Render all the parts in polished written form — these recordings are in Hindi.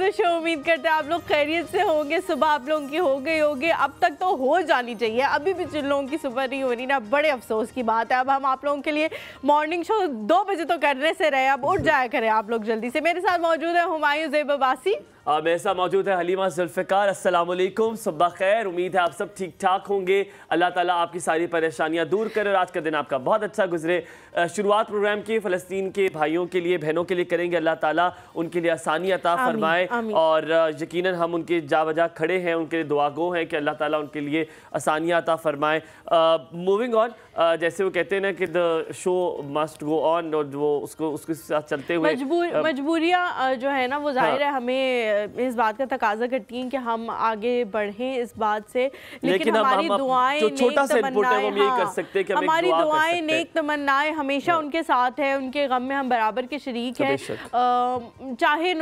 खुश हो, उम्मीद करते हैं आप लोग खैरियत से होंगे। सुबह आप लोगों की हो गई होगी, अब तक तो हो जानी चाहिए, अभी भी जिन लोगों की सुबह नहीं हो रही ना, बड़े अफसोस की बात है। अब हम आप लोगों के लिए मॉर्निंग शो 2 बजे तो करने से रहे, अब उठ जाया करें आप लोग जल्दी से। मेरे साथ मौजूद है हुमायूं ज़ेब अब्बासी, मेरे साथ मौजूद है हलीमा जुल्फ़िकार। अस्सलाम वालेकुम, सुबह खैर। उम्मीद है आप सब ठीक ठाक होंगे। अल्लाह ताला आपकी सारी परेशानियां दूर करे और आज का दिन आपका बहुत अच्छा गुजरे। शुरुआत प्रोग्राम की फ़लस्तीन के भाइयों के लिए, बहनों के लिए करेंगे। अल्लाह ताला उनके लिए आसानी अता फरमाए और यकीनन हम उनके जा वजह खड़े हैं, उनके लिए दुआगो हैं कि अल्लाह ताला उनके लिए आसानियाँ अता फरमाए। मूविंग ऑन, जैसे वो कहते हैं ना कि the show must go on, और वो उसके साथ चलते हुए मजबूरियाँ जो है ना वो जाहिर है हमें इस बात का तकाजा करती हैं कि हम आगे बढ़ें इस बात से, लेकिन हमारी दुआएं, हमारी दुआएं, नेक तमन्नाएं हमेशा उनके साथ है। उनके गम में हम बराबर के शरीक हैं, चाहे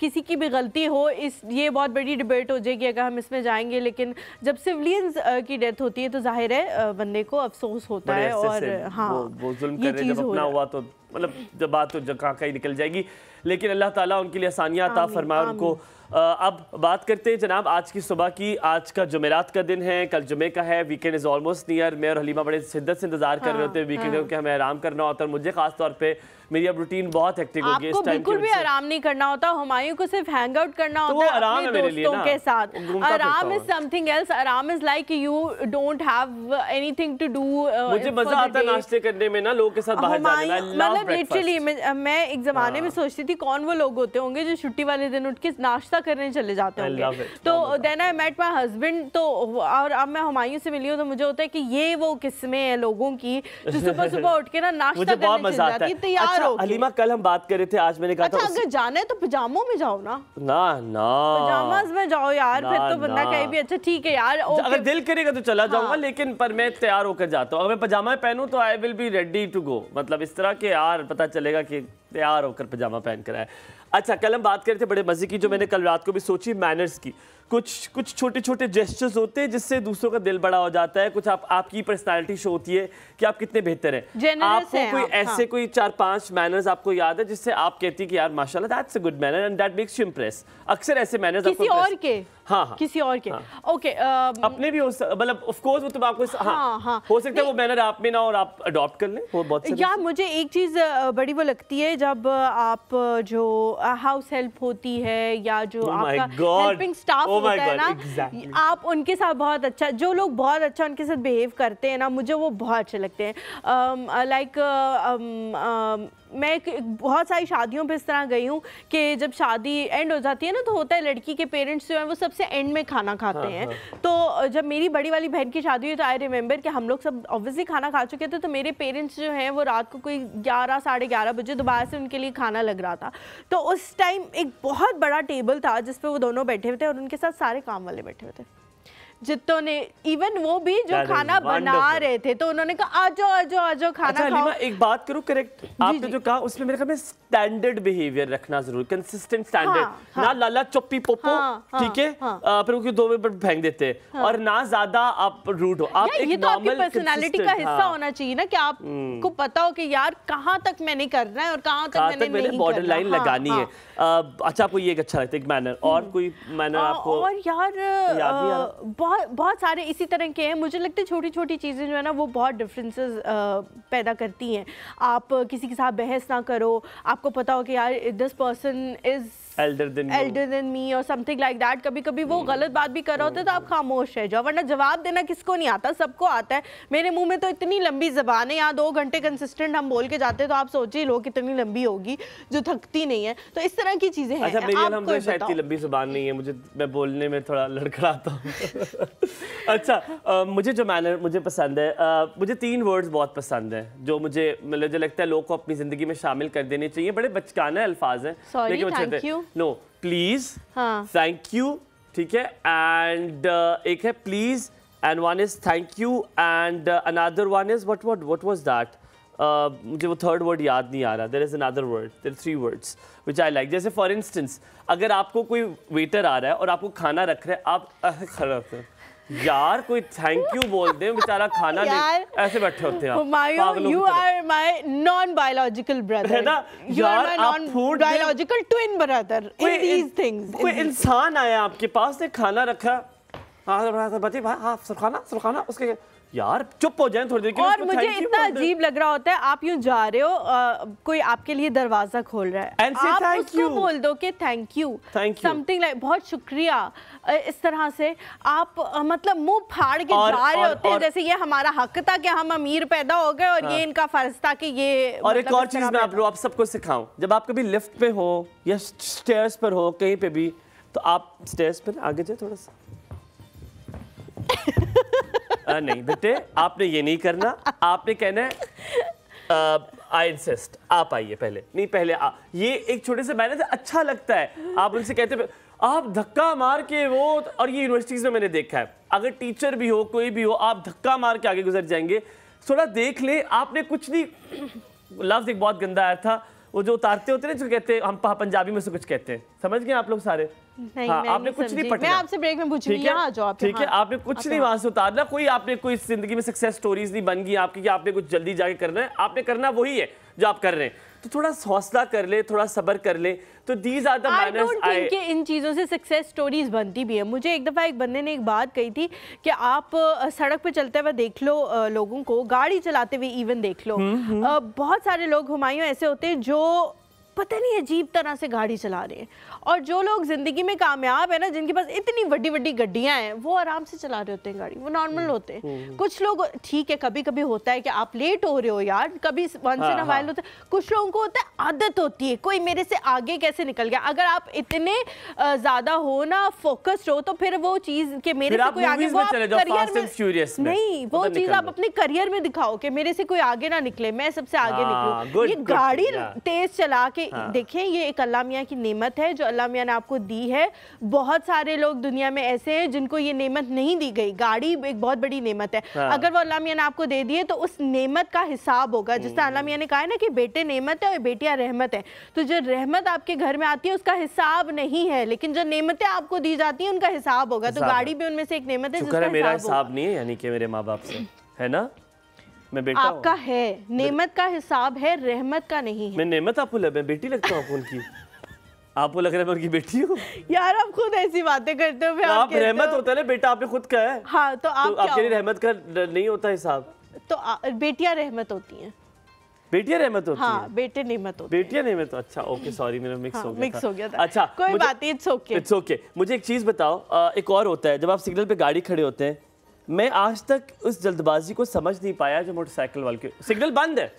किसी की भी गलती हो। ये बहुत बड़ी डिबेट हो जाएगी अगर हम इसमें जाएंगे, लेकिन जब सिविलियंस की डेथ होती है तो जाहिर है बंदे को अफसोस होता है। और हाँ, वो जुल्म कर रहे जब अपना हुआ तो मतलब जब बात तो कहाँ कहीं निकल जाएगी, लेकिन अल्लाह ताला उनके लिए आसानियाँ अता फरमाए उनको। अब बात करते हैं जनाब आज की सुबह की। आज का जुमेरात का दिन है, कल जुमे का है, वीकेंड इज़ ऑलमोस्ट नियर। मैं और हलीमा बड़े शिद्दत से इंतजार कर रहे होते हैं वीकेंड के, हमें आराम करना होता है। मुझे खास तौर पे मेरी अब रूटीन बहुत हेक्टिक हो गई है इस टाइम। बिल्कुल भी आराम नहीं करना होता, हुमायूं को सिर्फ हैंग आउट करना होता है अपने दोस्तों के साथ। आराम इज समथिंग एल्स। आराम is like you don't have anything to do. मुझे मजा आता है नाश्ते करने में ना, लोगों के साथ बाहर जाने में। मतलब लिटरली मैं एक जमाने में सोचती थी कौन वो लोग होते होंगे जो छुट्टी वाले दिन उठ के नाश्ता करने चले जाते होंगे। तो then I met my husband, तो और अब मैं हुमायूं से मिली हूं तो मुझे होता है कि ये वो किस्में हैं लोगों की जो सुबह सुबह उठ के ना नाश्ता करने चले जाती है तैयार। हलीमा कल हम बात कर रहे थे, आज मैंने कहा था अगर जाना है तो पजामों में जाओ ना। पजामाज में जाओ यार, फिर तो बंदा कहे भी अच्छा ठीक है यार, अगर दिल करेगा तो चला जाऊंगा, लेकिन पर मैं तैयार होकर जाता हूँ। अगर मैं पजामा पहनूं तो I will be ready to go, मतलब इस तरह के यार पता चलेगा कि तैयार होकर पजामा पहन कर आए। अच्छा, कल हम बात कर रहे थे बड़े मजे की, जो मैंने कल रात को भी सोची, मैनर्स की। कुछ छोटे छोटे जेस्चर्स होते हैं जिससे दूसरों का दिल बड़ा हो जाता है। कुछ आपकी पर्सनालिटी शो होती है कि आप कितने बेहतर हैं। आपको कोई ऐसे कोई 4-5 मैनर्स आपको याद है जिससे आप कहती है कि यार माशाल्लाह that's a good manner and that makes you Impress. अक्सर ऐसे मैनर्स आपको किसी और के, हाँ किसी और के, ओके, अपने भी हो, मतलब ऑफ कोर्स वो तो आपको हो सकता है वो मैनर आप में ना और आप अडॉप्ट कर लें, वो बहुत यार मुझे एक चीज बड़ी वो लगती है जब आप जो हाउस हेल्प होती है या जो आपका हेल्पिंग स्टाफ होता है ना, आप उनके साथ बहुत अच्छा, जो लोग बहुत अच्छा उनके साथ बिहेव करते हैं ना, मुझे वो बहुत अच्छे लगते हैं। लाइक मैं बहुत सारी शादियों पे इस तरह गई हूँ कि जब शादी एंड हो जाती है ना तो होता है लड़की के पेरेंट्स जो हैं वो सबसे एंड में खाना खाते हैं। तो जब मेरी बड़ी वाली बहन की शादी हुई तो आई रिमेंबर कि हम लोग सब ऑब्वियसली खाना खा चुके थे, तो मेरे पेरेंट्स जो हैं वो रात को कोई 11 साढ़े 11 बजे दोबारा से उनके लिए खाना लग रहा था। तो उस टाइम एक बहुत बड़ा टेबल था जिस पे वो दोनों बैठे हुए थे और उनके साथ सारे काम वाले बैठे हुए थे, जितों ने, इवन वो भी जो खाना बना रहे थे, तो उन्होंने कहा आ जाओ खाना खाओ। एक बात करूं, करेक्ट आपने जो कहा उसमें मेरे ख्याल में स्टैंडर्ड बिहेवियर रखना जरूरी, कंसिस्टेंट स्टैंडर्ड, ना लाला चुप्पी पोपो, ठीक है, फिर उसके 2 मिनट फेंक देते हैं, और ना ज्यादा आप रूड हो। आप एक ये तो आपकी पर्सनालिटी का हिस्सा होना चाहिए ना कि आपको पता हो कि यार कहाँ तक मैंने करना है और कहाँ तक मैंने नहीं बॉर्डर लाइन लगानी है। अच्छा, आपको ये अच्छा लगता है एक मैनर, और कोई मैनर आपको? और यार बहुत सारे इसी तरह के हैं। मुझे लगता है छोटी छोटी चीज़ें जो है ना वो बहुत डिफरेंसेस पैदा करती हैं। आप किसी के साथ बहस ना करो, आपको पता हो कि यार this person is elder than me और समथिंग लाइक दैट। कभी कभी वो गलत बात भी कर रहा होता है तो आप खामोश है जाओ, वरना जवाब देना किसको नहीं आता, सबको आता है। मेरे मुंह में तो इतनी लंबी जबान है, यहाँ 2 घंटे कंसिस्टेंट हम बोल के जाते हैं, तो आप सोचिए लो कितनी लंबी होगी जो थकती नहीं है। तो इस तरह की चीजें हैं। अच्छा, मेरी अलहमदुलिल्लाह शायद इतनी लंबी जबान नहीं है, मैं बोलने में थोड़ा लड़खड़ाता हूँ। अच्छा, मुझे जो मैनर मुझे पसंद है, मुझे 3 वर्ड्स बहुत पसंद है जो मुझे लगता है लोगों को अपनी जिंदगी में शामिल कर देने चाहिए। बड़े बचकाना अल्फाज हैं, लेकिन नो, प्लीज, थैंक यू, ठीक है, एंड एक है please and one is thank you and another one is what was that, मुझे वो थर्ड वर्ड याद नहीं आ रहा। There is another word, there are 3 words which I like. जैसे फॉर इंस्टेंस, अगर आपको कोई वेटर आ रहा है और आपको खाना रख रहा है, आप खड़ा होते हैं यार कोई थैंक यू बोल दे, बेचारा खाना नहीं, ऐसे बैठे होते हैं आप। You are my non biological brother, है ना? You are my non biological twin brother in these things. कोई इंसान आया आपके पास ने खाना रखा, हाँ सुरखाना उसके, यार चुप हो जाए थोड़ी देर के लिए। और मुझे इतना अजीब लग रहा होता है, आप यूं जा रहे हो, कोई आपके लिए दरवाजा खोल रहा है, आप उसको बोल दो कि थैंक यू समथिंग लाइक बहुत शुक्रिया, इस तरह से आप मतलब मुंह फाड़ के जा रहे होते हैं जैसे ये हमारा हक था कि हम अमीर पैदा हो गए और ये इनका फर्ज था कि ये। और एक और चीज मैं आप सबको सिखाऊं, जब आप कभी लिफ्ट पे हो या स्टेयर्स पर हो कहीं पे भी, तो आप स्टेयर्स पर आगे जाए थोड़ा सा। नहीं बेटे, आपने ये नहीं करना, आपने कहना है आई इंसिस्ट, आप आइए पहले, नहीं पहले ये एक छोटे से मैनर है, अच्छा लगता है। आप उनसे कहते आप धक्का मार के वो, और ये यूनिवर्सिटीज में मैंने देखा है, अगर टीचर भी हो कोई भी हो, आप धक्का मार के आगे गुजर जाएंगे। थोड़ा देख ले, आपने कुछ नहीं, लफ्ज एक बहुत गंदा आया था, वो जो उतारते होते हैं जो कहते हैं, हम पंजाबी में से कुछ कहते हैं, समझ गए आप लोग सारे? नहीं, हाँ, आपने कुछ नहीं पढ़ा। मैं आपसे ब्रेक में पूछूंगी, यहाँ जो आप, ठीक है, आपने कुछ नहीं वहां से उतारना, कोई आपने कोई जिंदगी में सक्सेस स्टोरीज नहीं बन गई आपकी कि आपने कुछ जल्दी जाके करना है, आपने करना वही है जो आप कर रहे हैं। तो थोड़ा हौसला कर ले, थोड़ा सब्र कर ले, तो these are the manners. I don't think कि इन चीज़ों से सक्सेस स्टोरीज बनती भी है। मुझे एक दफ़ा एक बंदे ने एक बात कही थी कि आप सड़क पे चलते हुए देख लो, लोगों को गाड़ी चलाते हुए इवन देख लो, बहुत सारे लोग हुमायूं ऐसे होते हैं जो पता नहीं अजीब तरह से गाड़ी चला रहे हैं, और जो लोग जिंदगी में कामयाब है ना, जिनके पास इतनी बड़ी बड़ी गड्डियां हैं, वो आराम से चला रहे होते हैं गाड़ी, वो नॉर्मल होते हैं। कुछ लोग ठीक है, कभी कभी होता है कि आप लेट हो रहे हो यार, कभी वंस इन अ व्हाइल होता है। कुछ लोगों को होता है आदत होती है, कोई मेरे से आगे कैसे निकल गया। अगर आप इतने ज्यादा हो ना, फोकस्ड हो, तो फिर वो चीज के मेरे से कोई आगे, वो आप करियर में नहीं, वो चीज आप अपने करियर में दिखाओ कि मेरे से कोई आगे ना निकले, मैं सबसे आगे निकलूं। ये गाड़ी तेज चला के देखें, ये एक अल्लाह मियाँ की नेमत है जो अल्लाह मियाँ ने आपको दी है। बहुत सारे लोग दुनिया में ऐसे हैं जिनको ये नेमत नहीं दी गई। गाड़ी एक बहुत बड़ी नेमत है, अगर वो अल्लाह मियाँ ने आपको दे दी है तो उस नेमत का हिसाब होगा। जिस तरह अल्लाह मियाँ ने कहा है ना कि बेटे नेमत है और बेटियां रहमत है, तो जो रहमत आपके घर में आती है उसका हिसाब नहीं है, लेकिन जो नेमतें आपको दी जाती हैं उनका हिसाब होगा। तो गाड़ी भी उनमें से एक नेमत है जिसका मेरा हिसाब नहीं है, यानी कि मेरे माँ बाप से है ना, मैं बेटा आपका है, नेमत का हिसाब है, रहमत का नहीं है। मैं नेमत आपको मैं बेटी लगता हूँ उनकी, आपको लग रहा है मैं उनकी बेटी हूँ? यार आप खुद ऐसी बातें करते हो। आप रहमत होता है ना बेटा, आपने खुद कहा है। हाँ, तो आपके लिए रहमत का नहीं होता हिसाब? तो बेटियां रहमत होती हैं। बेटियां रहमत होती हैं? हाँ, बेटे नेमत होते हैं। बेटियां नेमत, अच्छा ओके, सॉरी मेरा मिक्स हो गया था। अच्छा कोई बात नहीं, इट्स ओके, इट्स ओके। मुझे एक चीज बताओ, एक और होता है जब आप सिग्नल पे गाड़ी खड़े होते हैं, मैं आज तक उस जल्दबाजी को समझ नहीं पाया जो मोटरसाइकिल वाले के सिग्नल बंद है,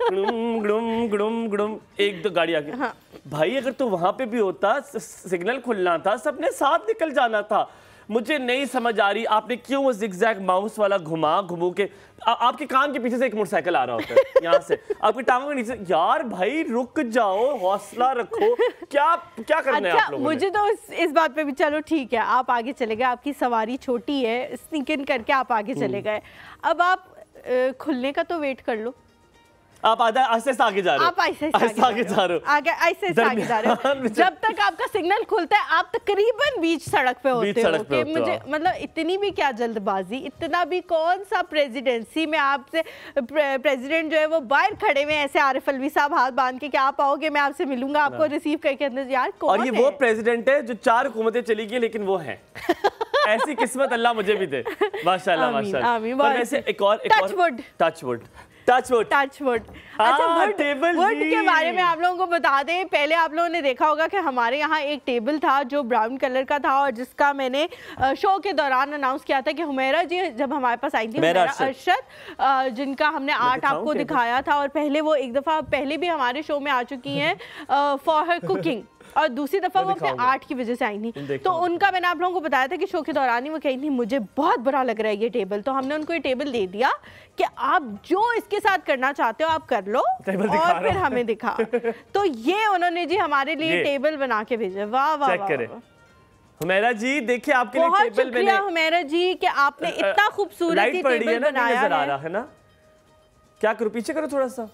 गुड़ुम गुड़ुम गुड़ुम, एक दो गाड़ी आगे। हाँ। भाई अगर तो वहां पे भी होता, सिग्नल खुलना था, सबने साथ निकल जाना था। मुझे नहीं समझ आ रही आपने क्यों वो जिगजैग माउस वाला घुमू के, आपके कान के पीछे से एक मोटरसाइकिल आ रहा होता है यहाँ से आपकी टांगों के नीचे। यार भाई रुक जाओ, हौसला रखो, क्या करना है आप लोगों ने? मुझे तो इस बात पे भी चलो ठीक है, आप आगे चले गए, आपकी सवारी छोटी है, स्नीक इन करके आप आगे चले गए। अब आप खुलने का तो वेट कर लो, आप आहिस्ते से आगे जा रहे हो, आप आहिस्ते आगे जा रहे हो। जब तक आपका सिग्नल खुलता है आप तकरीबन बीच सड़क पे होते हो कि मुझे मतलब इतनी भी क्या जल्दबाजी, इतना भी कौन सा प्रेसिडेंसी में आपसे प्रेसिडेंट जो है वो बाहर खड़े हुए ऐसे आरिफ अलवी साहब हाथ बांध के क्या आप आओगे, मैं आपसे मिलूंगा, आपको रिसीव करके अंदर। यार कौन और ये वो प्रेसिडेंट है जो 4 हुकूमतें चली गई लेकिन वो है। ऐसी किस्मत अल्लाह मुझे भी दे, माशाल्लाह माशाल्लाह। वैसे एक और टच वुड। अच्छा वुड के बारे में आप लोगों को बता दें, पहले आप लोगों ने देखा होगा कि हमारे यहाँ एक टेबल था जो ब्राउन कलर का था और जिसका मैंने शो के दौरान अनाउंस किया था कि हुमैरा जी जब हमारे पास आई थी, हुमैरा अरशद, जिनका हमने आर्ट आपको दिखाया था, और पहले वो एक दफ़ा पहले भी हमारे शो में आ चुकी हैं फॉर हर कुकिंग, और दूसरी दफा वो अपने आर्ट की वजह से आई नहीं। तो उनका मैंने आप लोगों को बताया था कि शो के दौरान ही वो कही थी मुझे बहुत बुरा लग रहा है ये टेबल, तो हमने उनको ये टेबल दे दिया कि आप जो इसके साथ करना चाहते हो आप कर लो और फिर हमें दिखा। तो ये उन्होंने जी हमारे लिए टेबल बना के भेजा। वाह वाह वाह हुमैरा जी, देखिए आपके लिए बहुत शुक्रिया हुमैरा जी कि आपने इतना खूबसूरत टेबल बनाया है ना। क्या करूं, पीछे करो थोड़ा सा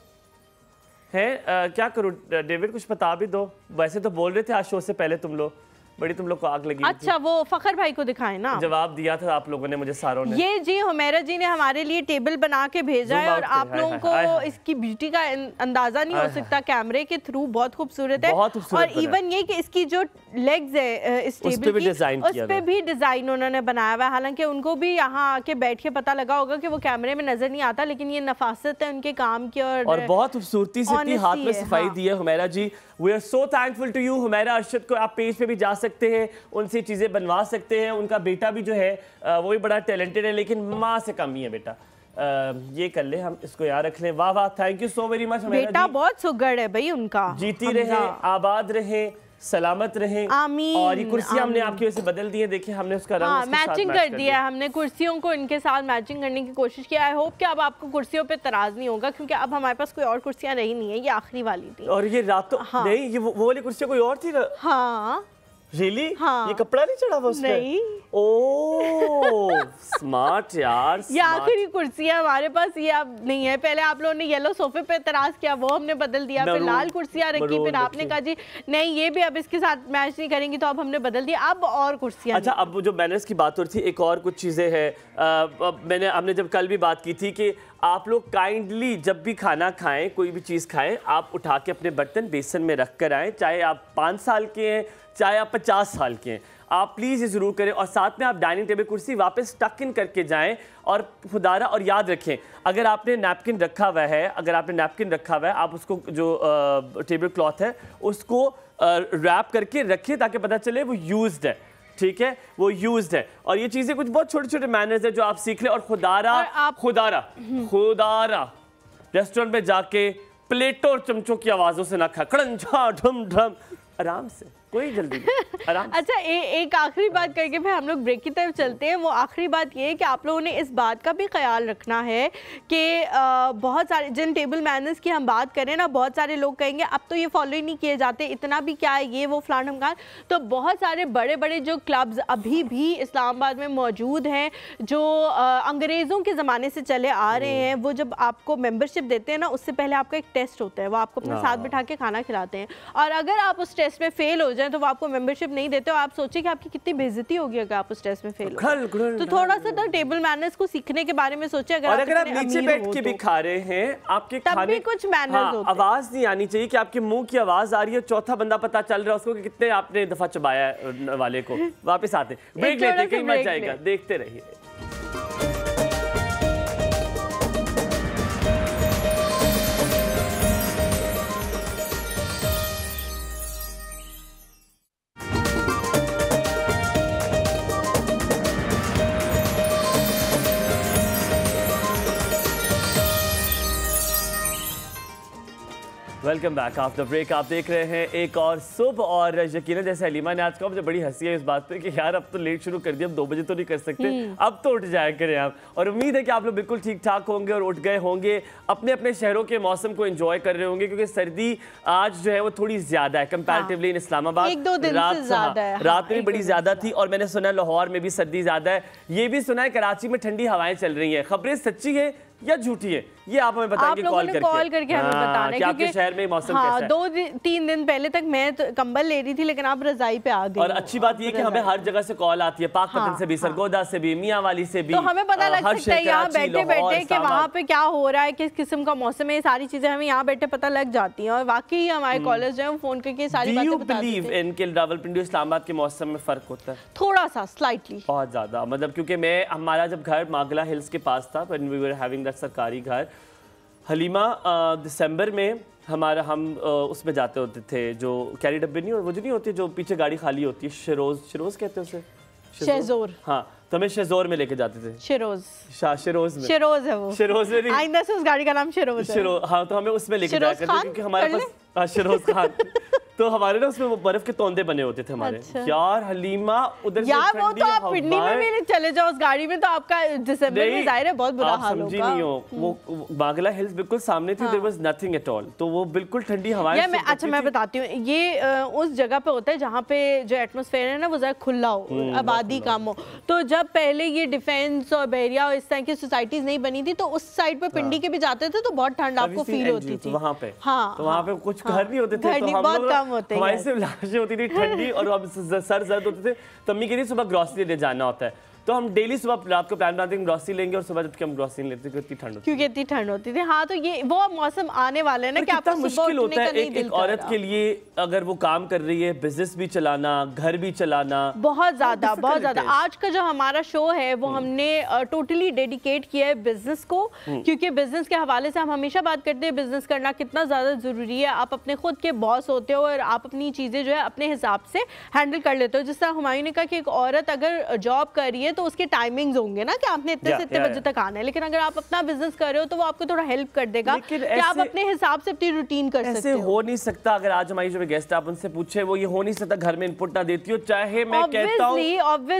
है, क्या करूं डेविड, कुछ बता भी दो। वैसे तो बोल रहे थे आज शो से पहले तुम लोग बड़ी तुम लोग को आग लगी। अच्छा वो फखर भाई को दिखाए ना, जवाब दिया था आप लोगों ने मुझे सारों ने। ये जी हुमैरा जी ने हमारे लिए टेबल बना के भेजा है और आप लोगों को इसकी ब्यूटी का अंदाजा नहीं हो सकता की के थ्रू। बहुत खूबसूरत है और इवन ये कि इसकी जो लेग्स है इस टेबल की उस पे भी डिजाइन उन्होंने बनाया हुआ है। हालांकि उनको भी यहाँ आके बैठ के पता लगा होगा कि वो कैमरे में नजर नहीं आता, लेकिन ये नफासत है उनके काम की और बहुत खूबसूरती से इतनी हाथ में सफाई दी है Humaira ji. We are so thankful to you Humaira Arshad को। आप पेज पे भी जा सकते हैं, उनसे चीजें बनवा सकते हैं। उनका बेटा भी जो है वो भी बड़ा टैलेंटेड है, लेकिन माँ से कम ही है बेटा। ये कर ले, हम इसको याद रख लें। वाह वाह, thank you so very much. बेटा बहुत सुगड़ है भाई उनका। जीती रहे, आबाद रहे, सलामत रहे। आमीन। और ये कुर्सी हमने आपकी वजह से बदल दी है, देखिए हमने उसका रंग मैचिंग कर दिया है। हमने कुर्सियों को इनके साथ मैचिंग करने की कोशिश किया। आई होप कि अब आपको कुर्सियों पे तराज नहीं होगा, क्योंकि अब हमारे पास कोई और कुर्सियां रही नहीं है, ये आखिरी वाली थी। और ये रातों नहीं, ये वो वाली कुर्सियां कोई और थी ना? हाँ रियली? हाँ। ये कपड़ा नहीं चढ़ा हुआ उसपे? नहीं। ओह स्मार्ट यार। ये आखिरी कुर्सी है हमारे पास, ये अब नहीं है। पहले आप लोगों ने येलो सोफे पे तराज किया, वो हमने बदल दिया, फिर लाल कुर्सियां रखी, फिर आपने कहा जी नहीं ये भी अब इसके साथ मैच नहीं करेंगी, तो अब हमने बदल दिया, अब और कुर्सियां। अच्छा, अब जो मैनर्स की बात हो रही थी, एक और कुछ चीजें हैं। हमने जब कल भी बात की थी कि आप लोग काइंडली जब भी खाना खाएं, कोई भी चीज़ खाएं, आप उठा के अपने बर्तन बेसन में रख कर आएँ, चाहे आप 5 साल के हैं चाहे आप 50 साल के हैं। आप प्लीज़ ये ज़रूर करें। और साथ में आप डाइनिंग टेबल कुर्सी वापस टक इन करके जाएं और खुदारा और याद रखें, अगर आपने नैपकिन रखा हुआ है, आप उसको जो टेबल क्लॉथ है उसको रैप करके रखें ताकि पता चले वो यूज्ड है। ठीक है, वो यूज्ड है। और ये चीज़ें कुछ बहुत छोटे छोटे मैनर्स है जो आप सीख लें। और खुदारा रेस्टोरेंट में जाके प्लेटों और चमचों की आवाज़ों से ना खाए, कड़ंझा ढम ढम, आराम से, कोई जल्दी नहीं, आराम से। अच्छा एक आखिरी बात करके फिर हम लोग ब्रेक की तरफ चलते हैं। वो आखिरी बात ये है कि आप लोगों ने इस बात का भी ख्याल रखना है कि बहुत सारे जिन टेबल मैनर्स की हम बात करें ना, बहुत सारे लोग कहेंगे अब तो ये फॉलो ही नहीं किए जाते, इतना भी क्या है, ये वो फलान ढमकान। तो बहुत सारे बड़े बड़े जो क्लब्स अभी भी इस्लामाबाद में मौजूद हैं, जो अंग्रेज़ों के ज़माने से चले आ रहे हैं, वो जब आपको मेम्बरशिप देते हैं ना, उससे पहले आपका एक टेस्ट होता है, वो आपको अपने साथ बिठा के खाना खिलाते हैं। और अगर आप उस टेस्ट में फेल हो जाए तो वो आपको मेंबरशिप नहीं देते। और आप सोचिए कि आपकी कितनी बेइज्जती होगी अगर आप उस टेस्ट में फेल हो। तो थोड़ा सा टेबल मैनर्स को सीखने के बारे में सोचिए। अगर आप नीचे बैठ के भी खा रहे हैं, आपके खाने भी कुछ मैनर्स होते हैं। आवाज नहीं आनी चाहिए कि आपके मुंह की आवाज आ रही है, चौथा बंदा पता चल रहा है उसको कि कितने आपने दफा चबाया वाले को। वापस आते ब्रेक लेते, कहीं मत जाएगा, देखते रहिए। Welcome back after break. आप देख रहे हैं एक और सुबह। और यकीनन जैसे हलीमा ने आज कहा, मुझे बड़ी हंसी है इस बात पे कि यार अब तो लेट शुरू कर दिया, अब 2 बजे तो नहीं कर सकते, अब तो उठ जाया करें आप। और उम्मीद है कि आप लोग बिल्कुल ठीक ठाक होंगे और उठ गए होंगे, अपने अपने शहरों के मौसम को एंजॉय कर रहे होंगे, क्योंकि सर्दी आज जो है वो थोड़ी ज्यादा है कंपैरेटिवली इन इस्लामाबाद। 1-2 दिन से ज्यादा है। रात में बड़ी ज्यादा थी। और मैंने सुना लाहौर में भी सर्दी ज्यादा है, ये भी सुना है कराची में ठंडी हवाएं चल रही हैं। खबरें सच्ची है या झूठी है, ये आप हमें बताएंगे कॉल करके हमें बताना है, कि आपके शहर में मौसम कैसा है। 2-3 दिन पहले तक मैं तो कंबल ले रही थी, लेकिन आप रजाई पे आ गई। और अच्छी बात ये कि हमें हर जगह से कॉल आती है, पाकपतन से भी, सरगोदा से भी, मियां वाली से भी, तो हमें पता लग सकता है यहाँ बैठे बैठे कि वहाँ पे क्या हो रहा है, किस किस्म का मौसम है, सारी चीजें हमें यहाँ बैठे पता लग जाती हैं। और वाकई हमारे कॉलेज जो है फोन करके सारी बातें बता देते हैं। इनके रावलपिंडी इस्लामाबाद के मौसम में फर्क होता है थोड़ा सा, स्लाइटली, बहुत ज्यादा। मतलब क्योंकि हमारा जब घर मागला हिल्स के पास था, when we were having that सरकारी घर, हलीमा दिसंबर में हम उसमें जाते होते थे, जो कैरी डब्बे नहीं, वो जो नहीं होती, जो पीछे गाड़ी खाली होती है, शिरोज कहते हैं उसे, शेजोर। हाँ, तो हमें शेजोर में लेके जाते थे। शिरोज शिरोज है वो। शिरोज में नहीं, आइंदा से उस गाड़ी का नाम शिरोज है। हाँ, तो हमें उसमें लेके जाया करते, क्योंकि हमारे पास शिरोज खान तो हमारे ना उसमें बर्फ के तोंदे बने होते थे हमारे। अच्छा। यार हलीमा उधर से यार वो तो आप पिंडी में भी चले जाओ उस गाड़ी में, तो आपका दिसंबर में जाहिर है बहुत बुरा हाल होगा। समझी नहीं हो, वो बागला हिल्स बिल्कुल सामने थी, there was nothing at all, तो वो बिल्कुल ठंडी हवाएं। अच्छा मैं बताती हूँ, ये उस जगह पे होता है जहाँ पे जो एटमॉस्फेयर है ना वो जरा खुला हो, आबादी कम हो। तो जब पहले ये डिफेंस और बहरिया और इस तरह की सोसाइटीज नहीं बनी थी, तो उस साइड पे पिंडी के भी जाते थे तो बहुत ठंड आपको फील होती थी वहाँ पे। हाँ, तो वहाँ पे कुछ घर नहीं होते थे, तो हम बहुत कम होते हैं, हमारी सिर्फ लाशें होती थी ठंडी, और हम सर दर्द होते थे। तो अम्मी कहती सुबह ग्रॉसरी ले जाना होता है, तो हम डेली सुबह रात को प्लान बनाते हैं ग्रॉसरी लेंगे, और सुबह जब हम ग्रॉसरी लेते थे इतनी ठंड होती, क्योंकि इतनी ठंड होती थी। हाँ, तो ये वो मौसम आने वाले हैं ना कि आपको मुश्किल होता है एक औरत के लिए, अगर वो काम कर रही है, बिजनेस भी चलाना, घर भी चलाना, बहुत ज्यादा बहुत ज्यादा। आज का जो हमारा शो है वो हमने टोटली डेडिकेट किया है बिजनेस को, क्योंकि बिजनेस के हवाले से हम हमेशा बात करते हैं बिजनेस करना कितना ज्यादा जरूरी है। आप अपने खुद के बॉस होते हो और आप अपनी चीजें जो है अपने हिसाब से हैंडल कर लेते हो। जिस तरह हुमायूं ने कहा कि एक औरत अगर जॉब कर रही है तो उसके टाइमिंग्स होंगे ना कि आपने इतने से इतने बजे तक आना है, लेकिन अगर आप अपना बिजनेस कर रहे हो तो वो आपको थोड़ा हेल्प कर देगा कि आप अपने हिसाब से अपनी रूटीन कर सकते हो। ऐसे हो नहीं सकता। अगर आज हमारी जो गेस्ट आप उनसे पूछे, वो ये हो नहीं सकता घर में इनपुट ना देती हो, चाहे मैं कहता हूं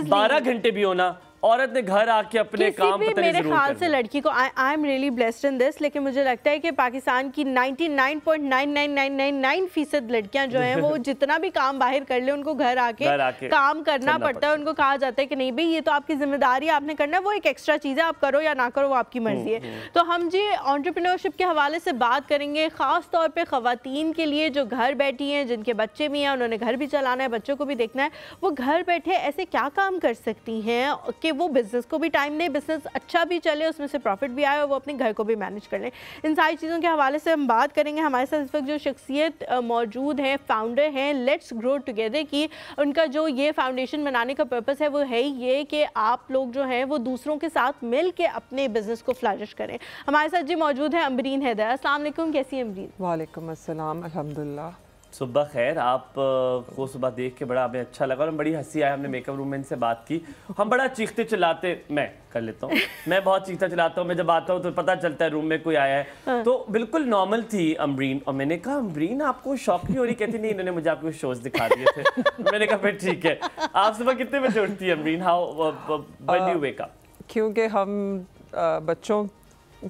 12 घंटे भी होना, औरत ने घर आके अपने काम पता नहीं मेरे ख्याल से लड़की को I am really blessed in this, लेकिन मुझे लगता है कि पाकिस्तान की 99.99999% लड़कियां जो हैं वो जितना भी काम बाहर कर ले उनको घर आके काम करना पड़ता है। उनको कहा जाता है कि नहीं भाई ये तो आपकी जिम्मेदारी, आपने करना है, वो एक एक्स्ट्रा चीज़ है, आप करो या ना करो वो आपकी मर्जी है। तो हम जी एंटरप्रेन्योरशिप के हवाले से बात करेंगे, ख़ास तौर पर ख़वातीन के लिए जो घर बैठी हैं, जिनके बच्चे भी हैं, उन्होंने घर भी चलाना है, बच्चों को भी देखना है, वो घर बैठे ऐसे क्या काम कर सकती हैं कि वो बिजनेस को भी टाइम दें, बिजनेस अच्छा भी चले, उसमें से प्रॉफिट भी आए और वो अपने घर को भी मैनेज कर लें। इन सारी चीज़ों के हवाले से हम बात करेंगे। हमारे साथ इस वक्त जो शख्सियत मौजूद है, फाउंडर हैं लेट्स ग्रो टुगेदर की। उनका जो ये फाउंडेशन बनाने का पर्पस है वो है ये कि आप लोग जो हैं वो दूसरों के साथ मिल के अपने बिजनेस को फ्लरिश करें। हमारे साथ जी मौजूद है अमरीन हैदर। अस्सलाम वालेकुम, कैसी हैं अमरीन? वालेकुम अस्सलाम, अल्हम्दुलिल्लाह। सुबह खैर। आप को सुबह देख के बड़ा हमें अच्छा लगा और बड़ी हंसी आया। हमने मेकअप रूम में इनसे बात की, हम बड़ा चीखते चिल्लाते, मैं कर लेता हूँ, मैं बहुत चीखता चिल्लाता हूँ, मैं जब आता हूँ तो पता चलता है रूम में कोई आया है। तो बिल्कुल नॉर्मल थी अमरीन, और मैंने कहा अमरीन आपको शौक नहीं हो रही? कहती नहीं, इन्होंने मुझे आपके शोज दिखा दिए थे। मैंने कहा फिर ठीक है। आप सुबह कितने बजे उठती है Amreen? How when do you wake up? क्योंकि हम बच्चों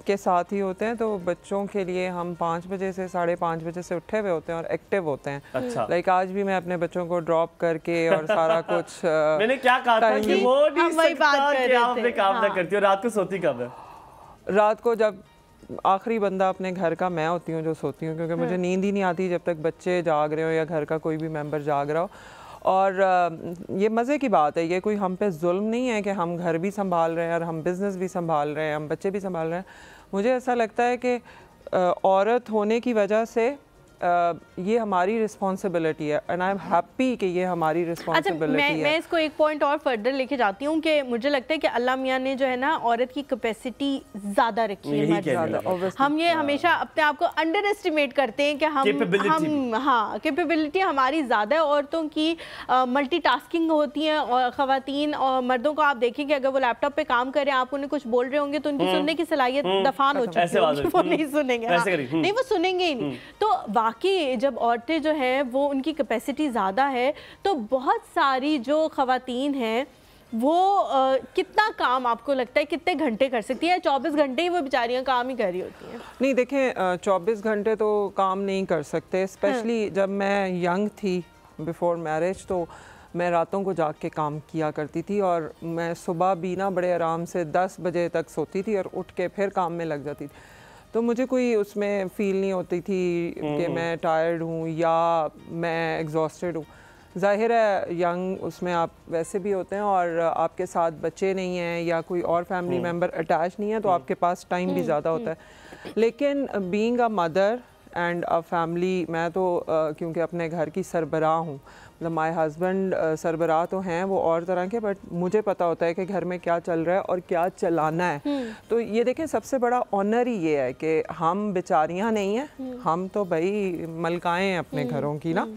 के साथ ही होते हैं, तो बच्चों के लिए हम 5 बजे से 5:30 बजे से उठे हुए होते हैं और एक्टिव होते हैं। अच्छा। लाइक आज भी मैं अपने बच्चों को ड्रॉप करके और सारा कुछ मैंने क्या कहा था कि वो नहीं सकता कि आप अपने काम ना करती हो। रात को सोती कब है? रात को जब आखिरी बंदा अपने घर का मैं होती हूँ जो सोती हूँ, क्योंकि मुझे नींद ही नहीं आती जब तक बच्चे जाग रहे हो या घर का कोई भी मेंबर जाग रहा हो। और ये मज़े की बात है, ये कोई हम पे जुल्म नहीं है कि हम घर भी संभाल रहे हैं और हम बिज़नेस भी संभाल रहे हैं, हम बच्चे भी संभाल रहे हैं। मुझे ऐसा लगता है कि औरत होने की वजह से ये हमारी रिस्पॉन्सिबिलिटी है, एंड आई एम हैप्पी कि ये हमारी रिस्पॉन्सिबिलिटी है। मैं इसको एक पॉइंट और फर्दर लेके जाती हूँ कि मुझे लगता है कि अल्लाह मियाँ ने जो है ना औरत की कैपेसिटी ज़्यादा रखी है। हम ये हमेशा अपने आप को अंडर एस्टिमेट करते हैं कि हम हाँ कैपेबिलिटी हमारी ज़्यादा है। औरतों की मल्टीटास्किंग होती है, और ख़वातीन और मर्दों को आप देखें कि अगर वो लैपटॉप पे काम करें, आप उन्हें कुछ बोल रहे होंगे तो उनकी सुनने की सलाहियत दफान हो चुकी है, वो नहीं सुनेंगे। नहीं, वो सुनेंगे ही नहीं। तो बाकी जब औरतें जो हैं वो उनकी कैपेसिटी ज़्यादा है, तो बहुत सारी जो ख़वातीन हैं वो कितना काम आपको लगता है कितने घंटे कर सकती है? 24 घंटे ही वो बेचारियाँ काम ही कर रही होती हैं। नहीं, देखें 24 घंटे तो काम नहीं कर सकते, स्पेशली जब मैं यंग थी बिफोर मैरिज, तो मैं रातों को जाग के काम किया करती थी और मैं सुबह भी ना बड़े आराम से 10 बजे तक सोती थी और उठ के फिर काम में लग जाती थी। तो मुझे कोई उसमें फ़ील नहीं होती थी कि मैं टायर्ड हूँ या मैं एग्जॉस्टेड हूँ। ज़ाहिर है यंग उसमें आप वैसे भी होते हैं और आपके साथ बच्चे नहीं हैं या कोई और फैमिली मेम्बर अटैच नहीं है, तो आपके पास टाइम भी ज़्यादा होता है। लेकिन being a mother and a family, मैं तो क्योंकि अपने घर की सरबराह हूँ, मतलब माय हस्बैंड सरबराह तो हैं वो और तरह के, बट मुझे पता होता है कि घर में क्या चल रहा है और क्या चलाना है। तो ये देखें, सबसे बड़ा ऑनर ही ये है कि हम बेचारियाँ नहीं हैं, हम तो भाई मलकाएँ हैं अपने घरों की ना।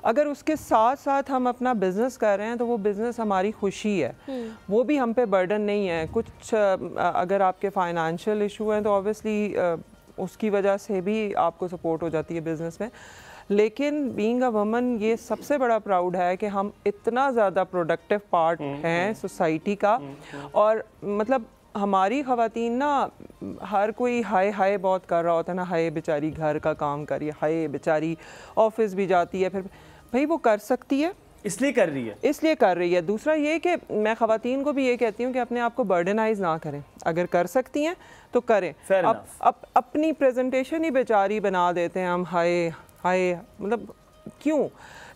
अगर उसके साथ साथ हम अपना बिज़नेस कर रहे हैं तो वो बिज़नेस हमारी खुशी है, वो भी हम पे बर्डन नहीं है। कुछ अगर आपके फाइनेंशियल इशू हैं तो ऑब्वियसली उसकी वजह से भी आपको सपोर्ट हो जाती है बिज़नेस में। लेकिन बीइंग अ वुमन ये सबसे बड़ा प्राउड है कि हम इतना ज़्यादा प्रोडक्टिव पार्ट हैं सोसाइटी का। और मतलब हमारी ख़वातीन ना, हर कोई हाय हाय बहुत कर रहा होता है ना, हाय बेचारी घर का काम करिए, हाय बेचारी ऑफिस भी जाती है, फिर भाई वो कर सकती है, इसलिए कर रही है, इसलिए कर रही है। दूसरा ये कि मैं ख़वातीन को भी ये कहती हूँ कि अपने आप को बर्डनाइज ना करें, अगर कर सकती हैं तो करें। अपनी प्रेजेंटेशन ही बेचारी बना देते हैं हम, हाय हाय, मतलब क्यों?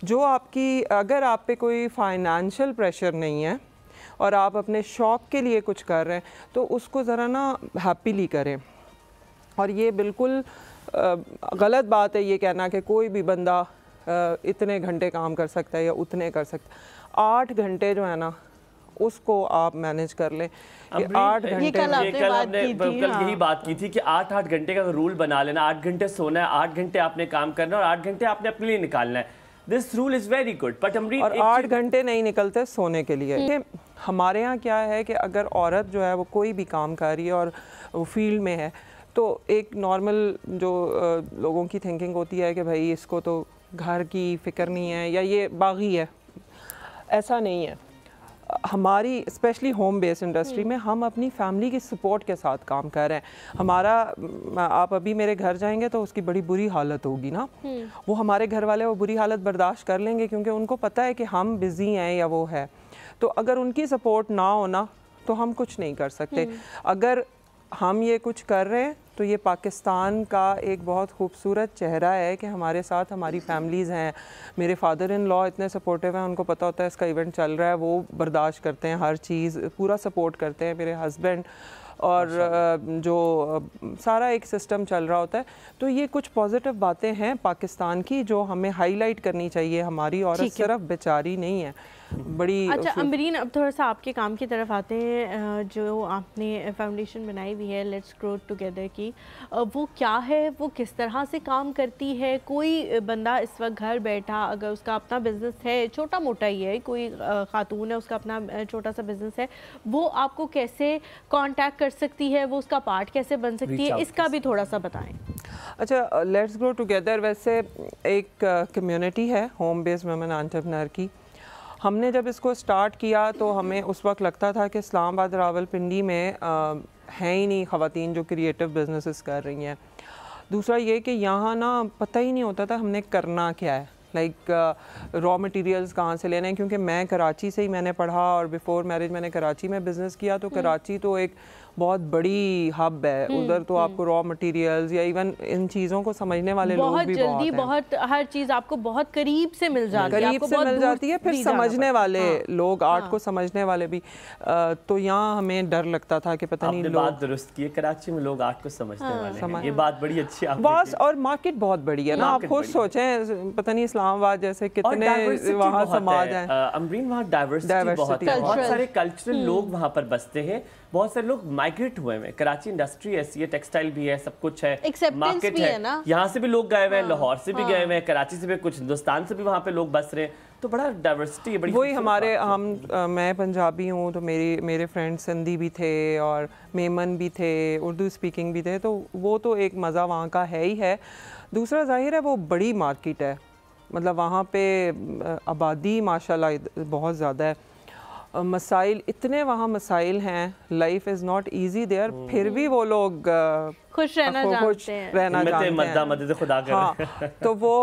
जो आपकी, अगर आप पे कोई फाइनेंशियल प्रेशर नहीं है और आप अपने शौक़ के लिए कुछ कर रहे हैं तो उसको ज़रा ना हैप्पीली करें। और ये बिल्कुल गलत बात है ये कहना कि कोई भी बंदा इतने घंटे काम कर सकता है या उतने कर सकता है। 8 घंटे जो है ना उसको आप मैनेज कर लें। 8 घंटे, कल यही बात की थी कि 8-8 घंटे का रूल बना लेना। 8 घंटे सोना है, 8 घंटे आपने काम करना है और 8 घंटे आपने अपने लिए निकालना है। This rule is very good. But और 8 घंटे नहीं निकलते सोने के लिए। हमारे यहाँ क्या है कि अगर औरत जो है वो कोई भी काम कर रही है और वो फील्ड में है तो एक नॉर्मल जो लोगों की थिंकिंग होती है कि भाई इसको तो घर की फ़िक्र नहीं है या ये बागी है। ऐसा नहीं है। हमारी स्पेशली होम बेस्ड इंडस्ट्री में हम अपनी फैमिली की सपोर्ट के साथ काम कर रहे हैं। हमारा, आप अभी मेरे घर जाएंगे तो उसकी बड़ी बुरी हालत होगी ना, वो हमारे घर वाले वो बुरी हालत बर्दाश्त कर लेंगे क्योंकि उनको पता है कि हम बिज़ी हैं या वो है। तो अगर उनकी सपोर्ट ना होना तो हम कुछ नहीं कर सकते। अगर हम ये कुछ कर रहे हैं तो ये पाकिस्तान का एक बहुत खूबसूरत चेहरा है कि हमारे साथ हमारी फैमिलीज़ हैं। मेरे फादर इन लॉ इतने सपोर्टिव हैं, उनको पता होता है इसका इवेंट चल रहा है, वो बर्दाश्त करते हैं हर चीज़, पूरा सपोर्ट करते हैं। मेरे हस्बैंड और जो सारा एक सिस्टम चल रहा होता है। तो ये कुछ पॉजिटिव बातें हैं पाकिस्तान की जो हमें हाईलाइट करनी चाहिए। हमारी औरत सिर्फ बेचारी नहीं है, बड़ी। अच्छा अमरीन, अब थोड़ा सा आपके काम की तरफ आते हैं। जो आपने फाउंडेशन बनाई हुई है लेट्स ग्रो टुगेदर की, वो क्या है, वो किस तरह से काम करती है? कोई बंदा इस वक्त घर बैठा अगर उसका अपना बिज़नेस है, छोटा मोटा ही है, कोई खातून है उसका अपना छोटा सा बिज़नेस है, वो आपको कैसे कांटेक्ट कर सकती है, वो उसका पार्ट कैसे बन सकती है, इसका भी थोड़ा सा बताएं। अच्छा, लेट्स ग्रो टुगेदर वैसे एक कम्युनिटी है होम बेस्ड वुमेन एंटरप्रेन्योर की। हमने जब इसको स्टार्ट किया तो हमें उस वक्त लगता था कि इस्लामाबाद रावलपिंडी में हैं ही नहीं ख़वातीन जो क्रिएटिव बिजनेसेस कर रही हैं। दूसरा ये कि यहाँ ना पता ही नहीं होता था हमने करना क्या है, लाइक रॉ मटेरियल्स कहाँ से लेने हैं। क्योंकि मैं कराची से ही मैंने पढ़ा और बिफ़ोर मैरिज मैंने कराची में बिज़नेस किया, तो कराची तो एक बहुत बड़ी हब है। उधर तो आपको रॉ मटेरियल्स या इवन इन चीज़ों को समझने वाले लोग भी जल्दी बहुत हर चीज़ आपको बहुत करीब से मिल जाती है, फिर समझने वाले लोग, आर्ट को समझने वाले भी। तो यहाँ हमें डर लगता था कि पता नहीं, बात दुरुस्त की है, कराची में लोग आर्ट को समझने वाले हैं। ये बात बड़ी अच्छी है बस। और मार्केट बहुत बड़ी है ना, आप खुद सोचें, पता नहीं इस्लामाबाद जैसे कितने वहाँ समाज है। अमरीन, वहाँ डाइवर्सिटी बहुत है, बहुत सारे कल्चरल लोग वहाँ पर बसते हैं, बहुत सारे लोग माइग्रेट हुए हैं। कराची इंडस्ट्री ऐसी है, टेक्सटाइल भी है, सब कुछ है, मार्केट है, यहाँ से भी लोग गए हुए हैं, लाहौर से भी गए हुए हैं, कराची से भी, कुछ हिंदुस्तान से भी वहाँ पे लोग बस रहे हैं। तो बड़ा डाइवर्सिटी है, बड़ी। वही हमारे मैं पंजाबी हूँ तो मेरे फ्रेंड्स सिंधी भी थे और मेमन भी थे, उर्दू स्पीकिंग भी थे। तो वो तो एक मज़ा वहाँ का है ही है। दूसरा जाहिर है वो बड़ी मार्केट है, मतलब वहाँ पे आबादी माशाल्लाह बहुत ज़्यादा है। मसाइल इतने वहाँ मसाइल हैं, life is not easy there, फिर भी वो लोग खुश रहना जानते हैं। मदद खुदा करे। हाँ, तो वो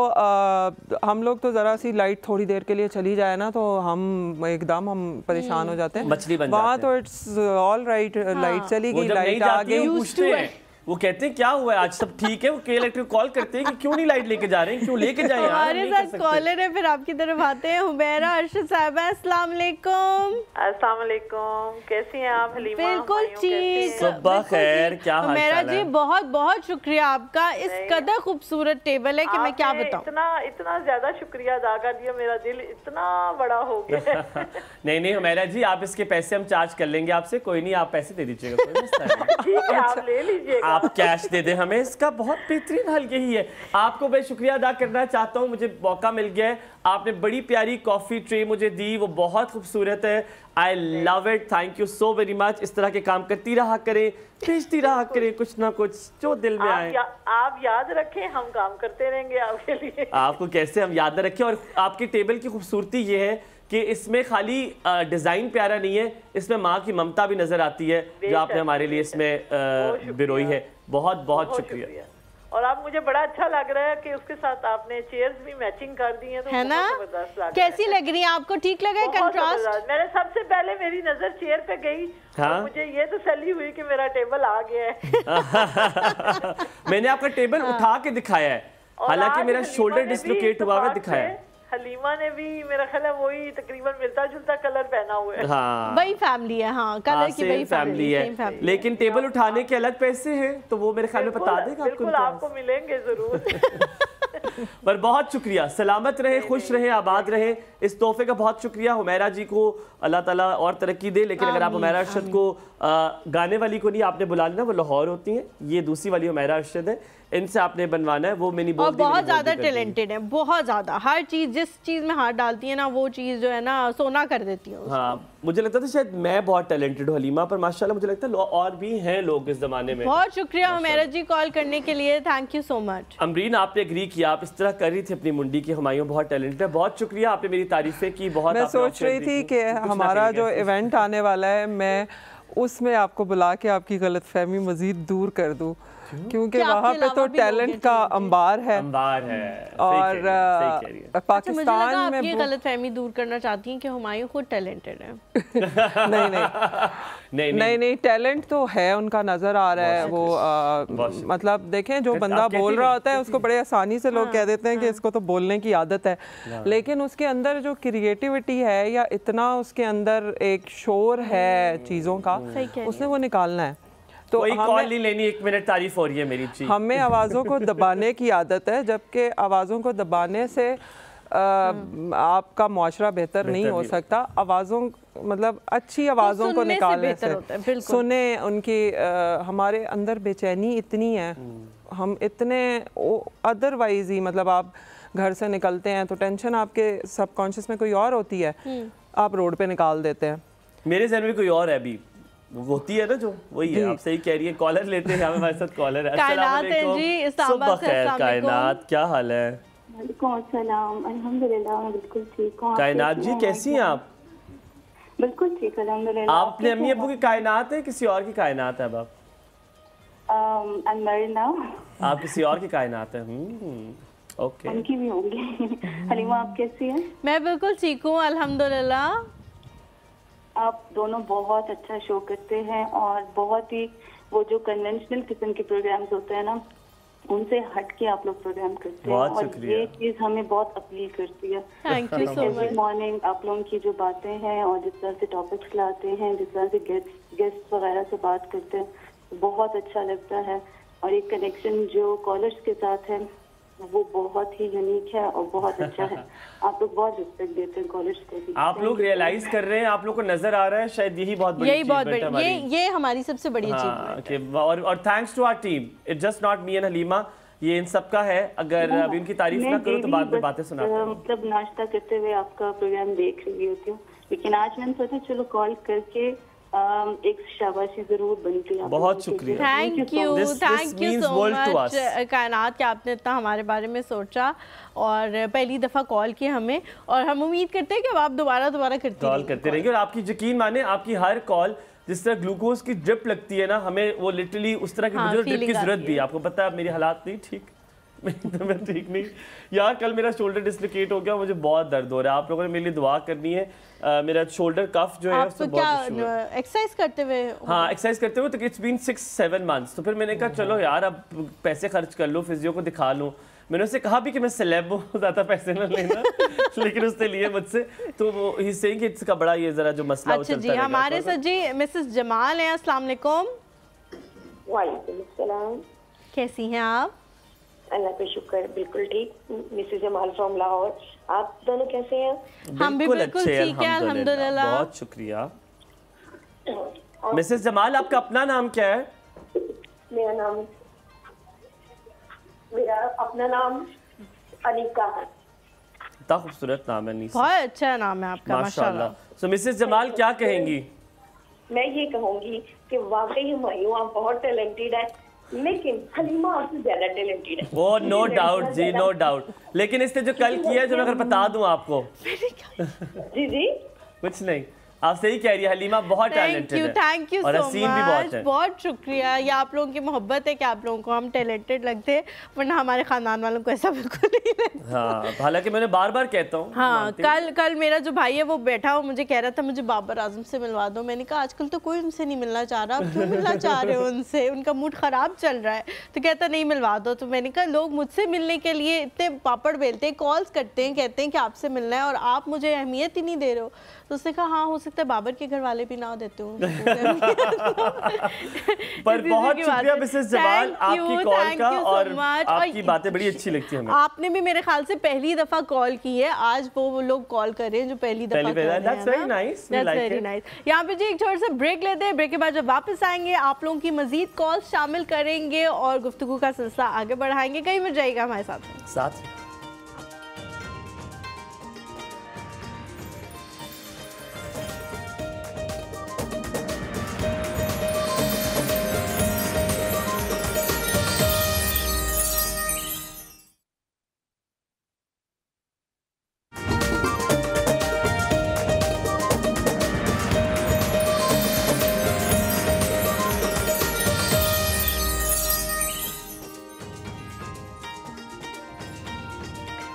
हम लोग तो ज़रा सी लाइट थोड़ी देर के लिए चली जाए ना तो हम एकदम परेशान हो जाते हैं। मछली बन जाते हैं। वहाँ तो इट्स ऑल राइट, लाइट चली गई, लाइट आ गई। वो कहते हैं क्या हुआ है आज, सब ठीक है? वो के इलेक्ट्रिक कॉल करते हैं कि क्यों नहीं लाइट लेके जा रहे हैं, क्यों लेके जाए यार। हमारे साथ कॉलर है, फिर आपकी तरफ आते हैं हुमैरा अरशद साहिबा। अस्सलाम वालेकुम। अस्सलाम वालेकुम, कैसी हैं आप हलीमा? बिल्कुल ठीक, सुबह खैर, क्या हाल चाल है? हुमैरा जी बहुत बहुत शुक्रिया आपका, इस कदर खूबसूरत टेबल है कि मैं क्या बताऊं। इतना ज्यादा शुक्रिया अदा कर दिया, मेरा दिल इतना बड़ा हो गया। नहीं हुमैरा जी, आप इसके पैसे हम चार्ज कर लेंगे आपसे, कोई नहीं, आप पैसे दे दीजिएगा। ठीक है, आप ले लीजिएगा, आप कैश दे दें हमें। इसका बहुत बेहतरीन हल यही है। आपको मैं शुक्रिया अदा करना चाहता हूँ, मुझे मौका मिल गया है, आपने बड़ी प्यारी कॉफ़ी ट्रे मुझे दी, वो बहुत खूबसूरत है। I love it, thank you so very much. इस तरह के काम करती रहा करें, भेजती रहा करें कुछ ना कुछ जो दिल में आए। आप याद रखें, हम काम करते रहेंगे आपके लिए। आपको कैसे हम याद रखें। और आपकी टेबल की खूबसूरती ये है कि इसमें खाली डिज़ाइन प्यारा नहीं है, इसमें माँ की ममता भी नज़र आती है जो आपने हमारे लिए इसमें बिरोई है। बहुत बहुत शुक्रिया। और आप मुझे बड़ा अच्छा लग रहा है कि उसके साथ आपने चेयर्स भी मैचिंग कर दी हैं, तो है ना? कैसी लग रही है आपको? ठीक लगा है कंट्रास्ट? मैंने सबसे पहले मेरी नजर चेयर पे गई। हाँ? तो मुझे ये तसल्ली हुई कि मेरा टेबल आ गया है। मैंने आपका टेबल उठा के दिखाया है, हालांकि मेरा शोल्डर डिसलोकेट हुआ है, दिखाया है। हलीमा ने भी मेरा ख्याल है वही तकरीबन मिलता जुलता कलर पहना हुआ है। हाँ, वही फैमिली है। हाँ, कलर की वही फैमिली है, लेकिन टेबल उठाने के अलग पैसे हैं, तो वो मेरे ख्याल में बता देगा आपको। बिल्कुल आपको मिलेंगे जरूर। पर बहुत शुक्रिया, सलामत रहे, खुश रहे, आबाद रहे। इस तोहफे का बहुत शुक्रिया। हुमैरा जी को अल्लाह ताला और तरक्की दे। लेकिन अगर आप हुमैरा अरशद को गाने वाली को नहीं आपने बुला लेना, वो लाहौर होती हैं, ये दूसरी वाली हुमैरा अरशद है, इनसे आपने बनवाना है। वो मैंने और बहुत ज्यादा टैलेंटेड है, बहुत ज्यादा। हर चीज, जिस चीज में हाथ डालती है ना, वो चीज जो है ना सोना कर देती है। हाँ, मुझे लगता था शायद मैं बहुत टैलेंटेड हूँ हलीमा, पर माशाल्लाह मुझे लगता है और भी हैं लोग इस जमाने में। बहुत शुक्रिया हुमैरा जी कॉल करने के लिए, thank you so much. Amreen, आपने एग्री किया, आप इस तरह कर रही थी अपनी मुंडी की हुमायूं बहुत टैलेंटेड है। बहुत शुक्रिया, आपने मेरी तारीफें की। बहुत मैं सोच रही थी कि हमारा जो इवेंट आने वाला है, मैं उसमें आपको बुला के आपकी गलतफहमी मजीद दूर कर दूं, क्योंकि वहाँ पे तो टैलेंट का अंबार है। और पाकिस्तान में आप ये गलतफहमी दूर करना चाहती हैं कि हुमायूं खुद टैलेंटेड है। नहीं, टैलेंट तो है, उनका नजर आ रहा है। वो मतलब देखें, जो बंदा बोल रहा होता है उसको बड़े आसानी से लोग कह देते हैं कि इसको तो बोलने की आदत है, लेकिन उसके अंदर जो क्रिएटिविटी है या इतना उसके अंदर एक शोर है चीज़ों का, उसने वो निकालना है। तो कोई कॉल नहीं लेनी, 1 मिनट तारीफ हो रही है मेरी जी। हमें आवाज़ों को दबाने की आदत है, जबकि आवाज़ों को दबाने से आपका मुआशरा बेहतर नहीं हो सकता। आवाज़ों मतलब अच्छी आवाज़ों को निकालने से सुने उनकी हमारे अंदर बेचैनी इतनी है, हम इतने अदरवाइज ही मतलब आप घर से निकलते हैं तो टेंशन आपके सबकॉन्शियस में कोई और होती है, आप रोड पे निकाल देते हैं। मेरे जहन में कोई और है अभी होती है ना, जो वही है। आप सही कह रही है। कॉलर लेते हैं, हमारे साथ कॉलर है। कायनात है जी, इस्लामाबाद से। अस्सलाम वालेकुम कायनात, क्या हाल है? वालेकुम अस्सलाम, अल्हम्दुलिल्लाह मैं बिल्कुल ठीक हूं। कायनात जी कैसी हैं आप? बिल्कुल ठीक अल्हम्दुलिल्लाह। आप अपने अम्मी अब्बू की कायनात है, किसी और की कायनात है? अब आई एम मैरिड नाउ। आप किसी और की कायनात है? ओके, उनकी भी होंगी। हलीमा आप कैसी हैं? मैं बिल्कुल ठीक हूँ अल्हम्दुलिल्लाह। आप दोनों बहुत अच्छा शो करते हैं और बहुत ही वो जो कन्वेंशनल किस्म के प्रोग्राम्स होते हैं ना, उनसे हट के आप लोग प्रोग्राम करते हैं, और ये चीज़ हमें बहुत अपील करती है। Thank you so much. Morning आप लोगों की जो बातें हैं और जिस तरह से टॉपिक्स लाते हैं, जिस तरह से गेस्ट वगैरह से बात करते हैं, बहुत अच्छा लगता है। और एक कनेक्शन जो कॉलर्स के साथ है वो बहुत ही यूनिक है और बहुत अच्छा है। आप लोग बहुत रिस्पेक्ट देते हैं कॉलेज को भी। आप लोग रियलाइज कर रहे हैं, आप लोग को नजर आ रहा है, शायद यही बहुत बड़ी ये हमारी सबसे बड़ी अचीवमेंट है। और thanks to our team, it's just not me and Halima, ये इन सब का है। अगर अभी उनकी तारीफ ना करूं तो बाद में बातें सुनाता हूं। मतलब नाश्ता करते हुए आपका प्रोग्राम देख रही होती हूँ, लेकिन आज मैंने सोचा चलो कॉल करके एक शाबाशी जरूर बनती है। बहुत शुक्रिया, थैंक यू सो मच कायनात कि आपने इतना हमारे बारे में सोचा और पहली दफ़ा कॉल की हमें, और हम उम्मीद करते हैं कि अब आप दोबारा करते रहेंगे। और आपकी यकीन माने, आपकी हर कॉल जिस तरह ग्लूकोज की ड्रिप लगती है ना, हमें वो लिटरली उस तरह की ड्रिप की जरूरत भी है। आपको पता है मेरी हालात नहीं ठीक, मैं ठीक नहीं यार। कल मेरा शोल्डर डिसलोकेट हो गया, मुझे बहुत दर्द हो रहा है। आप लोगों ने मेरे लिए दुआ करनी है। मेरा शोल्डर कफ जो है उससे बहुत इशू है। एक्सरसाइज करते हुए? हाँ, एक्सरसाइज करते हुए तो इट्स बीन 6-7 मंथ्स। तो फिर मैंने कहा चलो यार अब पैसे खर्च कर लो, फिजियो को दिखा लूँ। मैंने उससे कहा भी कि मैं सेलेब हूँ, ज़्यादा पैसे ना लेना लेकिन उसने लिए मुझसे। तो वो ही सेइंग कि इसका बड़ा ये ज़रा जो मसला अच्छा जी, हमारे साथ जी मिसेस जमाल हैं। अस्सलाम वालेकुम। वालेकुम सलाम। कैसी हैं आप? अल्लाह का शुक्र, बिल्कुल ठीक। Mrs Jamal from Lahore. आप दोनों कैसे हैं? हम भी बिल्कुल ठीक है अल्हम्दुलिल्लाह। बहुत शुक्रिया। मिसेस जमाल, आपका अपना नाम क्या है? मेरा अपना नाम अनीका है। इतना खूबसूरत नाम है अनीसा, बहुत अच्छा नाम है आपका माशाल्लाह। सो मिसेस जमाल क्या कहेंगी? मैं ये कहूँगी कि वाकई हुमायूं आप बहुत टैलेंटेड है, लेकिन हलीमा आपसे ज्यादा टैलेंटेड है। वो नो डाउट जी, नो डाउट। लेकिन इसने जो कल किया है, जो मैं अगर बता दूं आपको जी कुछ नहीं, आप सही कह रही है, हलीमा बहुत टैलेंटेड है। थैंक यू और सो हसीन भी बहुत है। बहुत शुक्रिया, ये आप लोगों की मोहब्बत है कि आप लोगों को हम टैलेंटेड लगते हैं, वरना हमारे खानदान वालों को ऐसा बिल्कुल नहीं लगता। हाँ, हालांकि मैंने बार बार कहता हूँ। हाँ, कल मेरा जो भाई है वो बैठा हो, मुझे कह रहा था मुझे बाबर आजम से मिलवा दो। मैंने कहा आजकल तो कोई उनसे नहीं मिलना चाह रहा, आप क्यों मिलना चाह रहे हो उनसे, उनका मूड खराब चल रहा है। तो कहता नहीं मिलवा दो। तो मैंने कहा लोग मुझसे मिलने के लिए इतने पापड़ बेलते हैं, कॉल्स करते हैं, कहते हैं कि आपसे मिलना है और आप मुझे अहमियत ही नहीं दे रहे हो। तो उसने कहा हाँ, हो सकता है बाबर के घर वाले भी ना देते हो। पर बहुत शुक्रिया मिसेस जवान आपकी कॉल का, और आपकी बातें बड़ी अच्छी लगती हैं हमें। आपने भी मेरे ख्याल से पहली दफा कॉल की है आज, वो लोग कॉल कर रहे हैं जो पहली दफा कर रहे हैं। That's very nice. That's very nice. यहाँ पे जी एक छोटा सा ब्रेक लेते हैं, ब्रेक के बाद जब वापस आएंगे आप लोगों की मजीद कॉल शामिल करेंगे और गुफ्तगू का सिलसिला आगे बढ़ाएंगे। कहीं मत जाइएगा हमारे साथ।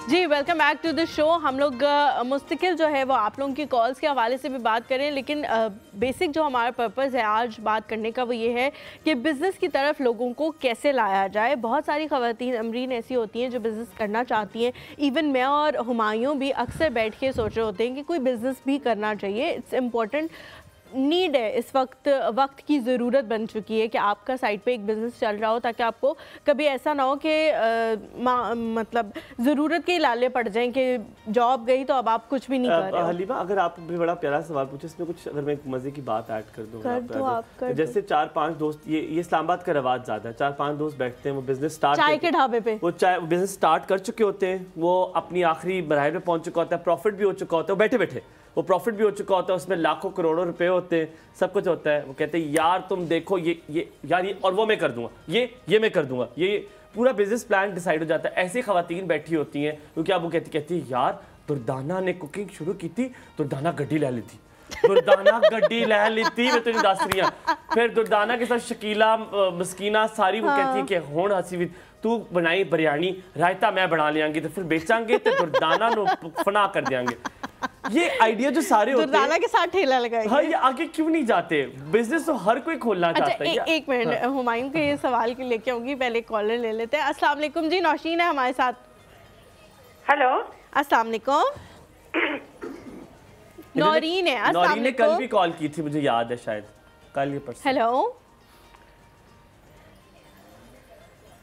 जी welcome back to the show. हम लोग मुस्तकिल जो है वो आप लोगों की कॉल्स के हवाले से भी बात करें, लेकिन बेसिक जो हमारा पर्पज़ है आज बात करने का वो ये है कि बिज़नेस की तरफ लोगों को कैसे लाया जाए। बहुत सारी ख़वातीन अमरीन ऐसी होती हैं जो बिज़नेस करना चाहती हैं। इवन मैं और हुमायूं भी अक्सर बैठ के सोच रहे होते हैं कि कोई बिज़नेस भी करना चाहिए। इट्स इम्पॉर्टेंट नीड है, इस वक्त की ज़रूरत बन चुकी है कि आपका साइड पे एक बिज़नेस चल रहा हो, ताकि आपको कभी ऐसा ना हो कि मतलब ज़रूरत के लाले पड़ जाएं कि जॉब गई तो अब आप कुछ भी नहीं कर रहे हो। हलीमा, अगर आप भी बड़ा प्यारा सवाल पूछे, इसमें कुछ अगर मैं मज़े की बात ऐड कर दूँ, जैसे 4-5 दोस्त, ये इस्लामाबाद का रवाज ज़्यादा है, 4-5 दोस्त बैठते हैं, वो बिज़नेस स्टार्ट चाय के ढाबे पे, वो बिज़नेस स्टार्ट कर चुके होते हैं, वो अपनी आखिरी मराहल में पहुँच चुका होता है, प्रॉफिट भी हो चुका होता है, बैठे बैठे वो प्रॉफिट भी हो चुका होता है, उसमें लाखों करोड़ों रुपए होते हैं, सब कुछ होता है। वो कहते हैं यार तुम देखो ये यार ये और वो मैं कर दूंगा, ये मैं कर दूंगा, ये पूरा बिजनेस प्लान डिसाइड हो जाता है। ऐसी खवातीन बैठी होती हैं क्योंकि अब वो कहती है यार दुर्दाना ने कुकिंग शुरू की थी, दुर्दाना गड्डी ले ली थी, दुर्दाना गड्डी ले ली थी, मैं तुझे दस रही हूं। फिर दुर्दाना के साथ शकीला मस्कीना सारी वो कहती है कि हुण हसी भी तू बनाई बिरयानी रायता मैं बना लियांगी तो फिर बेचांगे तो दुर्दाना नो फना कर देंगे। ये आइडिया जो सारे होते हैं दुर्दाना के साथ ठेला लगाएंगे। हाँ, ये आगे क्यों नहीं जाते? बिजनेस तो हर कोई खोलना चाहता है। एक मिनट, हुमायूं के ये सवाल के लेके आऊंगी, पहले कॉलर ले लेते हैं। अस्सलाम वालेकुम जी, नौशीन है हमारे साथ। हेलो, अस्सलाम वालेकुम। नौरीन है। नौरीन ने कल भी कॉल की थी, मुझे याद है, शायद कल या परसों। हेलो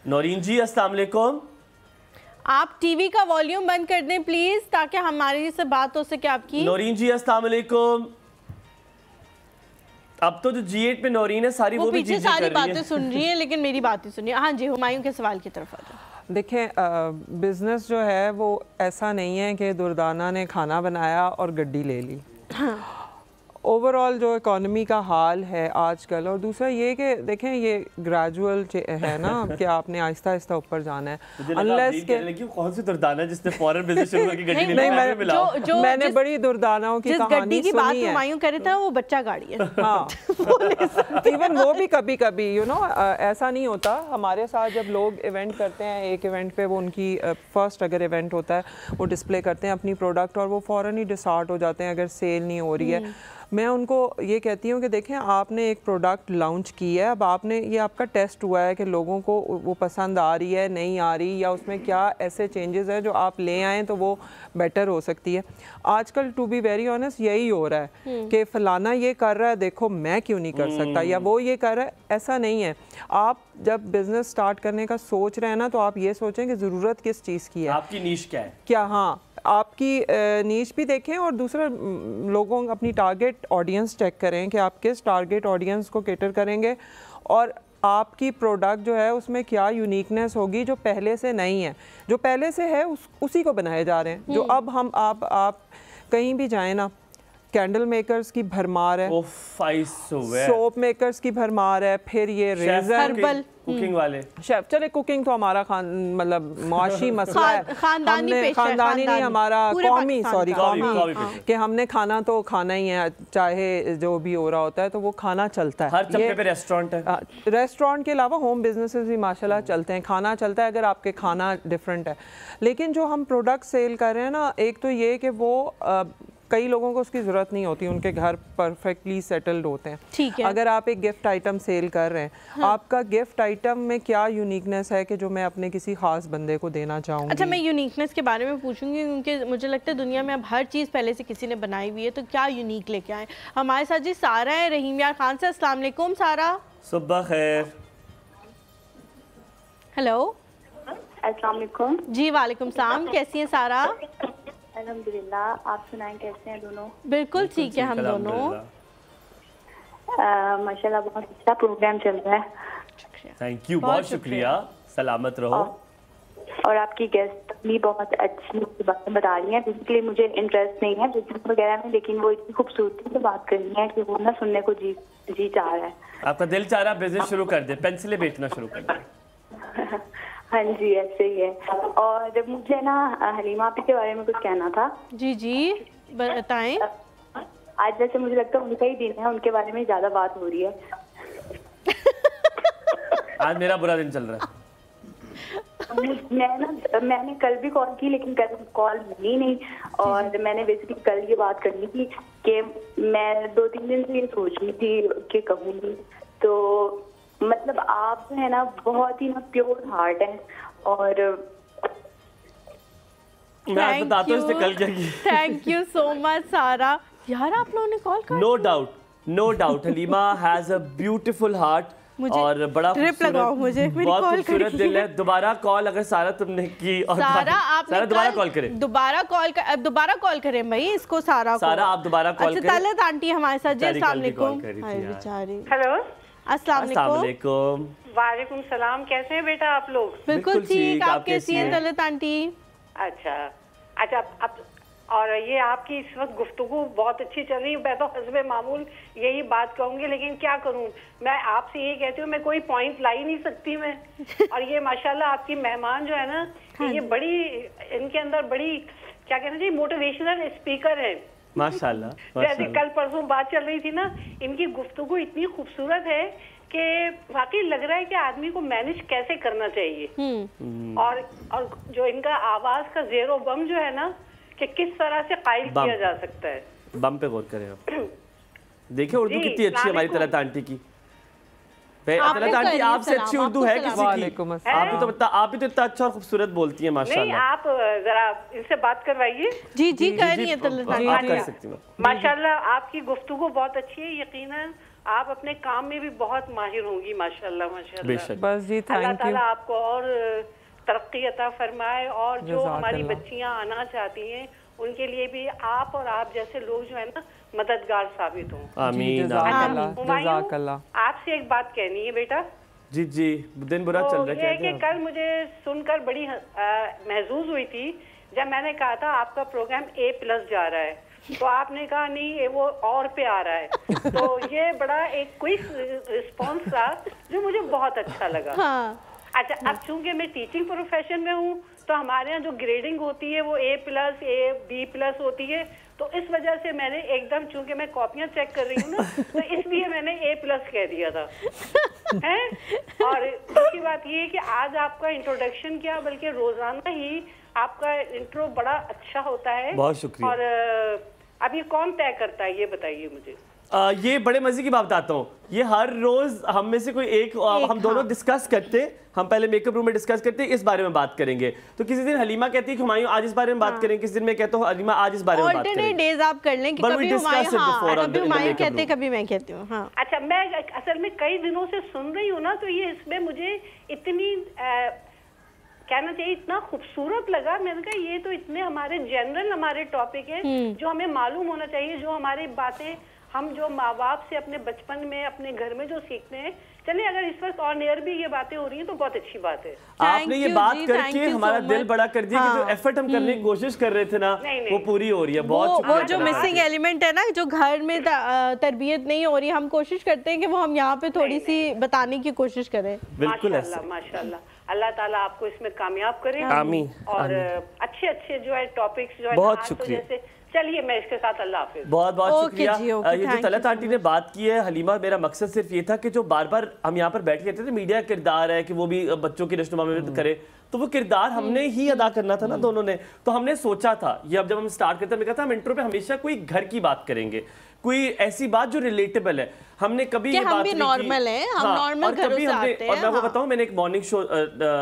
नौरीन जी, अस्सलाम वालेकुम। आप टीवी का वॉल्यूम बंद कर दें प्लीज, ताकि हमारी से बात हो सके आपकी। नौरीन जी अस्सलाम वालेकुम। अब तो जो G8 पे नौरीन है सारी वो भी पीछे सारी बातें सुन रही है, लेकिन मेरी बात ही सुनिए। हाँ जी, हुमायूं के सवाल की तरफ आ जाओ। देखें, बिज़नेस जो है वो ऐसा नहीं है कि दुर्दाना ने खाना बनाया और गड्डी ले ली। ओवरऑल जो इकोनॉमी का हाल है आजकल, और दूसरा ये कि देखें ये ग्रेजुअल है ना कि आपने आहिस्ता आहिस्ता ऊपर जाना है। अनलेस के कौन सी दुर्दाना जिसने फॉरेन बिजनेस शुरू करके गड्डी ले ली? मैंने बड़ी दुर्दानाओं की कहानी की बात हुमायूं करे था, वो बच्चा गाड़ी है। हाँ, इवन वो भी कभी कभी ऐसा नहीं होता। हमारे साथ जब लोग इवेंट करते हैं, एक इवेंट पे वो उनकी फर्स्ट अगर इवेंट होता है वो डिस्प्ले करते हैं अपनी प्रोडक्ट और वो फ़ौरन ही डिसहार्ट हो जाते हैं अगर सेल नहीं हो रही है। मैं उनको ये कहती हूँ कि देखें, आपने एक प्रोडक्ट लॉन्च की है, अब आपने ये आपका टेस्ट हुआ है कि लोगों को वो पसंद आ रही है नहीं आ रही, या उसमें क्या ऐसे चेंजेस है जो आप ले आएँ तो वो बेटर हो सकती है। आजकल टू बी वेरी ऑनेस्ट यही हो रहा है कि फ़लाना ये कर रहा है, देखो मैं क्यों नहीं कर सकता, या वो ये कर रहा है। ऐसा नहीं है। आप जब बिज़नेस स्टार्ट करने का सोच रहे हैं ना, तो आप ये सोचें कि ज़रूरत किस चीज़ की है, आपकी नीश क्या है, क्या, हाँ आपकी नीश भी देखें, और दूसरा लोगों अपनी टारगेट ऑडियंस चेक करें कि आप किस टारगेट ऑडियंस को कैटर करेंगे, और आपकी प्रोडक्ट जो है उसमें क्या यूनिकनेस होगी जो पहले से नहीं है। जो पहले से है उसी को बनाए जा रहे हैं। जो अब हम आप कहीं भी जाएं ना, कैंडल मेकर्स की भरमार है, सोप मेकर्स की भरमार है, फिर ये रेजर कुकिंग वाले शेफ। चले कुकिंग तो हमारा मतलब मुआशी मसला है, खानदानी नहीं, हमारा कौमी, सॉरी कौमी, कि हमने खाना तो खाना ही है, चाहे जो भी हो रहा होता है तो वो खाना चलता है। हर जगह पे रेस्टोरेंट है। रेस्टोरेंट के अलावा होम बिजनेसेस भी माशाल्लाह चलते हैं, खाना चलता है अगर आपके खाना डिफरेंट है। लेकिन जो हम प्रोडक्ट सेल कर रहे हैं ना, एक तो ये कि वो कई लोगों को उसकी ज़रूरत नहीं होती, उनके घर परफेक्टली सेटल्ड होते हैं। ठीक है। अगर आप एक गिफ्ट आइटम सेल कर रहे हैं, हाँ। आपका गिफ्ट आइटम में क्या यूनिकनेस है कि जो मैं अपने किसी खास बंदे को देना चाहूँगी? अच्छा, मैं यूनिकनेस के बारे में पूछूंगी क्योंकि मुझे लगता है दुनिया में अब हर चीज़ पहले से किसी ने बनाई हुई है, तो क्या यूनिक लेके आए? हमारे साथ जी सारा है रहीम यार खान से। अस्सलाम वालेकुम सारा। सुबह खैर। हेलो। अस्सलाम वालेकुम। जी वालेकुम सलाम, कैसी हैं सारा? अल्हम्दुलिल्लाह, आप सुनाएं कैसे हैं दोनों? बिल्कुल ठीक है हम दोनों। माशाल्लाह बहुत अच्छा प्रोग्राम चल रहा है। थैंक यू, बहुत शुक्रिया, सलामत रहो। और आपकी गेस्ट भी बहुत अच्छी बातें बता रही हैं। बेसिकली मुझे इंटरेस्ट नहीं है बिजनेस वगैरह में, लेकिन वो इतनी खूबसूरती से बात करनी है कि वो ना सुनने को जी चाह रहा है। आपका दिल चाह रहा है बिजनेस शुरू कर दे, पेंसिलें बेचना शुरू कर दे। हाँ जी, ऐसे ही है। और मुझे ना हलीमा आपी के बारे में कुछ कहना था। जी जी बताएं। आज जैसे मुझे लगता है उनका ही दिन है, उनके बारे में ज्यादा बात हो रही है। आज मेरा बुरा दिन चल रहा है। मैंने कल भी कॉल की, लेकिन कल कॉल मिली नहीं। और मैंने बेसिकली कल ये बात करनी थी कि मैं 2-3 दिन से ये सोच रही थी कि कहूँगी। तो मतलब आप है ना बहुत ही ना प्योर हार्ट है। और मैं बताता हूँ इससे कल क्या किया। थैंक यू सो मच सारा। यार आप लोगों ने कॉल कर? No doubt Halima has a beautiful heart और बड़ा बहुत खूबसूरत दिल है। दोबारा कॉल अगर सारा तुमने की और सारा आपने दोबारा कॉल करें, दोबारा कॉल करें भाई इसको सारा आप दोबारा कॉल करें। तलत आंटी हमारे साथ जी। अस्सलाम वालेकुम। हेलो अस्सलाम वालेकुम। वालेकुम सलाम, कैसे हैं बेटा आप लोग? बिल्कुल ठीक, आप कैसी हैं तलत आंटी? अच्छा अब और ये आपकी इस वक्त गुफ्तगू बहुत अच्छी चल रही है। मैं तो हस्बे मामूल यही बात कहूँगी, लेकिन क्या करूँ, मैं आपसे ये कहती हूँ, मैं कोई पॉइंट ला ही नहीं सकती मैं। और ये माशाल्लाह आपकी मेहमान जो है ना, ये बड़ी इनके अंदर बड़ी क्या कहना चाहिए मोटिवेशनल स्पीकर है माशाल्लाह। जैसे कल परसों बात चल रही थी ना, इनकी गुफ्तगू इतनी खूबसूरत है कि वाकई लग रहा है कि आदमी को मैनेज कैसे करना चाहिए। और जो इनका आवाज का ज़ेरो बम जो है ना, कि किस तरह से कायल किया जा सकता है। बम पे गौर करें आप। देखिए उर्दू कितनी अच्छी है हमारी तलत आंटी की। तलत आंटी आपसे अच्छी उर्दू है किसी की? आप भी तो इतना अच्छा और खूबसूरत बोलती हैं माशाल्लाह। नहीं, आप जरा इनसे बात करवाइए। जी कर रही है तलत आंटी। आप कर सकती हैं माशाल्लाह। आपकी गुफ्तगू बहुत अच्छी है, यकीनन आप अपने काम में भी बहुत माहिर होंगी माशाल्लाह माशाल्लाह। बस जी, अल्लाह ताला आपको और तरक्की अता फरमाए। और जो हमारी बच्चियां आना चाहती हैं उनके लिए भी आप और आप जैसे लोग जो है ना मददगार साबित हों। आमीन। आपसे एक बात कहनी है बेटा। जी दिन बुरा चल रहा है कि कल मुझे सुनकर बड़ी महसूस हुई थी जब मैंने कहा था आपका प्रोग्राम A+ जा रहा है, तो आपने कहा नहीं ये वो और पे आ रहा है। तो ये बड़ा एक क्विक रिस्पॉन्स था जो मुझे बहुत अच्छा लगा। अच्छा, अब चूंकि मैं टीचिंग प्रोफेशन में हूँ तो हमारे यहाँ जो ग्रेडिंग होती है वो A+, B+ होती है। तो इस वजह से मैंने एकदम, चूंकि मैं कॉपियाँ चेक कर रही हूँ ना, तो इसलिए मैंने A+ कह दिया था हैं। और दूसरी बात ये है कि आज आपका इंट्रोडक्शन क्या बल्कि रोजाना ही आपका इंट्रो बड़ा अच्छा होता है। बहुत शुक्रिया। और अब ये कौन तय करता है ये बताइए मुझे। ये बड़े मजे की बात बताता हूँ। ये हर रोज हम में से कोई एक हम दोनों डिस्कस करते, हम पहले मेकअप रूम में डिस्कस करते, इस बारे में बात करेंगे। तो किसी दिन हलीमा कहती है कि हुमायूं आज इस बारे में बात करेंगे, किसी दिन मैं कहता हूँ हलीमा आज इस बारे में बात करेंगे। डेज आप कर लें कि कभी हुमायूं कहते कभी मैं कहती हूँ। हाँ अच्छा, मैं असल में कई दिनों से सुन रही हूँ ना, तो ये इसमें मुझे इतनी कहना चाहिए इतना खूबसूरत लगा। मैंने कहा ये तो इतने हमारे जनरल हमारे टॉपिक हैं जो हमें मालूम होना चाहिए, जो हमारी बातें हम जो माँ बाप से अपने बचपन में अपने घर में जो सीखते हैं चलिए अगर इस वक्त ऑन एयर भी ये बातें हो रही हैं तो बहुत अच्छी बात है। आपने ये बात करके हमारा दिल बड़ा कर दिया कि जो एफर्ट हम करने की कोशिश कर रहे थे ना वो पूरी हो रही है। बहुत वो जो मिसिंग एलिमेंट है ना, जो घर में तरबियत नहीं हो रही, हम कोशिश करते हैं कि वो हम यहाँ पे थोड़ी सी बताने की कोशिश करें। बिल्कुल माशाल्लाह, अल्लाह ताला आपको इसमें कामयाब करे। आमीन। और अच्छे जो है टॉपिक्स जो है, बहुत शुक्रिया। चलिए मैं इसके साथ अल्लाह हाफिज़। बहुत बहुत शुक्रिया। ये जो तलत आंटी ने बात की है हलीमा, मेरा मकसद सिर्फ ये था कि जो बार बार हम यहाँ पर बैठ के कहते थे मीडिया किरदार है कि वो भी बच्चों की रहनुमा में करे, तो वो किरदार हमने ही अदा करना था ना दोनों ने। तो हमने सोचा था ये, अब जब हम स्टार्ट करते हैं, कहा था हम इंट्रो पे हमेशा कोई घर की बात करेंगे, कोई ऐसी बात जो रिलेटेबल है। हमने कभी ये बात नहीं नॉर्मल है, हम नॉर्मल घरों से आते हैं। और मैं आपको बताऊं, मैंने एक मॉर्निंग शो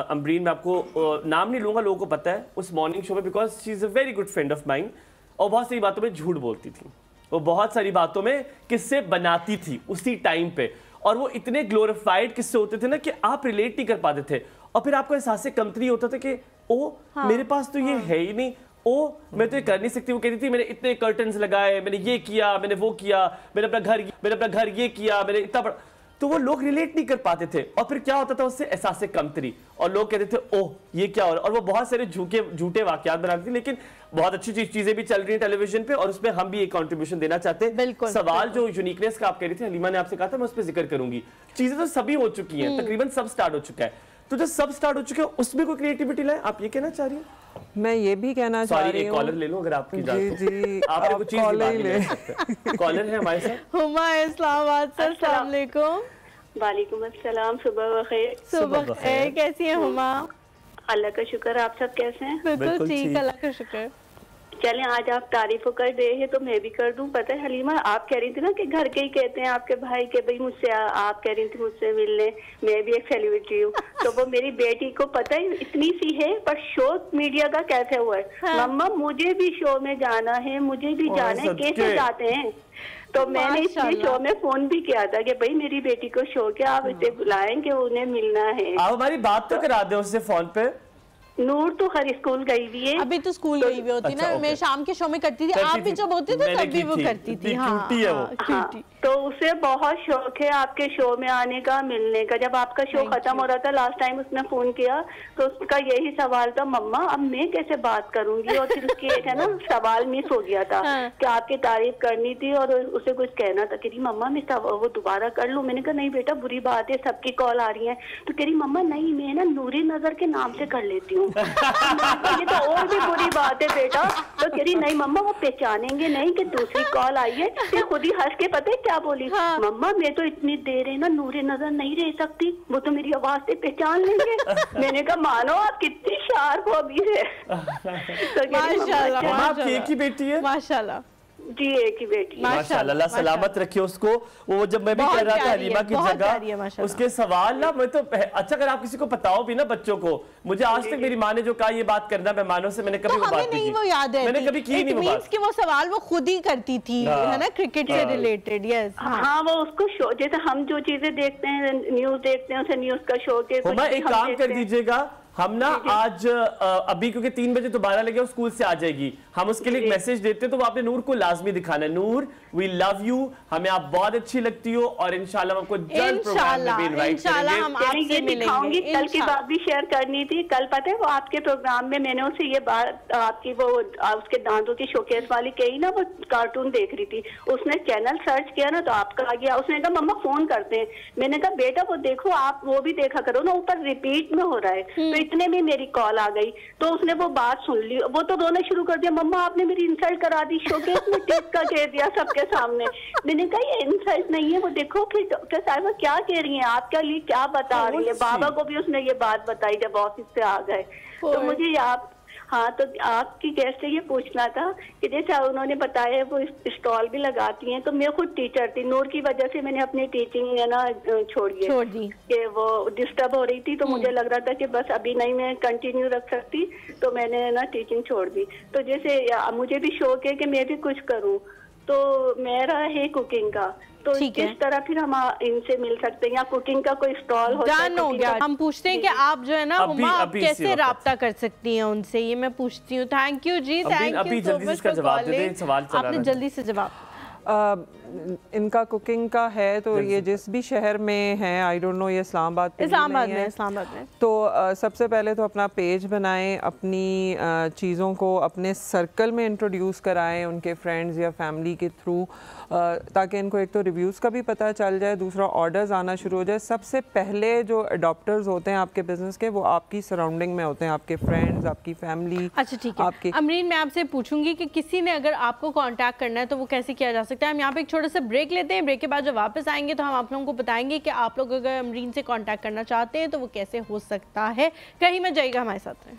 अमरीन, मैं आपको नाम नहीं लूंगा, लोगों को पता है उस मॉर्निंग शो में, because she is a very good friend of mine, और बहुत सारी बातों में झूठ बोलती थी, वो बहुत सारी बातों में किस्से बनाती थी उसी टाइम पे, और वो इतने ग्लोरीफाइड किस्से होते थे ना कि आप रिलेट नहीं कर पाते थे, और फिर आपको एहसास कमतरी होता था कि ओ मेरे पास तो ये है ही नहीं, ओ मैं तो ये कर नहीं सकती। वो कहती थी मैंने इतने कर्टन्स लगाए, मैंने ये किया, मैंने वो किया, मैंने अपना घर ये किया, मैंने इतना बड़ा, तो वो लोग रिलेट नहीं कर पाते थे, और फिर क्या होता था उससे एहसास कमतरी, और लोग कहते थे ओह ये क्या हो रहा है, और वो बहुत सारे झूठे वाकयात बनाती थी। लेकिन बहुत अच्छी चीजें भी चल रही हैं टेलीविजन पे, और उसमें हम भी एक कंट्रीब्यूशन देना चाहते हैं। सवाल जो यूनिकनेस का आप कह रही थी, हलीमा ने आपसे कहा था, मैं उस पर जिक्र करूंगी। चीजें तो सभी हो चुकी हैं, तकरीबन सब स्टार्ट हो चुका है, तो जो सब स्टार्ट हो चुका है उसमें कोई क्रिएटिविटी लाए, आप ये कहना चाह रही हैं? मैं ये भी कहना चाह रही हूँ, कॉलर ले लो अगर आपकी जी जी, आप कुछ चीज ले कॉलर है हमारे साथ। हुमा इस्लामाबाद से, अस्सलाम वालेकुम। वालेकुम अस्सलाम, सुबह बखैर। सुबह बखैर, कैसी है हुमा? अल्लाह का शुक्र, आप सब कैसे हैं? बिल्कुल ठीक, अल्लाह का शुक्र। चलें आज आप तारीफों कर रहे हैं तो मैं भी कर दूं। पता है हलीमा, आप कह रही थी ना कि घर के ही कहते हैं आपके भाई के, भाई मुझसे आप कह रही थी मुझसे मिलने, मैं भी एक सेलिब्रिटी हूँ, तो वो मेरी बेटी को पता है इतनी सी है पर शो मीडिया का कैसे हुआ है। हाँ। मम्मा मुझे भी शो में जाना है, मुझे भी जाना है, कैसे जाते हैं? तो मैंने इसलिए शो में फोन भी किया था कि भाई मेरी बेटी को शो के आप इसे बुलाएं कि उन्हें मिलना है। आप हमारी बात तो करा दे उससे फोन पे। नूर तो हर स्कूल गई हुई है, अभी तो स्कूल गई हुई होती ना, मैं शाम के शो में करती थी, आप भी जब होते थे तब भी वो करती थी। हाँ, तो उसे बहुत शौक है आपके शो में आने का, मिलने का। जब आपका शो खत्म हो रहा था लास्ट टाइम उसने फोन किया तो उसका यही सवाल था, मम्मा अब मैं कैसे बात करूंगी, और फिर उसकी एक है ना सवाल मिस हो गया था कि आपकी तारीफ करनी थी और उसे कुछ कहना था। कह रही मम्मा मैं वो दोबारा कर लूं? मैंने कहा नहीं बेटा बुरी बात है, सबकी कॉल आ रही है। तो कह रही मम्मा नहीं, मैं ना नूरी नजर के नाम से कर लेती हूँ। ये तो और भी बुरी बात है बेटा। तो कह रही नहीं मम्मा वो पहचानेंगे नहीं कि दूसरी कॉल आई है। फिर खुद ही हंस के पता है क्या बोली, मम्मा मैं तो इतनी देर है ना नूरे नजर नहीं रह सकती, वो तो मेरी आवाज से पहचान लेंगे। मैंने कहा मानो आप कितनी शार्प हो अभी से। तो माशाल्लाह, आपकी एक ही बेटी है? माशाल्लाह जी, एक ही बेटी। माशाल्लाह, अल्लाह सलामत रखे उसको। वो जब मैं भी कह रहा था हलीमा की जगह उसके सवाल ना, मैं तो अच्छा अगर आप किसी को बताओ भी ना बच्चों को, मुझे आज तक मेरी माँ ने जो कहा ये बात करना मेहमानों से, मैंने कभी वो बात नहीं की, वो याद है, मैंने कभी की नहीं वो बात। कि वो सवाल वो खुद ही करती थी, है ना, क्रिकेट से रिलेटेड। यस हाँ, वो उसको शो, जैसे हम जो चीजें देखते हैं न्यूज देखते हैं उसे न्यूज का शो के। एक काम कर दीजिएगा, हम ना आज अभी क्योंकि 3 बजे दोबारा लगे स्कूल से आ जाएगी, हम उसके लिए एक मैसेज देते हैं, तो वो आपने नूर को लाजमी दिखाना है। नूर वी लव यू, हमें आप बहुत अच्छी लगती हो, और इंशाल्लाह आपको जल्द प्रोग्राम में भी इनवाइट करेंगे। हम आपसे दिखाऊंगी। कल की बात भी शेयर करनी थी। कल पता है वो आपके प्रोग्राम में मैंने उसे ये बात आपकी वो उसके दांतों की शोकेस वाली कही ना, वो कार्टून देख रही थी, उसने चैनल सर्च किया ना तो आपका आ गया। उसने कहा मम्मा फोन करते हैं। मैंने कहा बेटा वो देखो आप वो भी देखा करो ना, ऊपर रिपीट में हो रहा है। तो इतने में मेरी कॉल आ गई तो उसने वो बात सुन ली, वो तो रोना शुरू कर दिया, मम्मा आपने मेरी इंसल्ट करा दी, शोकेस में टिप का कह दिया सबके सामने। मैंने कहा ये इंसल्ट नहीं है, वो देखो फिर डॉक्टर साहिबा क्या कह रही हैं, आपके लिए क्या बता रही है। बाबा को भी उसने ये बात बताई जब ऑफिस से आ गए। तो मुझे आप हाँ, तो आपकी गेस्ट से ये पूछना था कि जैसे उन्होंने बताया वो स्टॉल भी लगाती हैं, तो मैं खुद टीचर थी, नूर की वजह से मैंने अपनी टीचिंग है ना छोड़ दी कि वो डिस्टर्ब हो रही थी, तो मुझे लग रहा था कि बस अभी नहीं मैं कंटिन्यू रख सकती, तो मैंने ना टीचिंग छोड़ दी। तो जैसे मुझे भी शौक है कि मैं भी कुछ करूँ, तो मेरा है कुकिंग का, तो किस तरह फिर हम इनसे मिल सकते हैं, या कुकिंग का कोई स्टॉल होता है? हो गया, हम पूछते हैं कि आप जो है ना हुमा आप कैसे राब्ता कर सकती हैं उनसे, ये मैं पूछती हूँ। थैंक यू जी, थैंक यू। जल्दी से इसका जवाब दे दें, सवाल चला रहा है। आपने जल्दी से जवाब इनका कुकिंग का है तो ये जिस भी शहर में है, आई डोंट नो ये इस्लामाबाद में, तो सबसे पहले तो अपना पेज बनाएं, अपनी चीज़ों को अपने सर्कल में इंट्रोड्यूस कराएं उनके फ्रेंड्स या फैमिली के थ्रू, ताकि इनको एक तो रिव्यूज़ का भी पता चल जाए, दूसरा ऑर्डर्स आना शुरू हो जाए। सबसे पहले जो अडॉप्टर्स होते हैं आपके बिजनेस के वो आपकी सराउंडिंग में होते हैं, आपके फ्रेंड्स, आपकी फैमिली। अच्छा ठीक है अमरीन, मैं आपसे पूछूंगी कि किसी ने अगर आपको कांटेक्ट करना है तो वो कैसे किया जा सकता है? हम यहाँ पे एक छोटा सा ब्रेक लेते हैं, ब्रेक के बाद जब वापस आएंगे तो हम आप लोगों को बताएंगे कि आप लोग अगर अमरीन से कांटेक्ट करना चाहते हैं तो वो कैसे हो सकता है। कहीं मत जाइएगा, हमारे साथ रहें।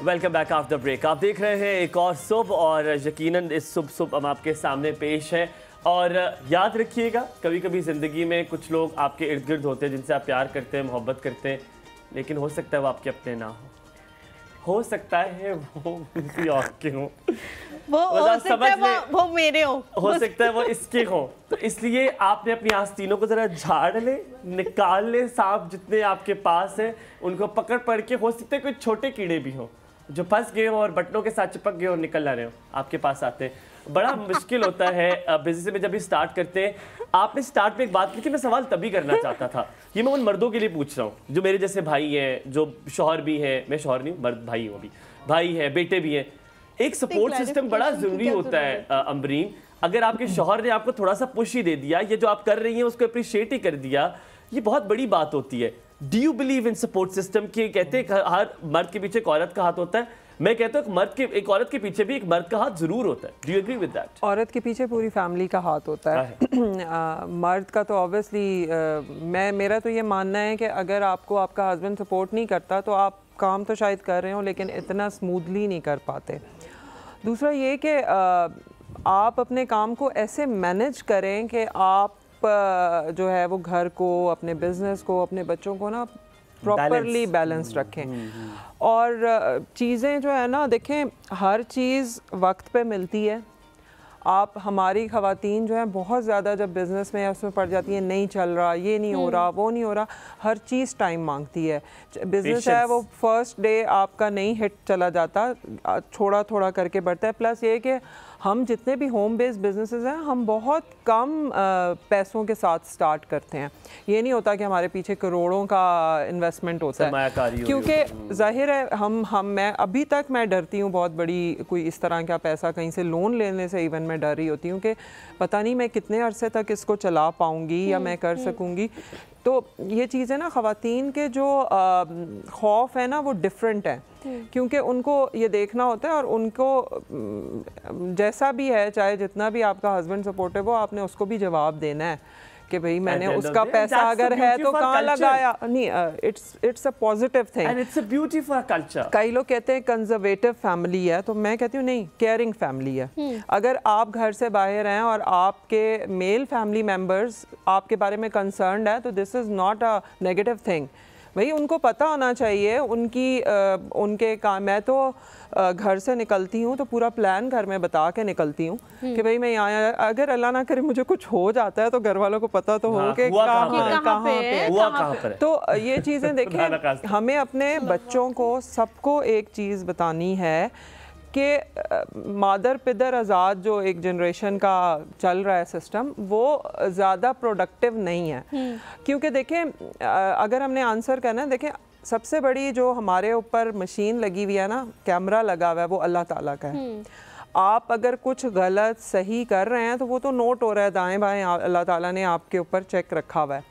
Welcome back after break. आप देख रहे हैं एक और सुबह, और यकीनन इस सुबह हम आपके सामने पेश हैं। और याद रखिएगा, कभी कभी ज़िंदगी में कुछ लोग आपके इर्द गिर्द होते हैं जिनसे आप प्यार करते हैं, मोहब्बत करते हैं, लेकिन हो सकता है वो आपके अपने ना हो सकता है वो किसी और के हो, वो मेरे हो सकता है वो इसके हो। तो इसलिए आपने अपनी आस्तीनों को ज़रा झाड़ ले, निकाल ले, सांप जितने आपके पास हैं उनको पकड़ के, हो सकता है कोई छोटे कीड़े भी हों जो फंस गए हो और बटनों के साथ चिपक गए और निकल ला रहे हो, आपके पास आते हैं। बड़ा मुश्किल होता है बिजनेस में जब भी स्टार्ट करते हैं। आपने स्टार्ट में एक बात की थी, मैं सवाल तभी करना चाहता था, ये मैं उन मर्दों के लिए पूछ रहा हूँ जो मेरे जैसे भाई हैं, जो शौहर भी हैं, मैं शौहर नहीं हूँ, मर्द भाई हूँ, अभी भाई है, बेटे भी हैं। एक सपोर्ट सिस्टम बड़ा ज़रूरी होता है अमरीन। अगर आपके शौहर ने आपको थोड़ा सा पुश ही दे दिया, ये जो आप कर रही हैं उसको अप्रिशिएट ही कर दिया, ये बहुत बड़ी बात होती है। Do you believe in support system? की कहते हैं हर मर्द के पीछे एक औरत का हाथ होता है, मैं कहता हूँ एक औरत के पीछे भी एक मर्द का हाथ जरूर होता है। Do you agree with that? औरत के पीछे पूरी फैमिली का हाथ होता है। मर्द का तो ऑब्वियसली मेरा तो ये मानना है कि अगर आपको आपका हस्बैंड सपोर्ट नहीं करता तो आप काम तो शायद कर रहे हो लेकिन इतना स्मूथली नहीं कर पाते। दूसरा ये कि आप अपने काम को ऐसे मैनेज करें कि आप जो है वो घर को, अपने बिजनेस को, अपने बच्चों को ना प्रॉपरली बैलेंस रखें। और चीज़ें जो है ना, देखें हर चीज़ वक्त पे मिलती है। आप हमारी ख़वातीन जो है बहुत ज़्यादा जब बिज़नेस में उसमें पड़ जाती है, नहीं चल रहा, ये नहीं हो रहा, वो नहीं हो रहा, हर चीज़ टाइम मांगती है। बिज़नेस है वो फर्स्ट डे आपका नहीं हिट चला जाता, थोड़ा थोड़ा करके बढ़ता है। प्लस ये कि हम जितने भी होम बेस्ड बिजनेसेस हैं हम बहुत कम पैसों के साथ स्टार्ट करते हैं। ये नहीं होता कि हमारे पीछे करोड़ों का इन्वेस्टमेंट होता है, क्योंकि जाहिर है मैं अभी तक मैं डरती हूँ बहुत बड़ी कोई इस तरह का पैसा कहीं से लोन लेने से। इवन मैं डर रही होती हूँ कि पता नहीं मैं कितने अरसे तक इसको चला पाऊँगी या मैं कर सकूँगी। तो ये चीज़ें ना ख़वातीन के जो खौफ है ना वो डिफरेंट है, क्योंकि उनको ये देखना होता है और उनको जैसा भी है, चाहे जितना भी आपका हस्बैंड सपोर्टिव हो, आपने उसको भी जवाब देना है कि भाई मैंने उसका पैसा अगर है तो कहाँ लगाया। नहीं, it's a positive thing and it's a beauty for culture. कई लोग कहते हैं कंजर्वेटिव फैमिली है, तो मैं कहती हूँ नहीं, केयरिंग फैमिली है। अगर आप घर से बाहर हैं और आपके मेल फैमिली मेम्बर्स आपके बारे में कंसर्न्ड है तो this is not a negative thing. भाई उनको पता होना चाहिए उनके काम। मैं तो घर से निकलती हूँ तो पूरा प्लान घर में बता के निकलती हूँ कि भाई मैं यहाँ, अगर अल्लाह ना करे मुझे कुछ हो जाता है तो घर वालों को पता तो हो कि कहाँ पे। तो ये चीज़ें देखें, हमें अपने बच्चों को सबको एक चीज़ बतानी है कि मादर पिदर आज़ाद जो एक जनरेशन का चल रहा है सिस्टम, वो ज़्यादा प्रोडक्टिव नहीं है। क्योंकि देखें अगर हमने आंसर करना है, देखें सबसे बड़ी जो हमारे ऊपर मशीन लगी हुई है ना, कैमरा लगा हुआ है, वो अल्लाह ताला का है। आप अगर कुछ गलत सही कर रहे हैं तो वो तो नोट हो रहा है दाएं बाएं, अल्लाह ताला ने आपके ऊपर चेक रखा हुआ है।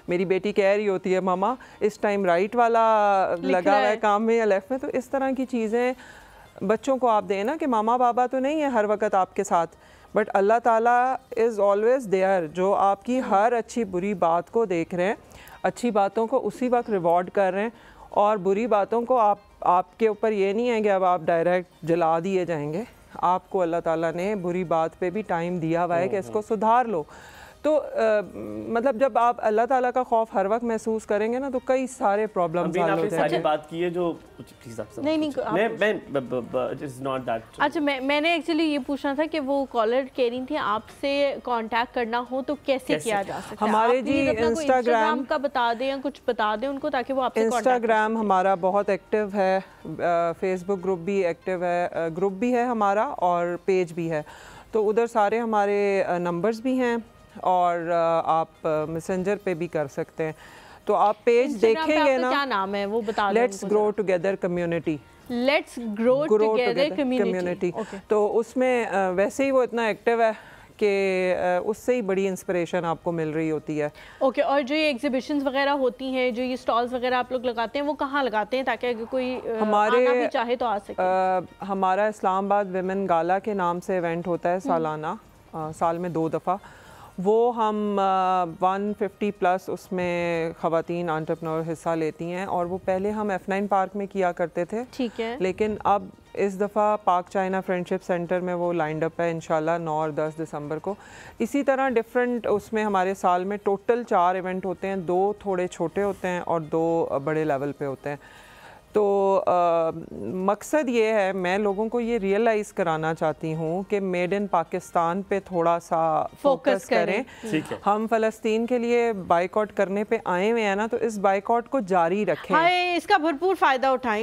मेरी बेटी कह रही होती है मामा इस टाइम राइट वाला लगा हुआ है काम में या लेफ्ट में। तो इस तरह की चीज़ें बच्चों को आप देना कि मामा बाबा तो नहीं है हर वक्त आपके साथ, बट अल्लाह ताला इज़ ऑलवेज़ देयर, जो आपकी हर अच्छी बुरी बात को देख रहे हैं, अच्छी बातों को उसी वक्त रिवॉर्ड कर रहे हैं, और बुरी बातों को आपके ऊपर ये नहीं है कि अब आप डायरेक्ट जला दिए जाएंगे। आपको अल्लाह ताला ने बुरी बात पे भी टाइम दिया हुआ है कि इसको सुधार लो। तो मतलब जब आप अल्लाह ताला का खौफ हर वक्त महसूस करेंगे ना तो कई सारे प्रॉब्लम्स हल हो जाएंगे। बात की है जो नहीं अच्छा, मैंने एक्चुअली ये पूछना था कि वो कॉलर कह रही थी आपसे कांटेक्ट करना हो तो कैसे किया जा सकता है? हमारे जी इंस्टाग्राम का बता दें या कुछ बता दें उनको ताकि वो आपसे इंस्टाग्राम हमारा बहुत एक्टिव है, फेसबुक ग्रुप भी एक्टिव है, ग्रुप भी है हमारा और पेज भी है, तो उधर सारे हमारे नंबर्स भी हैं और आप मैसेंजर पे भी कर सकते हैं। तो आप पेज देखेंगे ना, क्या नाम है वो बता दें। Let's grow together community, let's grow together community. तो उसमें वैसे ही वो इतना एक्टिव है कि उससे ही बड़ी इंस्पिरेशन आपको मिल रही होती है। ओके, और जो ये एग्जीबिशंस वगैरह होती हैं, जो ये स्टॉल्स वगैरह आप लोग लगाते हैं, वो कहाँ लगाते हैं ताकि अगर कोई आना भी चाहे तो आ सके? हमारा इस्लामाबाद विमेन गाला के नाम से इवेंट होता है सालाना, साल में 2 दफ़ा। वो हम 150 प्लस उसमें ख़वातीन एंटरप्रेन्योर हिस्सा लेती हैं और वो पहले हम F9 पार्क में किया करते थे, ठीक है, लेकिन अब इस दफ़ा पाक चाइना फ्रेंडशिप सेंटर में वो लाइंड अप है इंशाल्लाह 9 और 10 दिसंबर को। इसी तरह डिफरेंट उसमें हमारे साल में टोटल 4 इवेंट होते हैं, 2 थोड़े छोटे होते हैं और 2 बड़े लेवल पे होते हैं। तो मकसद ये है, मैं लोगों को ये रियलाइज़ कराना चाहती हूँ कि मेड इन पाकिस्तान पे थोड़ा सा फोकस करें। हम फ़लस्तीन के लिए बाइकआउट करने पे आए हुए हैं ना, तो इस बाइकआउट को जारी रखें। इसका भरपूर फ़ायदा उठाएं,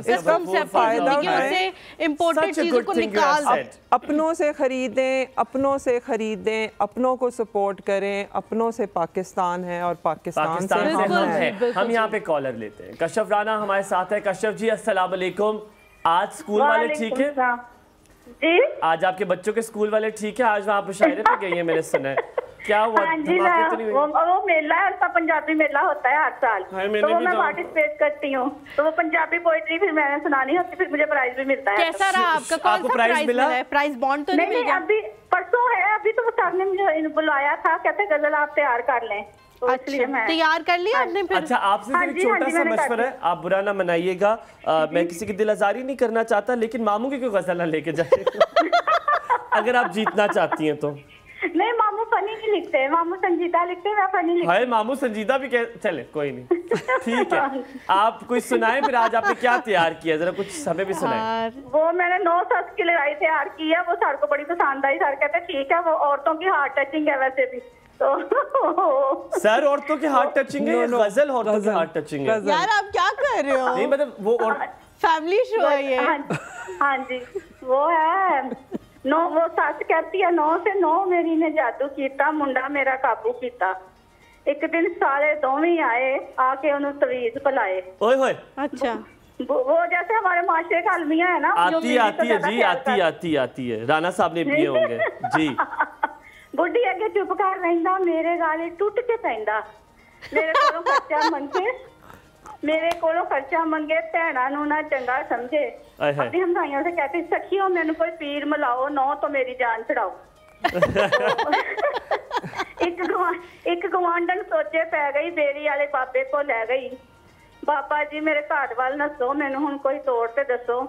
इम्पोर्टेड चीज़ों को निकाल दें, अपनों से ख़रीदें, अपनों से ख़रीदें, अपनों को सपोर्ट करें, अपनों से पाकिस्तान है और पाकिस्तान से हम हैं। हम यहाँ पे कॉलर लेते हैं। कशफ राना हमारे साथ है। कशफ जी अस्सलाम वालेकुम। आज स्कूल वाले ठीक है जी? आज आपके बच्चों के स्कूल वाले ठीक है? आज वहाँ मुशायरे पे गई है, मैंने सुना है। क्या हुआ? वो मेला है, उसका पंजाबी मेला होता है हर साल, तो वो मैं पार्टिसिपेट करती हूँ। तो वो पंजाबी पोइट्री फिर मैंने सुनानी होती, फिर मुझे प्राइज भी मिलता है। कैसा रहा आपका? कौन सा प्राइज मिला? प्राइज बॉन्ड तो नहीं? अभी परसों है, अभी तो वो सर ने मुझे बुलाया था, कहते गजल आप तैयार कर लें। तो अच्छा, तैयार कर लिया आपने फिर? अच्छा, आपसे एक छोटा सा मशवरा है, आप बुरा ना मनाइएगा, मैं किसी की दिल आजारी नहीं करना चाहता, लेकिन मामू की कोई गजल ना लेके जाए अगर आप जीतना चाहती हैं तो। नहीं, मामू फनी नहीं लिखते, मामू संजीदा लिखते हैं, मैं फनी लिखती हूं। मामू संजीदा भी चले, कोई नहीं, ठीक है। आप कुछ सुनाएं फिर, आज आपने क्या तैयार किया, जरा कुछ हमें भी सुनाएं। वो मैंने 9 सस की लड़ाई तैयार की है, वो सर को बड़ी पसंद आई। सर कहते ठीक है, वो औरतों की हार्ट टचिंग है वैसे भी तो। सर औरतों की हार्ट टचिंग है, गजल औरतों की हार्ट टचिंग है। यार आप क्या कर रहे हो? नहीं मतलब वो फैमिली शो है ये। हाँ जी, वो है 9, वो सस कहती है 9 से 9 मेरी ने जादू कीता, मुंडा मेरा काबू कीता। एक दिन सारे दोवें आए, आके उन्हें तवीज पलाए। ओए होए, अच्छा, वो जैसे हमारे माशरे का अलमिया है ना, आती है जी, आती है। राना साहब ने पिए होंगे जी। बुढ़ी अगे चुप कर रहिंदा, मेरे गाले टुट के पैंदा, मेरे कोलों खर्चा मंगे, मेरे कोलों खर्चा मंगे, भैणा नूं ना चंगा समझे। अपनी हमसाइयों से कहती सखियों मैनू कोई पीर मिलाओ, 9 तो मेरी जान छड़ाओ। एक गवांडन सोचे पै गई, बेरी वाले बाबे को लै गई। बाबा जी मेरे घर वाल नसो, मैनू हुण कोई तोड़ ते दसो।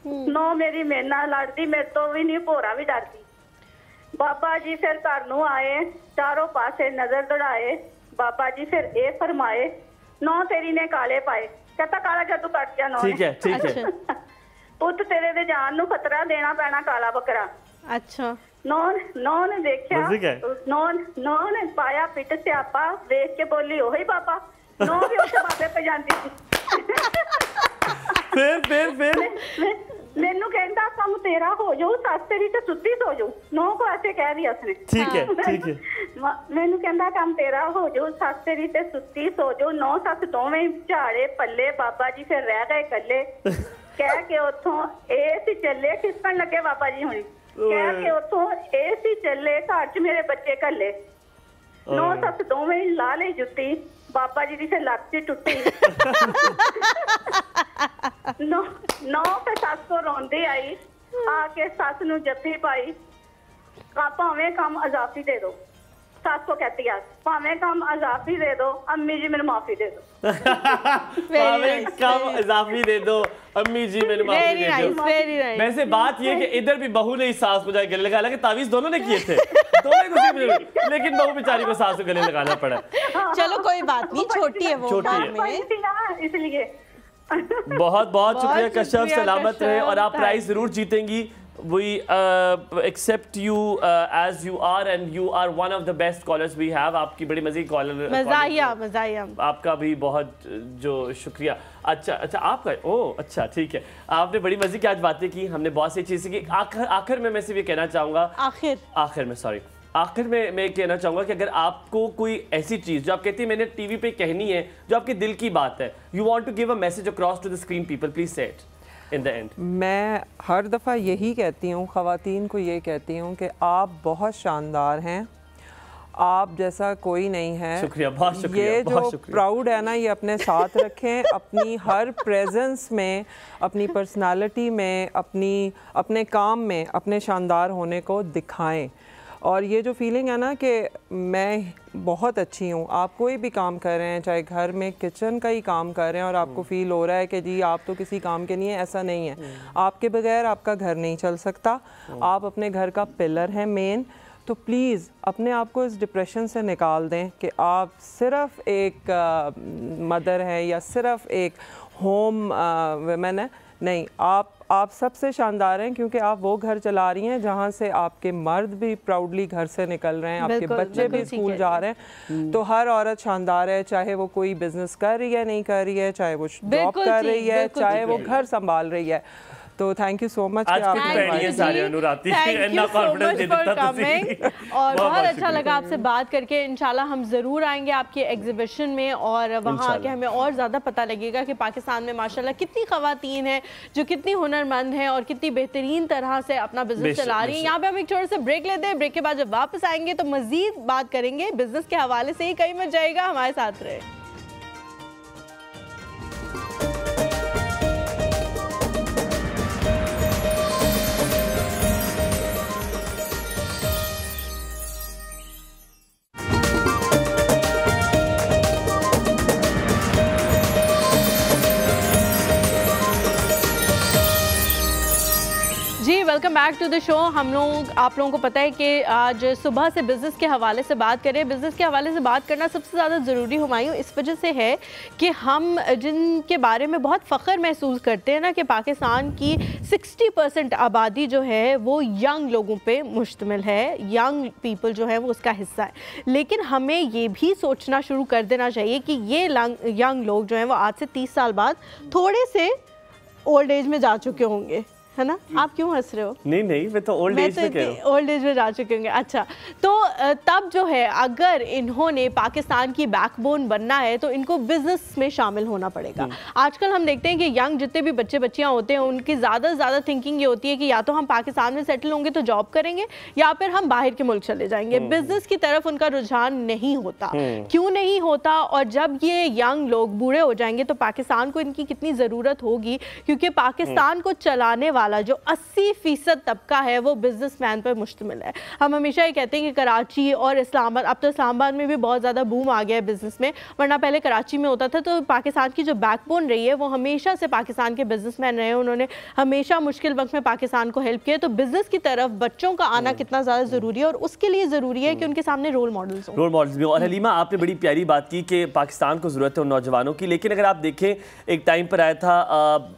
9 मेरी मेरे नाल लड़दी, मेरे तो भी नहीं भोरा भी डरदी। बाबा जी फिर घर नूं आए, चारों पासे नजर दौड़ाए। बाबा जी फिर ए फरमाए, 9 तेरी ने काले पाए। कहता काला जादू कट गया 9। ठीक है, ठीक है। पुत तेरे दे जान नूं खतरा, देना पैना काला बकरा। अच्छा, 9 ने देखा, 9 ने पाया पिट स्यापा, देख के बोली ओही बाबा। 9 भी उस बाबे पे जाती थी। फिर मैनू कहता कम तेरा हो जाऊ, सस तेरी तो सुत्ती सो जाऊ। 9 को ऐसे कह दिया उसने। ठीक है। मैनू कहता कम तेरा हो जाऊ, सस तेरी ते सुत्ती सो जाऊ। 9 सस दोवें झाड़े पल्ले, बाबा जी फिर रह गए कल्ले। कह के उथों एसी चले, खिसकन लगे बाबा जी हुणी। कह के उथों एसी चले, घर च मेरे बच्चे कल्ले। 9 सस दोवें ला ली जुत्ती, बाबा जी दी फिर लत्त सी टुट्टी। 9 फिर सस को रोंदी आई, आके सस नूं जफ्फी पाई, भावें कम अजाफी दे दो। सास को कहती है भावें कम अजाफी दे दो अम्मी जी मेरे माफी दे दो। भावें कम अजाफी दे दो अम्मी जी मेरे माफी दे दो। वैसे बात ये कि इधर भी बहू ने सास को जाके गले लगा, हालांकि तावीज दोनों ने किए थे लेकिन बहू बेचारी को सास को गले लगाना पड़ा। चलो कोई बात नहीं, छोटी है वो, छोटी है इसलिए। बहुत बहुत शुक्रिया कश्यप, सलामत रहे और आप प्राइज जरूर जीतेंगी। We accept you as you are and you are one of the best callers we have. आपकी बड़ी मज़े की कॉलर, मज़ाहिया आपका भी बहुत जो शुक्रिया। अच्छा आपका अच्छा ठीक है, आपने बड़ी मज़े की आज बातें की, हमने बहुत सी चीज़ें की। आखिर में मैं सिर्फ ये कहना चाहूँगा, आखिर में मैं कहना चाहूँगा कि अगर आपको कोई ऐसी चीज़ जो आप कहती हैं मैंने टीवी पे कहनी है, जो आपके दिल की बात है, you want to give a message across to the screen people, please say it in the end. मैं हर दफ़ा यही कहती हूँ, ख़वातीन को ये कहती हूँ कि आप बहुत शानदार हैं, आप जैसा कोई नहीं है। शुक्रिया, बहुत शुक्रिया। ये जो प्राउड है ना, ये अपने साथ रखें, अपनी हर प्रेजेंस में, अपनी पर्सनालिटी में, अपने काम में अपने शानदार होने को दिखाएं। और ये जो फीलिंग है ना कि मैं बहुत अच्छी हूँ, आप कोई भी काम कर रहे हैं, चाहे घर में किचन का ही काम कर रहे हैं और आपको फील हो रहा है कि जी आप तो किसी काम के नहीं है, ऐसा नहीं है। आपके बगैर आपका घर नहीं चल सकता, आप अपने घर का पिलर हैं मेन। तो प्लीज़ अपने आप को इस डिप्रेशन से निकाल दें कि आप सिर्फ़ एक मदर हैं या सिर्फ़ एक होम वुमेन है। नहीं, आप सबसे शानदार हैं, क्योंकि आप वो घर चला रही हैं जहाँ से आपके मर्द भी प्राउडली घर से निकल रहे हैं, आपके बच्चे भी स्कूल जा रहे हैं। तो हर औरत शानदार है, चाहे वो कोई बिजनेस कर रही है, नहीं कर रही है, चाहे वो जॉब कर रही है, चाहे वो घर संभाल रही है। तो थैंक यू सो मच। और बहुत अच्छा लगा आपसे बात करके। इंशाल्लाह हम ज़रूर आएंगे आपके एग्जीबिशन में और वहाँ आके हमें और ज़्यादा पता लगेगा कि पाकिस्तान में माशाल्लाह कितनी ख़वातीन हैं जो कितनी हुनरमंद हैं और कितनी बेहतरीन तरह से अपना बिजनेस चला रही हैं। यहाँ पे हम एक छोटे से ब्रेक लेते हैं, ब्रेक के बाद जब वापस आएंगे तो मज़ीद बात करेंगे बिजनेस के हवाले से ही। कहीं मत जाएगा, हमारे साथ रहे। Welcome back to the show. आप लोगों को पता है कि आज सुबह से बिज़नेस के हवाले से बात करें। बिज़नेस के हवाले से बात करना सबसे ज़्यादा ज़रूरी हुमायूं इस वजह से है कि हम जिनके बारे में बहुत फ़ख्र महसूस करते हैं ना कि पाकिस्तान की 60% आबादी जो है वो यंग लोगों पे मुश्तमिल है, यंग पीपल जो है वो उसका हिस्सा है। लेकिन हमें ये भी सोचना शुरू कर देना चाहिए कि ये यंग लोग जो हैं वो आज से 30 साल बाद थोड़े से ओल्ड एज में जा चुके होंगे, है ना? आप क्यों हंस रहे हो? नहीं मैं तो ओल्ड एज में जा चुके होंगे। अच्छा, तो तब जो है अगर इन्होंने पाकिस्तान की बैकबोन बनना है तो इनको बिजनेस में शामिल होना पड़ेगा। आजकल हम देखते हैं कि यंग जितने भी बच्चे बच्चियां होते हैं उनकी ज़्यादा से ज़्यादा थिंकिंग ये होती है कि या तो हम पाकिस्तान में सेटल होंगे तो जॉब करेंगे या फिर हम बाहर के मुल्क चले जाएंगे। बिजनेस की तरफ उनका रुझान नहीं होता। क्यों नहीं होता? और जब ये यंग लोग बूढ़े हो जाएंगे तो पाकिस्तान को इनकी कितनी ज़रूरत होगी, क्योंकि पाकिस्तान को चलाने वाला जो 80% तबका है वो बिजनेसमैन पर मुश्तमिल है। हम हमेशा ये कहते हैं कि कराची और इस्लामाबाद, अब तो इस्लामाबाद में भी बहुत ज़्यादा बूम आ गया है बिजनेस में, वरना पहले कराची में होता था। तो पाकिस्तान की जो बैकबोन रही है वो हमेशा से पाकिस्तान के बिजनेसमैन रहे हैं, उन्होंने हमेशा मुश्किल वक्त में पाकिस्तान को हेल्प किया। तो बिजनेस की तरफ बच्चों का आना कितना ज़्यादा ज़रूरी है और उसके लिए ज़रूरी है कि उनके सामने रोल मॉडल्स भी। और हलीमा, आपने बड़ी प्यारी बात की कि पाकिस्तान को ज़रूरत है उन नौजवानों की, लेकिन अगर आप देखें एक टाइम पर आया था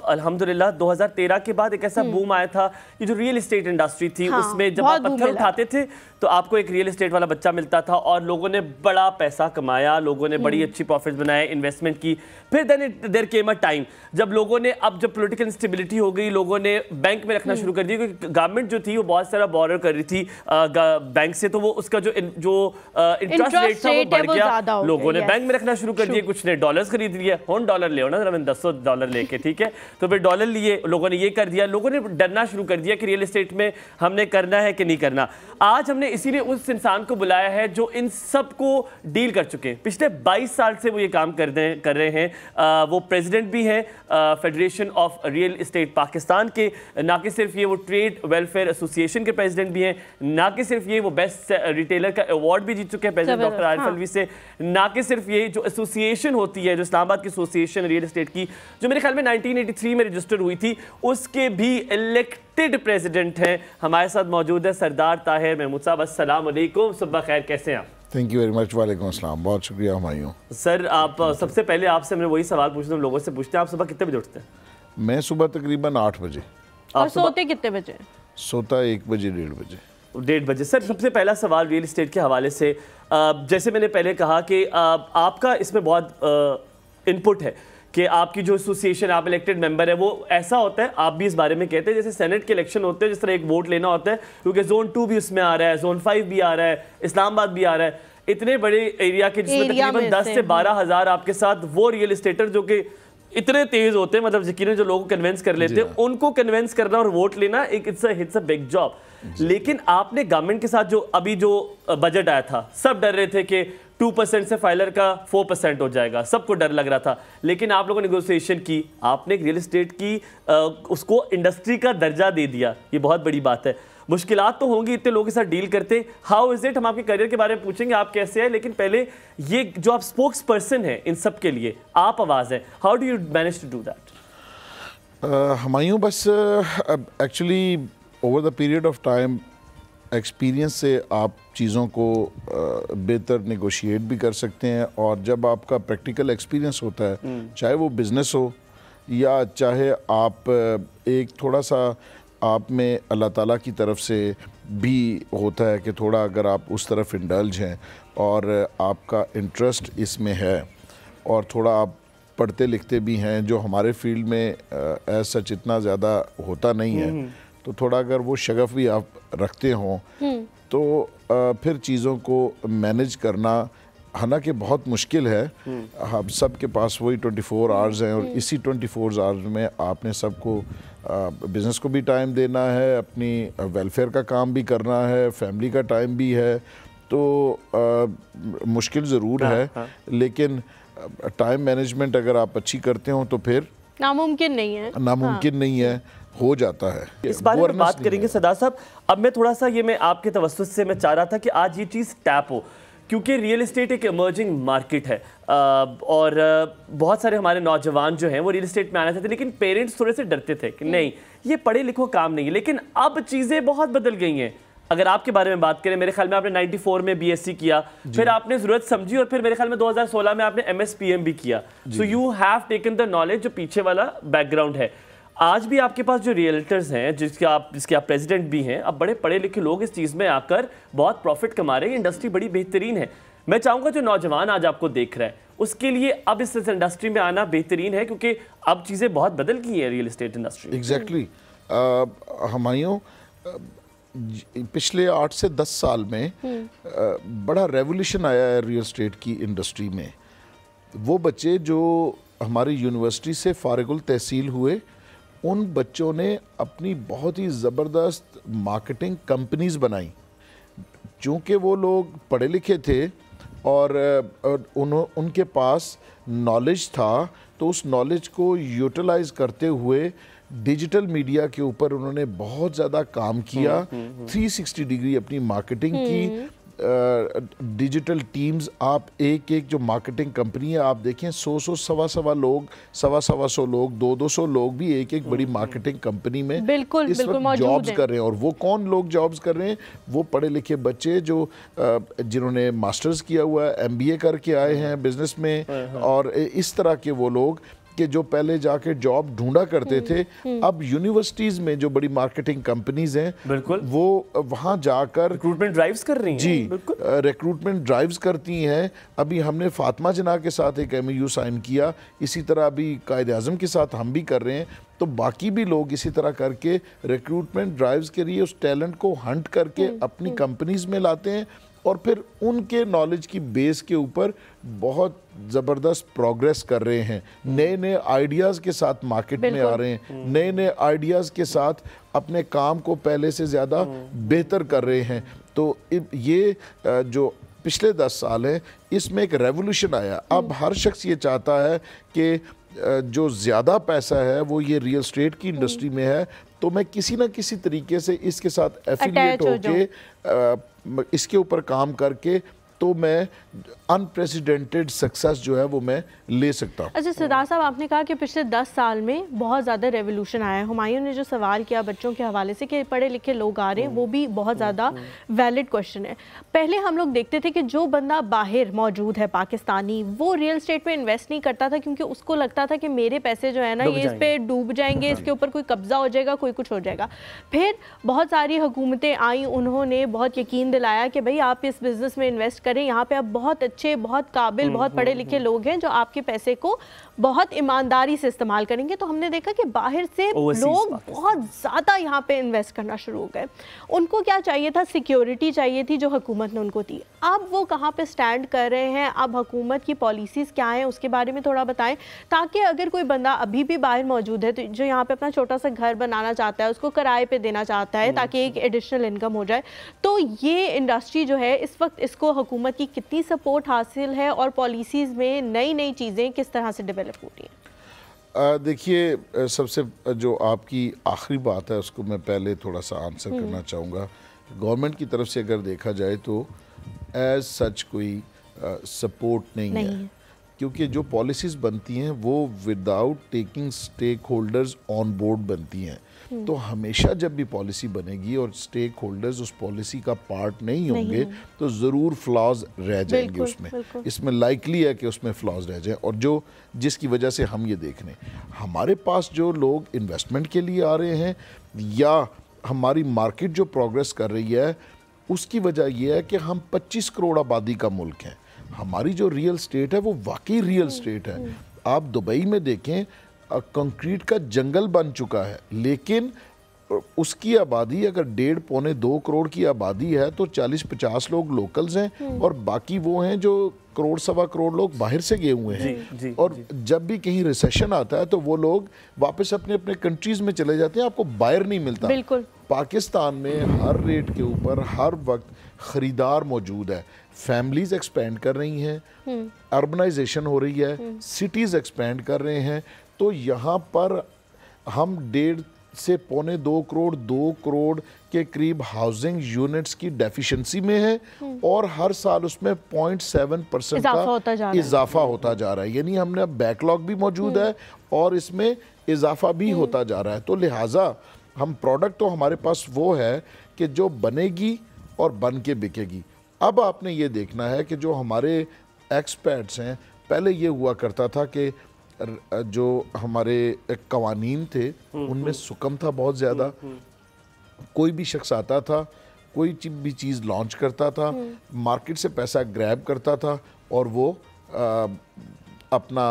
अल्हम्दुलिल्लाह 2013 के बाद एक ऐसा बूम आया था, ये जो रियल एस्टेट इंडस्ट्री थी, उसमें जब आप पत्थर उठाते थे तो आपको एक रियल एस्टेट वाला बच्चा मिलता था और लोगों ने बड़ा पैसा कमाया, लोगों ने बड़ी अच्छी प्रॉफिट्स बनाए, इन्वेस्टमेंट की। फिर देयर केम अ टाइम जब लोगों ने, अब जब पॉलिटिकल इंस्टेबिलिटी हो गई, लोगों ने बैंक में रखना शुरू कर दिया, क्योंकि गवर्नमेंट जो थी वो बहुत सारा बोरो कर रही थी बैंक से, तो वो उसका जो इंटरेस्ट रेट था वो बढ़ गया, लोगों ने बैंक में रखना शुरू कर दिया, कुछ ने डॉलर्स खरीद लिए। $1 ले ना, $10 लेके, ठीक है, तो फिर डॉलर लिए, लोगों ने ये कर दिया, लोगों लोगों ने डरना शुरू कर दिया कि रियल एस्टेट में हमने करना है कि नहीं करना। आज हमने इसीलिए उस इंसान को बुलाया है जो इन सब को डील कर चुके हैं। पिछले 22 साल से वो ये काम कर रहे हैं। वो प्रेसिडेंट भी हैं federation of real estate Pakistan के। ना कि सिर्फ ये वो ट्रेड वेलफेयर एसोसिएशन के प्रेसिडेंट भी हैं, ना कि सिर्फ ये वो बेस्ट रिटेलर का अवार्ड भी जीत चुके हैं प्रेसिडेंट डॉक्टर आरिफ अलवी से, ना कि सिर्फ ये जो एसोसिएशन होती है, जो इस्लामाबाद की एसोसिएशन रियल एस्टेट की, जो मेरे ख्याल में 1983 में रजिस्टर हुई थी, उसके भी इलेक्टेड प्रेसिडेंट हैं। हमारे साथ मौजूद है सरदार ताहिर महमूद साहब। अस्सलाम वालेकुम, सुबह खैर, कैसे हैं आप? Thank you very much. वालेकुम अस्सलाम, बहुत शुक्रिया हुमायूं। सर आप सबसे पहले आपसे हमने वही सवाल पूछते हैं, लोगों से पूछते हैं, आप सुबह कितने बजे उठते हैं? मैं सुबह तकरीबन 8 बजे। और सोते कितने बजे? सोता 1 बजे 1:30 बजे। 1:30 बजे। सर सबसे पहला सवाल रियल एस्टेट के हवाले से, जैसे मैंने पहले कहा कि आपका इसमें बहुत इनपुट है कि आपकी जो एसोसिएशन, आप इलेक्टेड मेंबर है, वो ऐसा होता है, आप भी इस बारे में कहते हैं जैसे सेनेट के इलेक्शन होते हैं, जिस तरह एक वोट लेना होता है, क्योंकि जोन 2 भी उसमें आ रहा है, जोन 5 भी आ रहा है, इस्लामाबाद भी आ रहा है, इतने बड़े एरिया के जिसमें तकरीबन 10 से 12 हज़ार आपके साथ वो रियल एस्टेटर जो कि इतने तेज होते हैं, मतलब यकीनन जो लोगों को कन्विंस कर लेते हैं, उनको कन्विंस करना और वोट लेना एक इट्स अ बिग जॉब। लेकिन आपने गवर्नमेंट के साथ जो अभी जो बजट आया था, सब डर रहे थे कि 2% से फाइलर का 4% हो जाएगा, सबको डर लग रहा था, लेकिन आप लोगों ने नेगोशिएशन की, आपने एक रियल एस्टेट की उसको इंडस्ट्री का दर्जा दे दिया, ये बहुत बड़ी बात है। मुश्किलात तो होंगी, इतने लोगों के साथ डील करते, हाउ इज इट, हम आपके करियर के बारे में पूछेंगे, आप कैसे हैं, लेकिन पहले ये जो आप स्पोक्स पर्सन हैं इन सब के लिए, आप आवाज़ हैं, how do you manage to do that? Humayun, बस actually over the period of time experience से आप चीज़ों को बेहतर नेगोशिएट भी कर सकते हैं, और जब आपका प्रैक्टिकल एक्सपीरियंस होता है, चाहे वो बिज़नेस हो या चाहे आप एक थोड़ा सा आप में अल्लाह ताला की तरफ से भी होता है कि थोड़ा अगर आप उस तरफ इंडल्ज हैं और आपका इंटरेस्ट इसमें है और थोड़ा आप पढ़ते लिखते भी हैं, जो हमारे फील्ड में एज सच इतना ज़्यादा होता नहीं है, तो थोड़ा अगर वो शगफ भी आप रखते हों तो फिर चीज़ों को मैनेज करना हालांकि बहुत मुश्किल है। हम सब के पास वही 24 आवर्स हैं और इसी 24 आवर्स में आपने सबको बिज़नेस को भी टाइम देना है, अपनी वेलफेयर का काम भी करना है, फैमिली का टाइम भी है, तो मुश्किल ज़रूर है, लेकिन टाइम मैनेजमेंट अगर आप अच्छी करते हो तो फिर नामुमकिन नहीं है, नहीं है, हो जाता है। इस बारे में बात करेंगे सरदार साहब। अब मैं थोड़ा सा ये मैं आपके तवस्सुस से मैं चाह रहा था कि आज ये चीज़ टैप हो, क्योंकि रियल एस्टेट एक इमर्जिंग मार्केट है और बहुत सारे हमारे नौजवान जो हैं वो रियल एस्टेट में आना चाहते थे, लेकिन पेरेंट्स थोड़े से डरते थे कि नहीं ये पढ़े लिखो काम नहीं है। लेकिन अब चीज़ें बहुत बदल गई हैं। अगर आपके बारे में बात करें, मेरे ख्याल में आपने 94 में BSc किया, फिर आपने ज़रूरत समझी और फिर मेरे ख्याल में 2016 में आपने MSPM भी किया। So you have taken the knowledge, जो पीछे वाला बैकग्राउंड है। आज भी आपके पास जो रियल्टर्स हैं, जिसके आप प्रेसिडेंट भी हैं, अब बड़े पढ़े लिखे लोग इस चीज़ में आकर बहुत प्रॉफिट कमा रहे हैं, इंडस्ट्री बड़ी बेहतरीन है। मैं चाहूँगा जो नौजवान आज आपको देख रहा है उसके लिए अब इस इंडस्ट्री में आना बेहतरीन है, क्योंकि अब चीज़ें बहुत बदल गई हैं real estate industry. Exactly. Humayun, पिछले 8 से 10 साल में बड़ा रेवोल्यूशन आया है रियल एस्टेट की इंडस्ट्री में। वो बच्चे जो हमारी यूनिवर्सिटी से फारिगुल तहसील हुए, उन बच्चों ने अपनी बहुत ही ज़बरदस्त मार्केटिंग कंपनीज़ बनाई, चूँकि वो लोग पढ़े लिखे थे और उनके पास नॉलेज था, तो उस नॉलेज को यूटिलाइज़ करते हुए डिजिटल मीडिया के ऊपर उन्होंने बहुत ज़्यादा काम किया। 360 डिग्री अपनी मार्केटिंग की। डिजिटल टीम्स, आप एक जो मार्केटिंग कंपनी है आप देखें, 100 सवा लोग, सवा लोग, 200 लोग भी एक बड़ी मार्केटिंग कंपनी में बिल्कुल इस वक्त जॉब्स कर रहे हैं। और वो कौन लोग जॉब्स कर रहे हैं? वो पढ़े लिखे बच्चे जो जिन्होंने मास्टर्स किया हुआ है, MBA करके आए हैं बिजनेस में, और इस तरह के वो लोग कि जो पहले जाके जॉब ढूंढा करते थे, अब यूनिवर्सिटीज में जो बड़ी मार्केटिंग कंपनीज हैं, बिल्कुल, वो वहां जाकर रिक्रूटमेंट ड्राइव्स कर रही हैं। जी, रिक्रूटमेंट ड्राइव्स करती हैं। अभी हमने फातिमा जना के साथ एक MOU साइन किया, इसी तरह अभी कायद आज़म के साथ हम भी कर रहे हैं। तो बाकी भी लोग इसी तरह करके रिक्रूटमेंट ड्राइव्स के लिए उस टैलेंट को हंट करके अपनी कंपनीज में लाते हैं, और फिर उनके नॉलेज की बेस के ऊपर बहुत ज़बरदस्त प्रोग्रेस कर रहे हैं, नए नए आइडियाज़ के साथ मार्केट में आ रहे हैं, नए नए आइडियाज़ के साथ अपने काम को पहले से ज़्यादा बेहतर कर रहे हैं। तो ये जो पिछले 10 साल हैं इसमें एक रेवोल्यूशन आया। अब हर शख्स ये चाहता है कि जो ज़्यादा पैसा है वो ये रियल एस्टेट की इंडस्ट्री में है, तो मैं किसी ना किसी तरीके से इसके साथ एफिलिएट होके इसके ऊपर काम करके तो मैं अनप्रेसिडेंटेड सक्सेस जो है वो मैं ले सकता हूँ। अच्छा सरदार साहब, आपने कहा कि पिछले 10 साल में बहुत ज़्यादा रेवोल्यूशन आया है। हुमायूं ने जो सवाल किया बच्चों के हवाले से कि पढ़े लिखे लोग आ रहे हैं, वो भी बहुत ज़्यादा वैलिड क्वेश्चन है। पहले हम लोग देखते थे कि जो बंदा बाहर मौजूद है पाकिस्तानी, वो रियल स्टेट में इन्वेस्ट नहीं करता था क्योंकि उसको लगता था कि मेरे पैसे जो है ना ये इस पर डूब जाएंगे, इसके ऊपर कोई कब्जा हो जाएगा, कोई कुछ हो जाएगा। फिर बहुत सारी हुकूमतें आई, उन्होंने बहुत यकीन दिलाया कि भाई आप इस बिज़नेस में इन्वेस्ट करें, यहाँ पे अब बहुत अच्छे, बहुत काबिल, बहुत पढ़े लिखे लोग हैं जो आपके पैसे को बहुत ईमानदारी से इस्तेमाल करेंगे। तो हमने देखा कि बाहर से लोग बहुत ज़्यादा यहाँ पे इन्वेस्ट करना शुरू हो गए। उनको क्या चाहिए था? सिक्योरिटी चाहिए थी जो हुकूमत ने उनको दी। अब वो कहाँ पे स्टैंड कर रहे हैं? अब हुकूमत की पॉलिसीज़ क्या हैं उसके बारे में थोड़ा बताएं, ताकि अगर कोई बंदा अभी भी बाहर मौजूद है तो जो यहाँ पे अपना छोटा सा घर बनाना चाहता है, उसको किराए पे देना चाहता है ताकि एक एडिशनल इनकम हो जाए, तो ये इंडस्ट्री जो है इस वक्त इसको हुकूमत की कितनी सपोर्ट हासिल है और पॉलिसीज़ में नई नई चीज़ें किस तरह से डेवलप होती हैं? देखिए, सबसे जो आपकी आखिरी बात है उसको मैं पहले थोड़ा सा आंसर करना चाहूँगा। गवर्नमेंट की तरफ से अगर देखा जाए तो एज सच कोई सपोर्ट नहीं है, क्योंकि जो पॉलिसीज़ बनती हैं वो without taking stakeholders on board बनती हैं। तो हमेशा जब भी पॉलिसी बनेगी और स्टेक होल्डर्स उस पॉलिसी का पार्ट नहीं होंगे तो ज़रूर फ्लॉज रह जाएंगे उसमें। इसमें लाइकली है कि उसमें फ्लॉज रह जाएं, और जो जिसकी वजह से हम ये देख रहे हैं हमारे पास जो लोग इन्वेस्टमेंट के लिए आ रहे हैं या हमारी मार्केट जो प्रोग्रेस कर रही है, उसकी वजह यह है कि हम 25 करोड़ आबादी का मुल्क हैं। हमारी जो रियल स्टेट है वो वाकई रियल स्टेट है। आप दुबई में देखें, कंक्रीट का जंगल बन चुका है, लेकिन उसकी आबादी अगर 1.5-2 करोड़ की आबादी है तो 40-50 लोग लोकल्स हैं और बाकी वो हैं जो 1-1.25 करोड़ लोग बाहर से गए हुए हैं। और जब भी कहीं रिसेशन आता है तो वो लोग वापस अपने अपने कंट्रीज में चले जाते हैं, आपको बाहर नहीं मिलता। बिल्कुल। पाकिस्तान में हर रेट के ऊपर हर वक्त ख़रीदार मौजूद है, फैमिलीज एक्सपेंड कर रही हैं, अर्बनाइजेशन हो रही है, सिटीज़ एक्सपेंड कर रहे हैं, तो यहाँ पर हम 1.5 से 2 करोड़ के करीब हाउसिंग यूनिट्स की डेफिशिएंसी में है और हर साल उसमें 0.7% का इजाफा होता जा रहा है। यानी हमने अब बैकलॉग भी मौजूद है और इसमें इजाफा भी होता जा रहा है। तो लिहाजा हम प्रोडक्ट तो हमारे पास वो है कि जो बनेगी और बन के बिकेगी। अब आपने ये देखना है कि जो हमारे एक्सपर्ट्स हैं, पहले ये हुआ करता था कि जो हमारे कवानीन थे उनमें सुकम था बहुत ज़्यादा। कोई भी शख्स आता था, कोई भी चीज़ लॉन्च करता था, मार्केट से पैसा ग्रैब करता था और वो अपना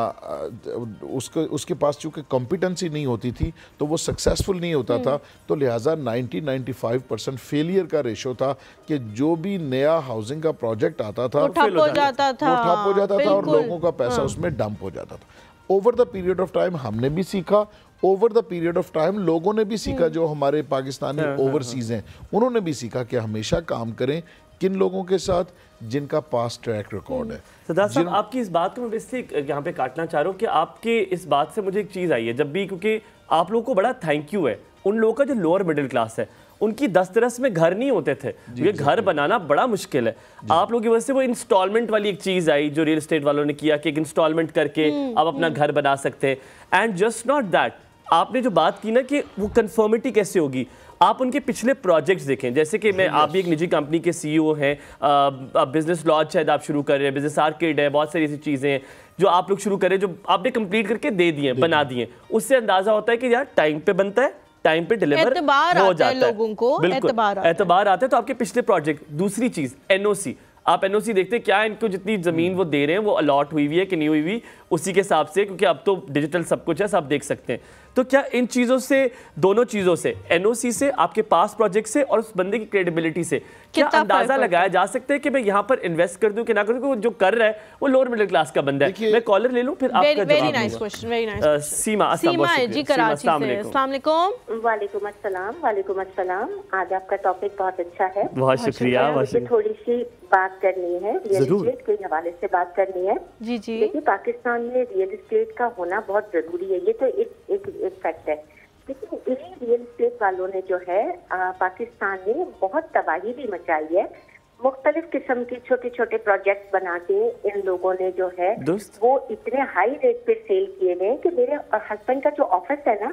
उसके पास चूँकि कॉम्पिटेंसी नहीं होती थी तो वो सक्सेसफुल नहीं होता था। तो लिहाजा 90-95% फेलियर का रेशो था कि जो भी नया हाउसिंग का प्रोजेक्ट आता था वो ठप हो जाता था और लोगों का पैसा उसमें डंप हो जाता था। Over the period of time हमने भी सीखा, over the period of time लोगों ने भी सीखा, जो हमारे पाकिस्तानी ओवरसीज हैं उन्होंने भी सीखा कि हमेशा काम करें किन लोगों के साथ जिनका पास ट्रैक रिकॉर्ड है। सरदार साहब, आपकी इस बात को मैं बेसिकली यहाँ पे काटना चाह रहा हूँ कि आपके इस बात से मुझे एक चीज़ आई है, जब भी, क्योंकि आप लोगों को बड़ा थैंक यू है उन लोगों का जो लोअर मिडिल क्लास है, उनकी 10 में घर नहीं होते थे, ये घर बनाना बड़ा मुश्किल है। आप लोगों की वजह से वो इंस्टॉलमेंट वाली एक चीज़ आई जो रियल एस्टेट वालों ने किया कि एक इंस्टॉलमेंट करके आप अपना घर बना सकते हैं। एंड जस्ट नॉट दैट, आपने जो बात की ना कि वो कन्फर्मिटी कैसे होगी, आप उनके पिछले प्रोजेक्ट्स देखें, जैसे कि मैं आप भी एक निजी कंपनी के सीईओ हैं, बिजनेस लॉज शायद आप शुरू कर रहे हैं, बिजनेस आर्केड है, बहुत सारी ऐसी चीज़ें हैं जो आप लोग शुरू करें जो आपने कंप्लीट करके दे दिए, बना दिए। उससे अंदाज़ा होता है कि यार टाइम पे बनता है, टाइम पे डिलीवर हो जाता है, लोगों को एतबार आता है। तो आपके पिछले प्रोजेक्ट। दूसरी चीज़ एनओसी, आप एनओसी देखते हैं क्या इनको जितनी ज़मीन वो दे रहे हैं वो अलॉट हुई हुई है कि नहीं हुई हुई, उसी के हिसाब से, क्योंकि अब तो डिजिटल सब कुछ है, सब देख सकते हैं। तो क्या इन चीज़ों से, दोनों चीज़ों से, एनओसी से, आपके पास प्रोजेक्ट से और उस बंदे की क्रेडिबिलिटी से क्या अंदाजा लगाया जा सकता है कि मैं यहाँ पर इन्वेस्ट कर दूं कि ना कर दूं? जो कर रहा है वो लोअर मिडिल क्लास का बंदा है। मैं कॉलर ले लूं फिर आपका जवाब। Very nice question, very nice. Seema ji Karachi से। अस्सलाम वालेकुम। वालेकुम अस्सलाम। वालेकुम अस्सलाम। आज आपका टॉपिक बहुत अच्छा है। बहुत शुक्रिया। मुझे थोड़ी सी बात करनी है, रियल एस्टेट के हवाले से बात करनी है। जी जी। देखिए, पाकिस्तान में रियल एस्टेट का होना बहुत जरूरी है, ये तो एक फैक्ट है। लेकिन इन्हीं रियल एस्टेट वालों ने जो है पाकिस्तान में बहुत तबाही भी मचाई है। मुख्तलिफ किस्म के छोटे छोटे प्रोजेक्ट बना के इन लोगों ने जो है वो इतने हाई रेट पे सेल किए हैं कि मेरे हस्बैंड का जो ऑफिस है ना,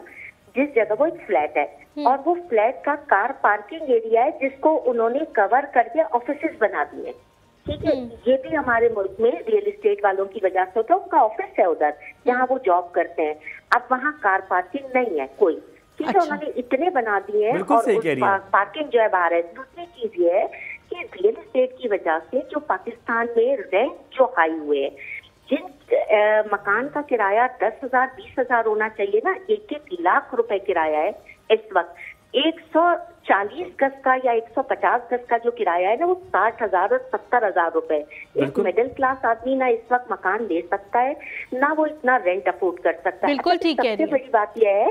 जिस जगह, वो एक फ्लैट है और वो फ्लैट का कार पार्किंग एरिया है जिसको उन्होंने कवर करके ऑफिसेज बना दिए। ठीक है, ये भी हमारे मुल्क में रियल एस्टेट वालों की वजह से होता है। उनका ऑफिस है उधर जहाँ वो जॉब करते हैं। अब वहाँ कार पार्किंग नहीं है कोई। ठीक है, उन्होंने इतने बना दिए हैं और पार्किंग जो है बाहर है। दूसरी चीज ये है कि रियल एस्टेट की वजह से जो पाकिस्तान में रेंट जो हाई हुए, जिन मकान का किराया 10,000 20,000 होना चाहिए ना, 1-1 लाख रुपए किराया है इस वक्त। 140 गज का या 150 गज का जो किराया है ना, वो 60,000 और 70,000 रुपए। एक मिडिल क्लास आदमी ना इस वक्त मकान ले सकता है, ना वो इतना रेंट अफोर्ड कर सकता है। सबसे बड़ी बात यह है,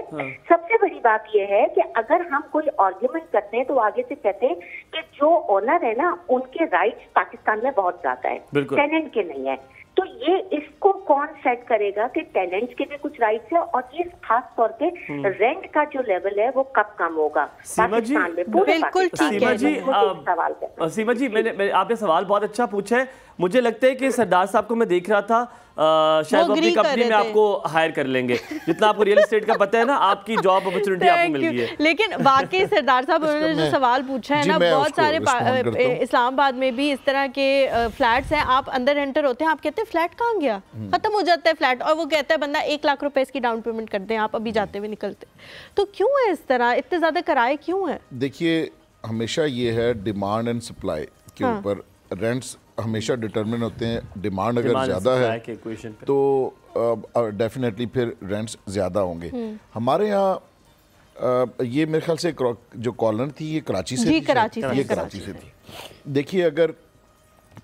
सबसे बड़ी बात यह है कि अगर हम कोई आर्ग्यूमेंट करते हैं तो आगे से कहते हैं कि जो ओनर है ना, उनके राइट्स पाकिस्तान में बहुत ज्यादा है, टेनेंट के नहीं है। तो ये इसको कौन सेट करेगा कि टेनेंट्स के भी कुछ राइट्स है, और ये खास तौर पे रेंट का जो लेवल है वो कब कम होगा पाकिस्तान में? बिल्कुल ठीक है। सीमा जी, मैंने आपने सवाल बहुत अच्छा पूछा है। मुझे लगता है कि सरदार साहब को मैं देख रहा था, शायद वो अपनी कंपनी में आपको हायर कर लेंगे। जितना आपको रियल एस्टेट का पता है ना, आपकी जॉब अपॉर्चुनिटी आपको मिल गई है। लेकिन बाकी सरदार साहब उन्होंने जो सवाल पूछा है ना, बहुत सारे इस्लामाबाद में भी इस तरह के फ्लैट्स हैं। आप अंदर एंटर होते हैं, आप कहते हैं फ्लैट कहाँ गया, खत्म हो जाता है फ्लैट, और वो कहता है बंदा 1 लाख रुपए इसकी डाउन पेमेंट कर दें, आप अभी जाते हुए निकलते। तो क्यों है इस तरह, इतने ज्यादा किराए क्यों है? देखिए, हमेशा ये है डिमांड एंड सप्लाई के ऊपर रेंट्स हमेशा डिटरमिन होते हैं। डिमांड अगर ज़्यादा है तो डेफिनेटली फिर रेंट्स ज़्यादा होंगे। हमारे यहाँ ये मेरे ख्याल से जो कॉलर थी ये कराची से थी। ये कराची से थी। देखिए, अगर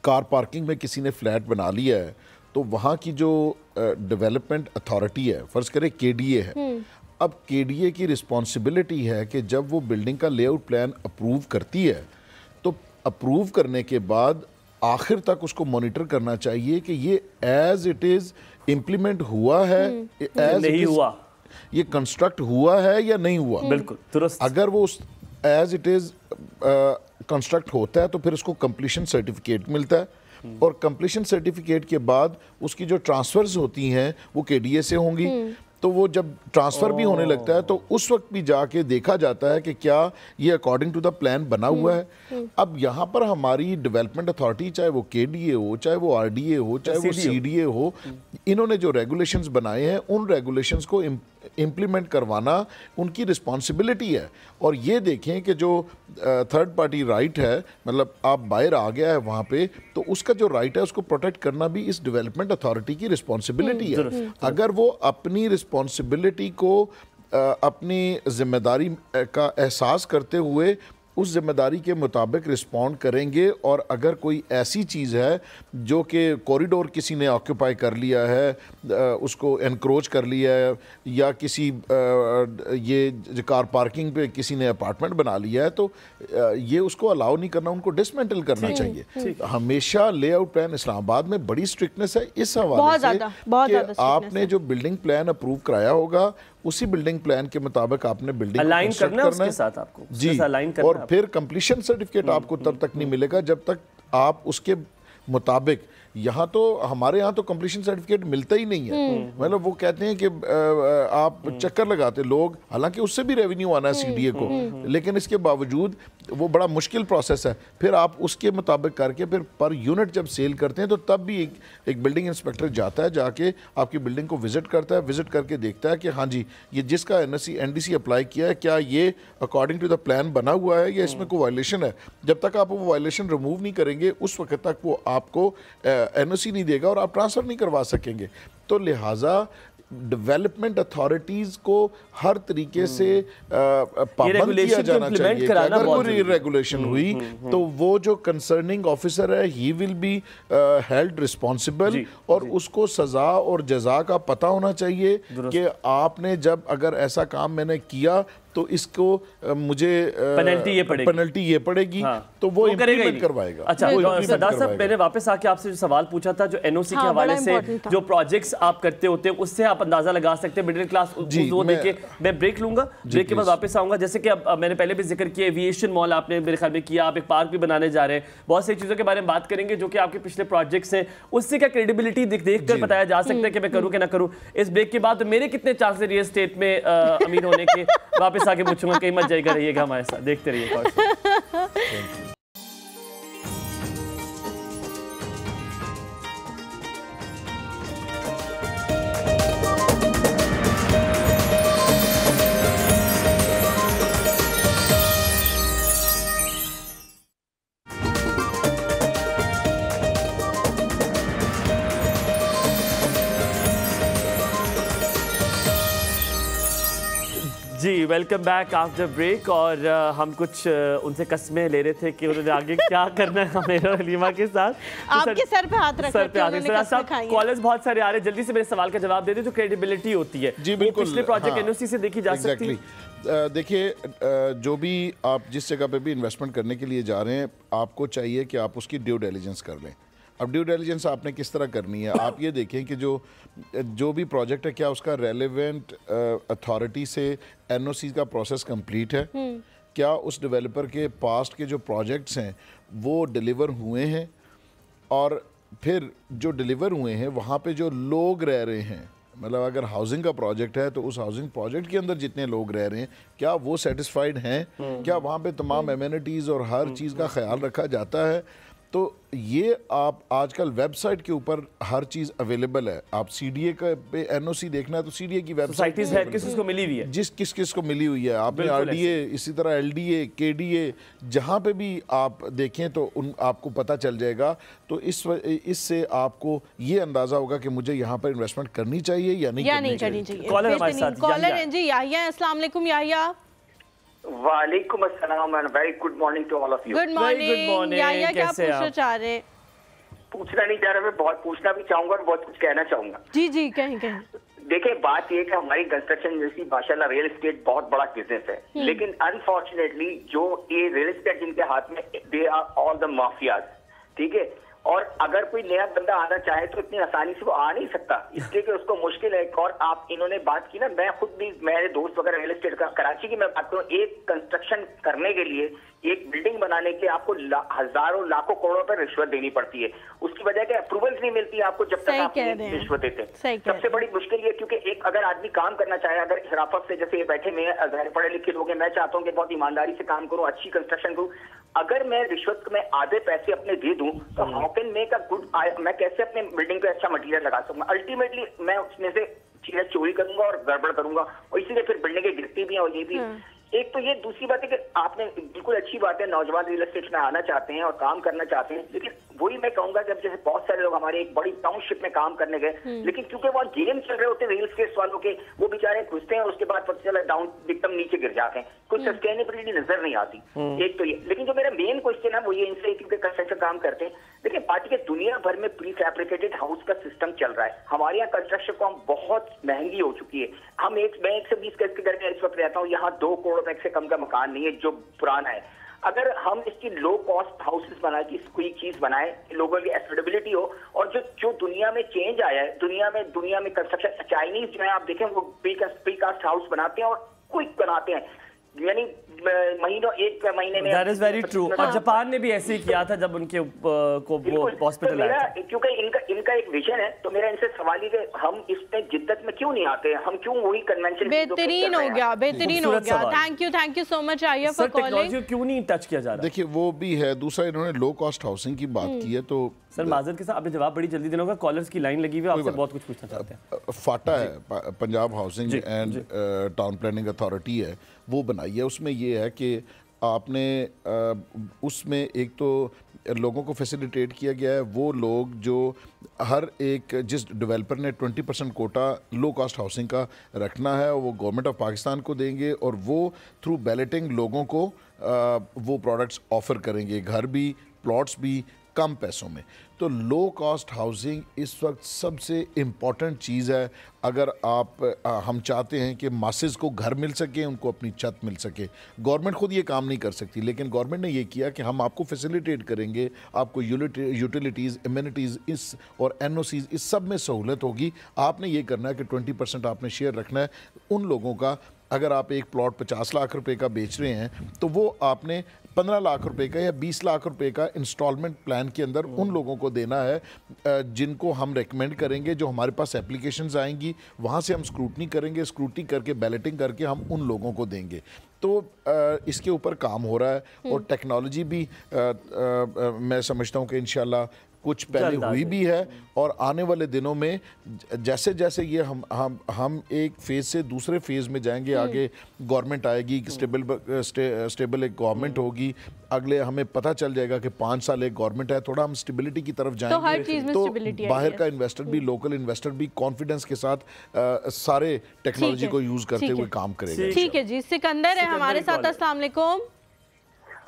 कार पार्किंग में किसी ने फ्लैट बना लिया है तो वहाँ की जो डेवलपमेंट अथॉरिटी है, फ़र्ज़ करें KDA है, अब KDA की रिस्पॉन्सिबिलिटी है कि जब वो बिल्डिंग का लेआउट प्लान अप्रूव करती है तो अप्रूव करने के बाद आखिर तक उसको मॉनिटर करना चाहिए कि ये एज इट इज़ इम्प्लीमेंट हुआ है, एज नहीं हुआ, ये कंस्ट्रक्ट हुआ है या नहीं हुआ। बिल्कुल दुरुस्त। अगर वो एज इट इज़ कंस्ट्रक्ट होता है तो फिर उसको कंप्लीशन सर्टिफिकेट मिलता है, और कंप्लीशन सर्टिफिकेट के बाद उसकी जो ट्रांसफ़र्स होती हैं वो KDA से होंगी। तो वो जब ट्रांसफ़र भी होने लगता है तो उस वक्त भी जाके देखा जाता है कि क्या ये अकॉर्डिंग टू द प्लान बना हुआ है। अब यहाँ पर हमारी डेवलपमेंट अथॉरिटी, चाहे वो KDA हो, चाहे वो RDA हो, चाहे वो CDA हो, इन्होंने जो रेगुलेशंस बनाए हैं उन रेगुलेशंस को इम्प्लीमेंट करवाना उनकी रिस्पॉन्सिबिलिटी है। और ये देखें कि जो थर्ड पार्टी राइट है, मतलब आप बाहर आ गया है वहाँ पे, तो उसका जो राइट है उसको प्रोटेक्ट करना भी इस डेवलपमेंट अथॉरिटी की रिस्पॉन्सिबिलिटी है। अगर वो अपनी रिस्पॉन्सिबिलिटी को अपनी जिम्मेदारी का एहसास करते हुए उस जिम्मेदारी के मुताबिक रिस्पॉन्ड करेंगे, और अगर कोई ऐसी चीज़ है जो कि कॉरिडोर किसी ने ऑक्यूपाई कर लिया है, उसको एनक्रोच कर लिया है, या किसी ये कार पार्किंग पे किसी ने अपार्टमेंट बना लिया है, तो ये उसको अलाउ नहीं करना, उनको डिसमेंटल करना चाहिए। हमेशा लेआउट प्लान इस्लामाबाद में बड़ी स्ट्रिक्टनेस है इस हवाले से कि आपने जो बिल्डिंग प्लान अप्रूव कराया होगा उसी बिल्डिंग प्लान के मुताबिक आपने बिल्डिंग अलाइन करना है उसके साथ आपको जी, और फिर कंप्लीशन सर्टिफिकेट आपको तब तक नहीं मिलेगा जब तक आप उसके मुताबिक, यहाँ तो हमारे यहाँ तो कंप्लीशन सर्टिफिकेट मिलता ही नहीं है। मतलब वो कहते हैं कि आप चक्कर लगाते लोग, हालांकि उससे भी रेवेन्यू आना है CDA को, लेकिन इसके बावजूद वो बड़ा मुश्किल प्रोसेस है। फिर आप उसके मुताबिक करके फिर पर यूनिट जब सेल करते हैं तो तब भी एक बिल्डिंग इंस्पेक्टर जाता है, जाके आपकी बिल्डिंग को विजिट करता है, विजिट करके देखता है कि हाँ जी ये जिसका NDC अप्लाई किया है क्या ये अकॉर्डिंग टू द प्लान बना हुआ है या इसमें कोई वायलेशन है। जब तक आप वो वायलेशन रिमूव नहीं करेंगे उस वक्त तक वो आपको NOC नहीं देगा और आप ट्रांसफ़र नहीं करवा सकेंगे। तो लिहाजा डेवलपमेंट अथॉरिटीज को हर तरीके से पाबंद किया जाना चाहिए कि अगर कोई रेगुलेशन हुई तो वो जो कंसर्निंग ऑफिसर है he will be held responsible और उसको सजा और जजा का पता होना चाहिए कि आपने जब अगर ऐसा काम मैंने किया तो इसको मुझे पेनल्टी ये पड़ेगी। हाँ, तो वो इम्प्लीमेंट करवाएगा। अच्छा सरदार साहब, मैंने वापस आके आपसे जो सवाल पूछा था जो एनओसी के हवाले से जो प्रोजेक्ट्स आप करते होते हैं उससे आप अंदाजा लगा सकते हैं मिडिल क्लास वो देखे। मैं ब्रेक लूंगा, ब्रेक के बाद वापस आऊंगा। जैसे कि अब मैंने पहले भी जिक्र किया एविएशन मॉल आपने मेरे ख्याल में किया, आप एक पार्क भी बनाने जा रहे हैं, बहुत सी चीजों के बारे में बात करेंगे जो कि आपके पिछले प्रोजेक्ट्स हैं, उससे क्या क्रेडिबिलिटी देख कर बताया जा सकता है कि मैं करूँ कि ना करूँ। इस ब्रेक के बाद मेरे कितने चांस रियल एस्टेट में अमीन होने के वापस आके पूछूंगा, कहीं मत जाएगा, रहिएगा हमारे साथ, देखते रहिएगा। जी वेलकम बैक आफ्टर ब्रेक। और हम कुछ उनसे कस्में ले रहे थे कि उन्होंने आगे क्या करना है हमें हलीमा के साथ। आपके सर पे हाथ रखा, सर पे हाथ। कॉलेज बहुत सारे आ रहे, जल्दी से मेरे सवाल का जवाब दे दें। जो क्रेडिबिलिटी होती है जी बिल्कुल पिछले प्रोजेक्ट एनओसी से देखी जा सकती है। देखिए जो भी आप जिस जगह पे भी इन्वेस्टमेंट करने के लिए जा रहे हैं आपको चाहिए कि आप उसकी ड्यू डिलिजेंस कर लें। अब ड्यू डिलिजेंस आपने किस तरह करनी है, आप ये देखें कि जो भी प्रोजेक्ट है क्या उसका रेलेवेंट अथॉरिटी से एनओसी का प्रोसेस कंप्लीट है, क्या उस डेवलपर के पास्ट के जो प्रोजेक्ट्स हैं वो डिलीवर हुए हैं, और फिर जो डिलीवर हुए हैं वहाँ पे जो लोग रह रहे हैं, मतलब अगर हाउसिंग का प्रोजेक्ट है तो उस हाउसिंग प्रोजेक्ट के अंदर जितने लोग रह रहे हैं क्या वो सेटिस्फाइड हैं, क्या वहाँ पे तमाम एमिनिटीज़ और हर चीज़ का ख्याल रखा जाता है। तो ये आप आजकल वेबसाइट के ऊपर हर चीज़ अवेलेबल है। आप सीडीए का पे एनओसी देखना है तो सीडीए की वेबसाइट है, किस को मिली हुई है, किस को मिली हुई है। आपने आरडीए, इसी तरह एलडीए, केडीए, जहाँ पे भी आप देखें तो आपको पता चल जाएगा। तो इससे आपको ये अंदाजा होगा कि मुझे यहाँ पर इन्वेस्टमेंट करनी चाहिए या नहीं करनी चाहिए। कॉलर हमारे साथ, कॉलर हैं जी याहिया। अस्सलाम वालेकुम याहिया। वालेकुम अस्सलाम and very good morning to all of you. Good morning Yahya, क्या पूछना चाह रहे हैं? पूछना नहीं चाह रहा, मैं बहुत पूछना भी चाहूंगा और बहुत कुछ कहना चाहूंगा। जी जी कहीं देखिए बात ये कि हमारी कंस्ट्रक्शन जैसी माशाल्लाह रियल एस्टेट बहुत बड़ा बिजनेस है, लेकिन अनफॉर्चुनेटली जो ये रियल एस्टेट जिनके हाथ में, they are all the mafias, ठीक है। और अगर कोई नया बंदा आना चाहे तो इतनी आसानी से वो आ नहीं सकता, इसलिए कि उसको मुश्किल है। और आप इन्होंने बात की ना, मैं खुद भी, मेरे दोस्त वगैरह रियल एस्टेट का, कराची की मैं बात करूँ, एक कंस्ट्रक्शन करने के लिए, एक बिल्डिंग बनाने के आपको हजारों लाखों करोड़ों पर रिश्वत देनी पढ़ती है। उसकी वजह क्या, अप्रूवल्स नहीं मिलती आपको जब तक आप रिश्वत देते हैं। सबसे बड़ी मुश्किल ये, क्योंकि एक अगर आदमी काम करना चाहे, अगर शराफत से, जैसे बैठे में पढ़े लिखे लोग हैं, मैं चाहता हूँ कि बहुत ईमानदारी से काम करूँ, अच्छी कंस्ट्रक्शन करूँ, अगर मैं रिश्वत में आधे पैसे अपने दे दूं तो how can make a good, मैं कैसे अपने बिल्डिंग पे अच्छा मटेरियल लगा सकूंगा। अल्टीमेटली मैं उसमें से चीजें चोरी करूंगा और गड़बड़ करूंगा, और इसीलिए फिर बिल्डिंगें गिरती भी हैं। और ये भी एक तो ये, दूसरी बात है कि आपने बिल्कुल अच्छी बात है, नौजवान रियल एस्टेट में आना चाहते हैं और काम करना चाहते हैं, लेकिन वही मैं कहूंगा कि अब जैसे बहुत सारे लोग हमारे एक बड़ी टाउनशिप में काम करने गए, लेकिन क्योंकि वहाँ गेम चल रहे होते हैं रियल एस्टेट वालों के, वो बेचारे घुसते हैं और उसके बाद पता चला डाउन एकदम नीचे गिर जाते हैं, कुछ सस्टेनेबिलिटी नजर नहीं आती। एक तो ये, लेकिन जो मेरा मेन क्वेश्चन है वो ये, इनसे क्योंकि कंस्ट्रक्शन काम करते हैं, देखिए पार्टी के दुनिया भर में प्री फैब्रिकेटेड हाउस का सिस्टम चल रहा है, हमारे यहाँ कंस्ट्रक्शन फॉर्म बहुत महंगी हो चुकी है। मैं 120 गज के घर में इस वक्त रहता हूँ, यहाँ 2 करोड़ रुपए से कम का मकान नहीं है जो पुराना है। अगर हम इसकी लो कॉस्ट हाउसेस बनाए, की कोई चीज बनाए, लोगों की एफोर्डेबिलिटी हो, और जो दुनिया में चेंज आया है, दुनिया में कंस्ट्रक्शन, चाइनीज जो है आप देखें वो प्री कास्ट हाउस बनाते हैं और क्विक बनाते हैं, यानी महीनों, एक महीने में। That is very true। और जापान ने भी ऐसे ही किया था जब उनके को वो हॉस्पिटल आया था। क्योंकि इनका एक विजन है, तो मेरा इनसे सवाल है कि हम इसमें जिद्दत में क्यों नहीं आते, हम क्यों वही कन्वेंशन। बेहतरीन हो गया। थैंक यू सो मच आइया फॉर कॉलिंग। टेक्नोलॉजी क्यों नहीं टच किया जा रहा? देखिए वो भी है, दूसरा इन्होंने लो कॉस्ट हाउसिंग की बात की है, तो सर माजर के साथ आपने जवाब बड़ी जल्दी देना होगा, कॉलर्स की लाइन लगी हुई है, आपसे बहुत कुछ पूछना चाहते हैं। फाटा है, Punjab housing and town planning authority है, वो बनाई है। उसमें ये है कि आपने उसमें एक तो लोगों को फैसिलिटेट किया गया है, वो लोग जो हर एक जिस डेवलपर ने 20% कोटा लो कॉस्ट हाउसिंग का रखना है वो गवर्नमेंट ऑफ पाकिस्तान को देंगे और वो थ्रू बैलेटिंग लोगों को वो प्रोडक्ट्स ऑफ़र करेंगे, घर भी प्लॉट्स भी कम पैसों में। तो लो कॉस्ट हाउसिंग इस वक्त सबसे इम्पॉर्टेंट चीज़ है। अगर हम चाहते हैं कि मासेस को घर मिल सके, उनको अपनी छत मिल सके। गवर्नमेंट खुद ये काम नहीं कर सकती, लेकिन गवर्नमेंट ने ये किया कि हम आपको फैसिलिटेट करेंगे, आपको यूटिलिटीज़, एमिनिटीज़ इस और एनओसीज़ इस सब में सहूलत होगी। आपने ये करना है कि 20% आपने शेयर रखना है उन लोगों का। अगर आप एक प्लॉट 50 लाख रुपए का बेच रहे हैं तो वो आपने 15 लाख रुपए का या 20 लाख रुपए का इंस्टॉलमेंट प्लान के अंदर उन लोगों को देना है जिनको हम रेकमेंड करेंगे। जो हमारे पास एप्लीकेशंस आएंगी वहाँ से हम स्क्रूटनी करेंगे, स्क्रूटनी करके बैलेटिंग करके हम उन लोगों को देंगे। तो इसके ऊपर काम हो रहा है और टेक्नोलॉजी भी मैं समझता हूँ कि इंशाल्लाह कुछ पहले हुई भी है और आने वाले दिनों में जैसे जैसे ये हम एक फेज़ से दूसरे फेज़ में जाएंगे, आगे गवर्नमेंट आएगी, स्टेबल एक गवर्नमेंट होगी, अगले हमें पता चल जाएगा कि 5 साल एक गवर्नमेंट है, थोड़ा हम स्टेबिलिटी की तरफ जाएंगे। तो हर चीज़ में स्टेबिलिटी आएगी। बाहर का इन्वेस्टर भी, लोकल इन्वेस्टर भी कॉन्फिडेंस के साथ सारे टेक्नोलॉजी को यूज़ करते हुए काम करेगा। ठीक है जी, सिकंदर है हमारे साथ। अस्सलाम वालेकुम।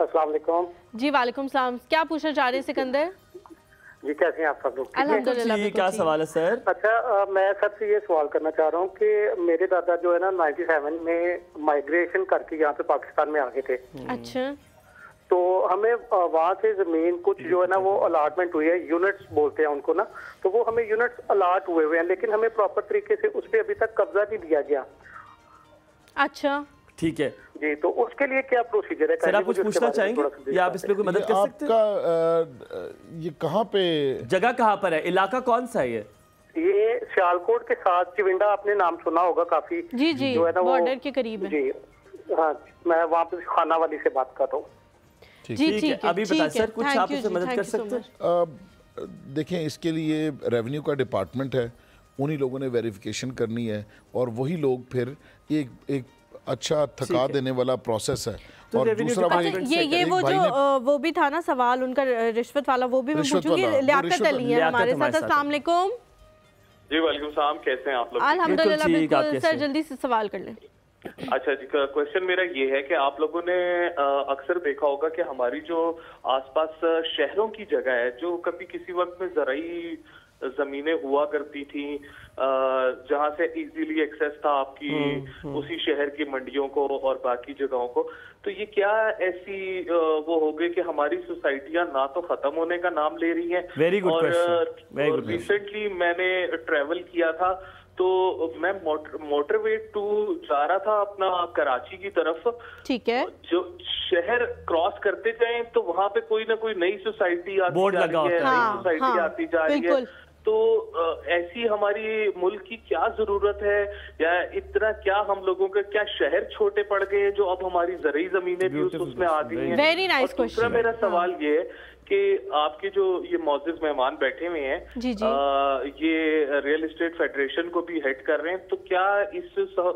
अस्सलाम वालेकुम जी वालेकुम सलाम। क्या पूछना चाह रहे हैं सिकंदर? जी कैसे हैं आप सब लोग? अल्हम्दुलिल्लाह। क्या सवाल है सर? अच्छा, मैं सबसे ये सवाल करना चाह रहा हूँ कि मेरे दादा जो है ना 97 में माइग्रेशन करके यहाँ पे पाकिस्तान में आ गए थे। अच्छा। तो हमें वहाँ से जमीन कुछ जो है ना वो अलाटमेंट हुई है, यूनिट्स बोलते हैं उनको ना, तो वो हमें यूनिट्स अलाट हुए हैं, लेकिन हमें प्रॉपर तरीके से उस पर अभी तक कब्जा नहीं दिया गया। अच्छा ठीक है जी, तो उसके लिए क्या प्रोसीजर है? सर आप कुछ पूछना चाहेंगे या आप इस पे कोई मदद कर सकते हैं? आपका ये कहाँ पे, जगह कहाँ पर है, इलाका कौन सा है? ये सियालकोट के साथ चिविंडा, आपने नाम सुना होगा काफी। जी जी, जो है ना बॉर्डर के करीब है। जी हाँ, मैं वहाँ पे खाना वाली से बात कर रहा हूँ। जी ठीक है, अभी बताएं सर, कुछ आप इससे मदद कर सकते हैं? देखें, इसके लिए रेवेन्यू का डिपार्टमेंट है, उन्हीं लोगों ने वेरिफिकेशन करनी है और वही लोग फिर एक अच्छा थका देने वाला प्रोसेस है। तो और दूसरा ये वो भी था ना सवाल उनका रिश्वत वाला, वो भी मैं पूछूंगी। लियाकत अली है हमारे साथ। अस्सलाम वालेकुम। जी वालेकुम सलाम, कैसे हैं आप लोग? अल्हम्दुलिल्लाह बिल्कुल सर, जल्दी से सवाल कर लें। अच्छा जी, क्वेश्चन मेरा ये है कि आप लोगों ने अक्सर देखा होगा कि हमारी जो आसपास शहरों की जगह है, जो कभी किसी वक्त में ज़राई जमीनें हुआ करती थी, जहां से इजीली एक्सेस था आपकी उसी शहर की मंडियों को और बाकी जगहों को, तो ये क्या ऐसी वो हो गई कि हमारी सोसाइटियां ना तो खत्म होने का नाम ले रही हैं? Very good question. रिसेंटली मैंने ट्रेवल किया था तो मैं मोटरवे 2 जा रहा था अपना कराची की तरफ। ठीक है। जो शहर क्रॉस करते जाएं तो वहां पे कोई ना कोई नई सोसाइटी आती बोर्ड लगा होता है, नई सोसाइटी आती जा रही है। तो ऐसी हमारी मुल्क की क्या जरूरत है, या इतना क्या हम लोगों के क्या शहर छोटे पड़ गए हैं जो अब हमारी ज़रूरी जमीनें भी उसमें आ गई हैं? Very nice question. दूसरा मेरा सवाल ये है कि आपके जो ये मौजूद मेहमान बैठे हुए हैं, जी जी। ये रियल एस्टेट फेडरेशन को भी हेड कर रहे हैं, तो क्या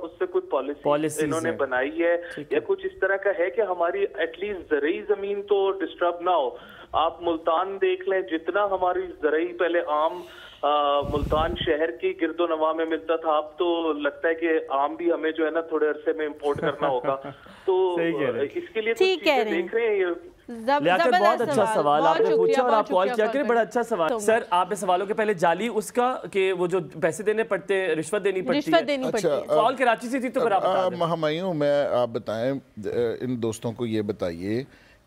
उससे कोई पॉलिसी इन्होंने बनाई है या कुछ इस तरह का है कि हमारी एटलीस्ट ज़रूरी जमीन तो डिस्टर्ब ना हो? आप मुल्तान देख लें, जितना हमारी ज़रूरी पहले आम मुल्तान शहर के गिरदोनवा में मिलता था, अब तो लगता है कि आम भी हमें जो है ना थोड़े अरसे में इम्पोर्ट करना होगा। तो इसके लिए कुछ चीजें देख रहे हैं। लियाकत, बहुत अच्छा सवाल आपने पूछा और आप कॉल किया करें, बड़ा अच्छा सवाल। सर आपने सवालों के पहले जाली उसका कि वो जो पैसे देने पड़ते हैं, रिश्वत देनी पड़ती है। अच्छा, कॉल कराची से थी तो हमायूं मैं आप बताएं, इन दोस्तों को ये बताइए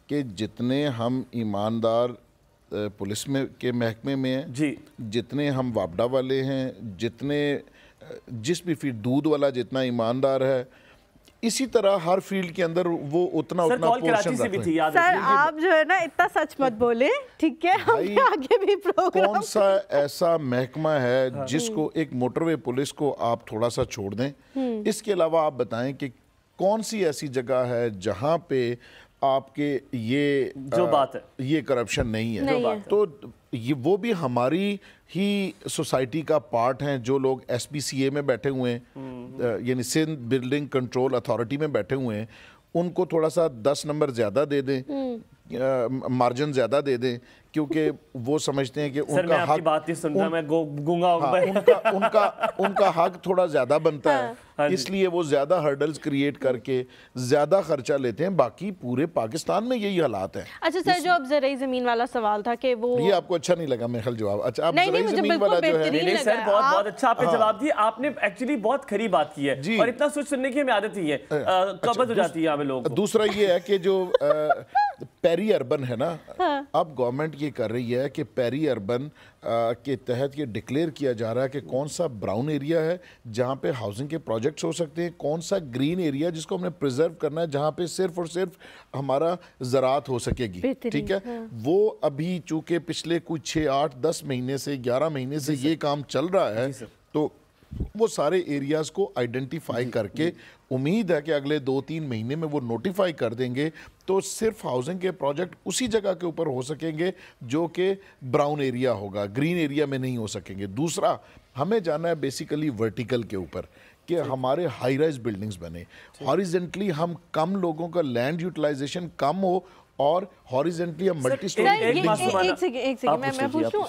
कि जितने हम ईमानदार पुलिस में के महकमे में हैं जी, जितने हम वापडा वाले हैं, जितने जिस भी फील्ड दूध वाला जितना ईमानदार है, इसी तरह हर फील्ड के अंदर वो उतना पोर्शन रखते हैं। सर आप जो है ना इतना सच मत बोले, ठीक है? हम आगे भी प्रोग्राम, कौन सा ऐसा महकमा है जिसको एक मोटरवे पुलिस को आप थोड़ा सा छोड़ दें? इसके अलावा आप बताएं कि कौन सी ऐसी जगह है जहां पे आपके ये जो बात है ये करप्शन नहीं है? तो ये वो भी हमारी ही सोसाइटी का पार्ट हैं। जो लोग SPCA में बैठे हुए हैं, यानी सिंध बिल्डिंग कंट्रोल अथॉरिटी में बैठे हुए हैं, उनको थोड़ा सा 10 नंबर ज़्यादा दे दें, मार्जिन ज़्यादा दे दें, क्योंकि वो समझते हैं कि उनका हक, बात नहीं सुनता, मैं गूंगा हूं। उनका हक थोड़ा ज़्यादा बनता है, इसलिए वो ज़्यादा हर्डल्स क्रिएट करके ज़्यादा खर्चा लेते हैं। बाकी पूरे पाकिस्तान में यही हालात हैं। अच्छा सर, जो अब ज़राई ज़मीन वाला सवाल था कि वो, ये आपको अच्छा नहीं लगा मेरे जवाब? अच्छा, आप ज़राई ज़मीन वाला जो है, नहीं सर, बहुत अच्छा आपने जवाब दिया। आपने एक्चुअली बहुत खरी बात की है और इतना सोच सुनने की हमें आदत ही है, कब्ज़ हो जाती है यहाँ पे लोगों को। दूसरा ये है कि जो पेरी अर्बन है ना, अब गवर्नमेंट ये कर रही है कि पेरी अर्बन के तहत ये डिक्लेयर किया जा रहा है कि कौन सा ब्राउन एरिया है जहाँ पे हाउसिंग के प्रोजेक्ट्स हो सकते हैं, कौन सा ग्रीन एरिया जिसको हमने प्रिजर्व करना है जहाँ पे सिर्फ और सिर्फ हमारा ज़राअत हो सकेगी। ठीक है, वो अभी चूँकि पिछले कुछ 6, 8, 10 महीने से 11 महीने से ये काम चल रहा है, तो वो सारे एरियाज़ को आइडेंटिफाई करके उम्मीद है कि अगले 2-3 महीने में वो नोटिफाई कर देंगे, तो सिर्फ हाउसिंग के प्रोजेक्ट उसी जगह के ऊपर हो सकेंगे जो कि ब्राउन एरिया होगा, ग्रीन एरिया में नहीं हो सकेंगे। दूसरा, हमें जाना है बेसिकली वर्टिकल के ऊपर कि हमारे हाई राइज बिल्डिंग्स बने, हॉरिजेंटली हम कम लोगों का लैंड यूटिलाइजेशन कम हो और हॉरिजेंटली हम मल्टी स्टोरी। एक सेकंड मैं पूछूं,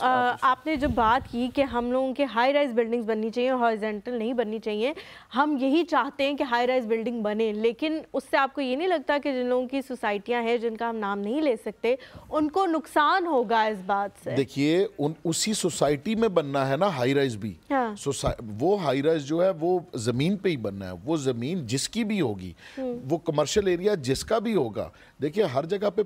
आपने जो बात की कि हम लोगों के हाई राइज बिल्डिंग्स बननी चाहिए, हॉरिजेंटल नहीं बननी चाहिए, हम यही चाहते हैं कि हाई राइज बिल्डिंग बने, लेकिन उससे आपको ये नहीं लगता कि जिन लोगों की सोसाइटियां हैं जिनका हम नाम नहीं ले सकते, उनको नुकसान होगा इस बात से? देखिए, उसी सोसाइटी में बनना है ना हाई राइज भी। वो हाई राइज जो है वो ज़मीन पे ही बनना है, वो ज़मीन जिसकी भी होगी, वो कमर्शियल एरिया जिसका भी होगा। देखिए, हर जगह पे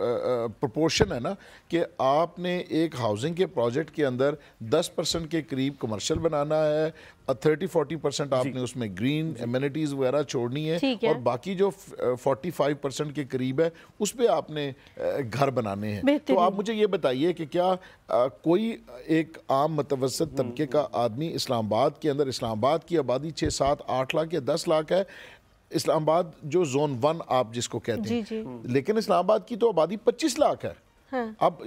प्रोपोर्शन है ना कि आपने एक हाउसिंग के प्रोजेक्ट के अंदर 10% के करीब कमर्शियल बनाना है, 30-40% आपने उसमें ग्रीन एमिनिटीज़ वगैरह छोड़नी है और बाकी जो 45% के करीब है उस पर आपने घर बनाने हैं। तो आप मुझे ये बताइए कि क्या कोई एक आम मतवसत तबके का आदमी इस्लामाबाद के अंदर, इस्लामाबाद की आबादी 6, 7, 8 लाख या 10 लाख है, इस्लामाबाद जो जोन 1 आप जिसको कहते हैं, लेकिन इस्लामाबाद की तो आबादी 25 लाख है। अब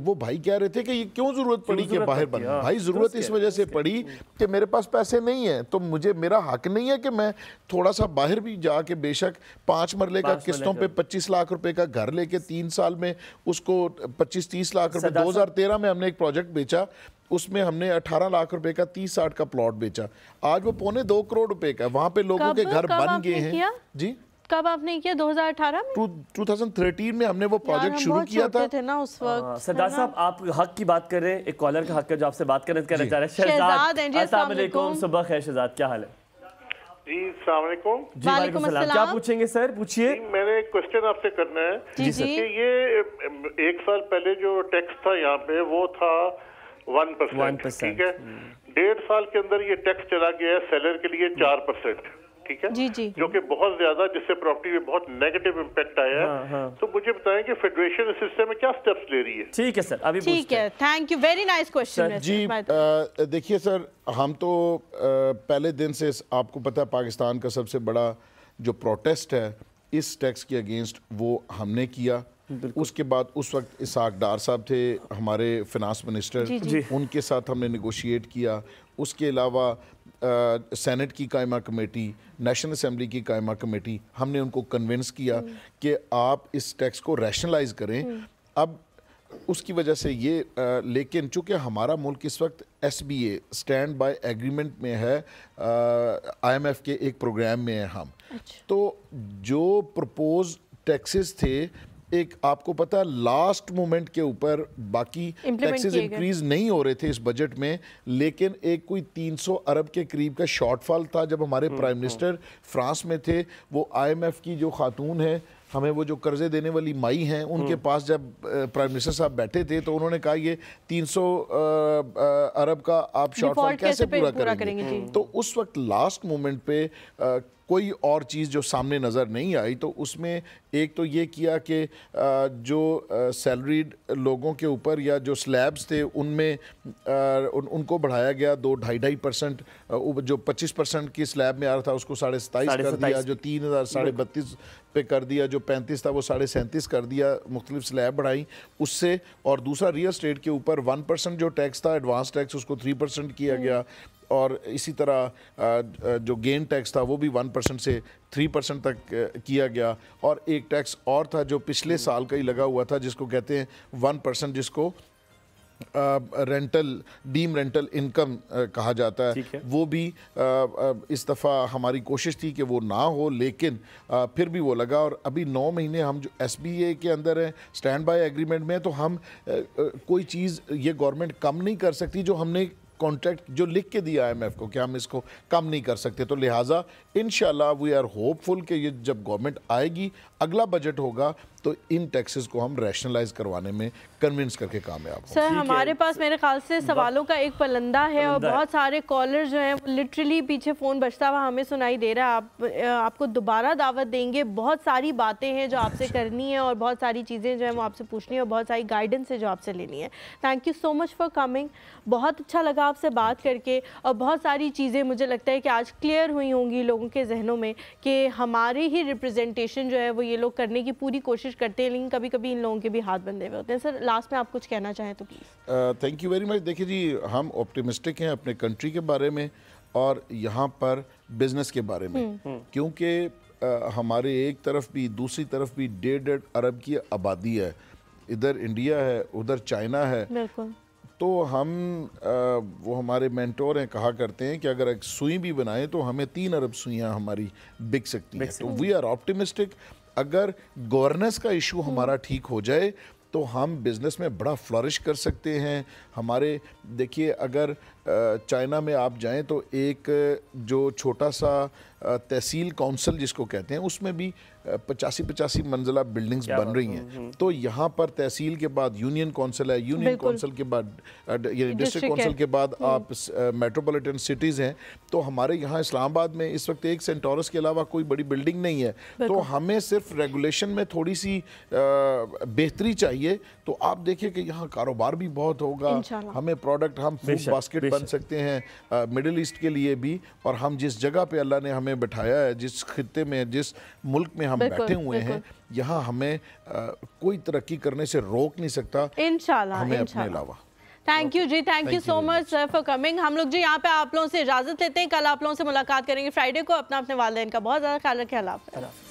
वो भाई कह रहे थे कि ये क्यों जरूरत पड़ी कि बाहर बनना? भाई जरूरत इस वजह से पड़ी कि मेरे पास पैसे नहीं है, तो मुझे, मेरा हक नहीं है कि मैं थोड़ा सा बाहर भी जाके बेशक 5 मरले का किस्तों पे 25 लाख रुपए का घर लेके 3 साल में उसको 25-30 लाख रुपए। 2013 में हमने एक प्रोजेक्ट बेचा, उसमें हमने 18 लाख रुपए का 30-60 का प्लॉट बेचा, आज वो 2.25 करोड़ रुपए का, वहां पे लोगों के घर बन गए हैं। जी, कब आपने किया? 2018 में? 2013 में हमने वो प्रोजेक्ट शुरू किया था ना उस वक्त। सरदार साहब, आप हक की बात कर रहे हैं, एक कॉलर का हक है जो आपसे बात करना चाह रहे हैं। शहजाद, अस्सलाम वालेकुम, सुबह खैर शहजाद, क्या हाल है? जी अस्सलाम वालेकुम। जी वालेकुम अस्सलाम। क्या पूछेंगे सर? पूछिए। मैंने एक क्वेश्चन आपसे करना है जी सर। कि ये 1 साल पहले जो टैक्स था यहाँ पे वो था 1%, ठीक है। 1.5 साल के अंदर ये टैक्स चला गया है सेलर के लिए 4%, ठीक है जी जी, जो कि बहुत ज्यादा, जिससे प्रॉपर्टी में बहुत नेगेटिव इम्पैक्ट आया है। तो मुझे बताएं कि फेडरेशन इस सिस्टम में क्या स्टेप्स ले रही है? ठीक है सर, अभी ठीक है, thank you, very nice question. जी देखिए सर, हम तो पहले दिन से, आपको पता है पाकिस्तान का सबसे बड़ा जो प्रोटेस्ट है इस टैक्स के अगेंस्ट वो हमने किया। उसके बाद उस वक्त इसाक डार साहब थे हमारे फिनांस मिनिस्टर, उनके साथ हमने नेगोशिएट किया। उसके अलावा सेनेट की कायमा कमेटी, नेशनल असेंबली की कायमा कमेटी, हमने उनको कन्विंस किया कि आप इस टैक्स को रैशनलाइज करें। अब उसकी वजह से ये लेकिन चूँकि हमारा मुल्क इस वक्त SBA स्टैंड बाय एग्रीमेंट में है, IMF के एक प्रोग्राम में है हम। तो जो प्रपोज टैक्सेस थे, एक आपको पता है लास्ट मोमेंट के ऊपर बाकी टैक्सेस इंक्रीज नहीं हो रहे थे इस बजट में, लेकिन एक कोई 300 अरब के करीब का शॉर्टफॉल था। जब हमारे प्राइम मिनिस्टर फ्रांस में थे, वो IMF की जो खातून है, हमें वो जो कर्जे देने वाली माई हैं, उनके पास जब प्राइम मिनिस्टर साहब बैठे थे तो उन्होंने कहा ये 300 अरब का आप शॉर्टफॉल कैसे पूरा करेंगे? तो उस वक्त लास्ट मोमेंट पे कोई और चीज़ जो सामने नज़र नहीं आई, तो उसमें एक तो ये किया कि जो सैलरीड लोगों के ऊपर या जो स्लैब्स थे उनमें उनको बढ़ाया गया 2-2.5%। जो 25% की स्लैब में आ रहा था उसको 27.5 कर दिया, जो 3,000 32.5 पे कर दिया, जो 35 था वो 37.5 कर दिया, मुख्तलिफ स्लैब बढ़ाई उससे। और दूसरा रियल स्टेट के ऊपर 1% जो टैक्स था एडवांस टैक्स, उसको 3% किया गया। और इसी तरह जो गेन टैक्स था वो भी 1% से 3% तक किया गया। और एक टैक्स और था जो पिछले साल का ही लगा हुआ था, जिसको कहते हैं 1%, जिसको रेंटल डीम रेंटल इनकम कहा जाता है। वो भी इस दफ़ा हमारी कोशिश थी कि वो ना हो, लेकिन फिर भी वो लगा। और अभी 9 महीने हम जो SBA के अंदर हैं, स्टैंड बाय एग्रीमेंट में, तो हम कोई चीज़ ये गवर्नमेंट कम नहीं कर सकती जो हमने कॉन्ट्रैक्ट जो लिख के दिया IMF को कि हम इसको कम नहीं कर सकते। तो लिहाजा इंशाल्लाह वी आर होपफुल कि ये जब गवर्नमेंट आएगी, अगला बजट होगा, तो इन टैक्सेस को हम रैशनलाइज करवाने में कन्विंस करके कामयाब हों। सर हमारे पास मेरे ख्याल से सवालों का एक पलंदा है और बहुत सारे कॉलर जो हैं लिटरली पीछे फ़ोन बजता हुआ हमें सुनाई दे रहा है। आपको दोबारा दावत देंगे, बहुत सारी बातें हैं जो आपसे करनी है और बहुत सारी चीज़ें जो हैं वो आपसे पूछनी है और बहुत सारी गाइडेंस है जो आपसे लेनी है। Thank you so much for coming. बहुत अच्छा लगा आपसे बात करके और बहुत सारी चीज़ें मुझे लगता है कि आज क्लियर हुई होंगी लोगों के जहनों में कि हमारी ही रिप्रेजेंटेशन जो है वो ये लोग करने की पूरी कोशिश करते हैं, लेकिन कभी कभी इन लोगों के भी हाथ बंधे हुए होते हैं। सर लास्ट में आप कुछ कहना चाहें तो please. Thank you very much. देखिए जी, हम ऑप्टिमिस्टिक हैं अपने कंट्री के बारे में और यहाँ पर बिजनेस के बारे में, क्योंकि हमारे एक तरफ भी दूसरी तरफ भी 1.5 अरब की आबादी है। इधर इंडिया है, उधर चाइना है। तो हम वो हमारे मेंटोर हैं कहा करते हैं कि अगर एक सुई भी बनाएं तो हमें 3 अरब सुइयाँ हमारी बिक सकती हैं। तो वी आर ऑप्टिमिस्टिक। अगर गवर्नेंस का इशू हमारा ठीक हो जाए तो हम बिज़नेस में बड़ा फ्लरिश कर सकते हैं। हमारे देखिए, अगर चाइना में आप जाएं तो एक जो छोटा सा तहसील काउंसिल जिसको कहते हैं, उसमें भी 85 मंजिला बिल्डिंग्स बन रही हैं। तो यहाँ पर तहसील के बाद यूनियन काउंसिल है, यूनियन काउंसिल के बाद डिस्ट्रिक्ट काउंसिल के बाद आप मेट्रोपॉलिटन सिटीज़ हैं। तो हमारे यहाँ इस्लामाबाद में इस वक्त एक सेंटोरस के अलावा कोई बड़ी बिल्डिंग नहीं है। तो हमें सिर्फ रेगुलेशन में थोड़ी सी बेहतरी चाहिए। तो आप देखिए कि यहाँ कारोबार भी बहुत होगा, हमें प्रोडक्ट, हम फूड बास्केट बन सकते हैं मिडिल ईस्ट के लिए भी। और हम जिस जगह पे अल्लाह ने हमें बैठाया है, जिस खित्ते में, जिस मुल्क में हम बैठे हुए हैं, यहाँ हमें कोई तरक्की करने से रोक नहीं सकता इंशाल्लाह, हमें अपने अलावा। थैंक यू जी, thank you so much sir for coming. हम लोग जी यहाँ पे आप लोगों से इजाज़त लेते हैं। कल आप लोगों से मुलाकात करेंगे फ्राइडे को। अपना अपने वालिदैन का बहुत ज़्यादा ख्याल रखें। अल्लाह हाफ़िज़।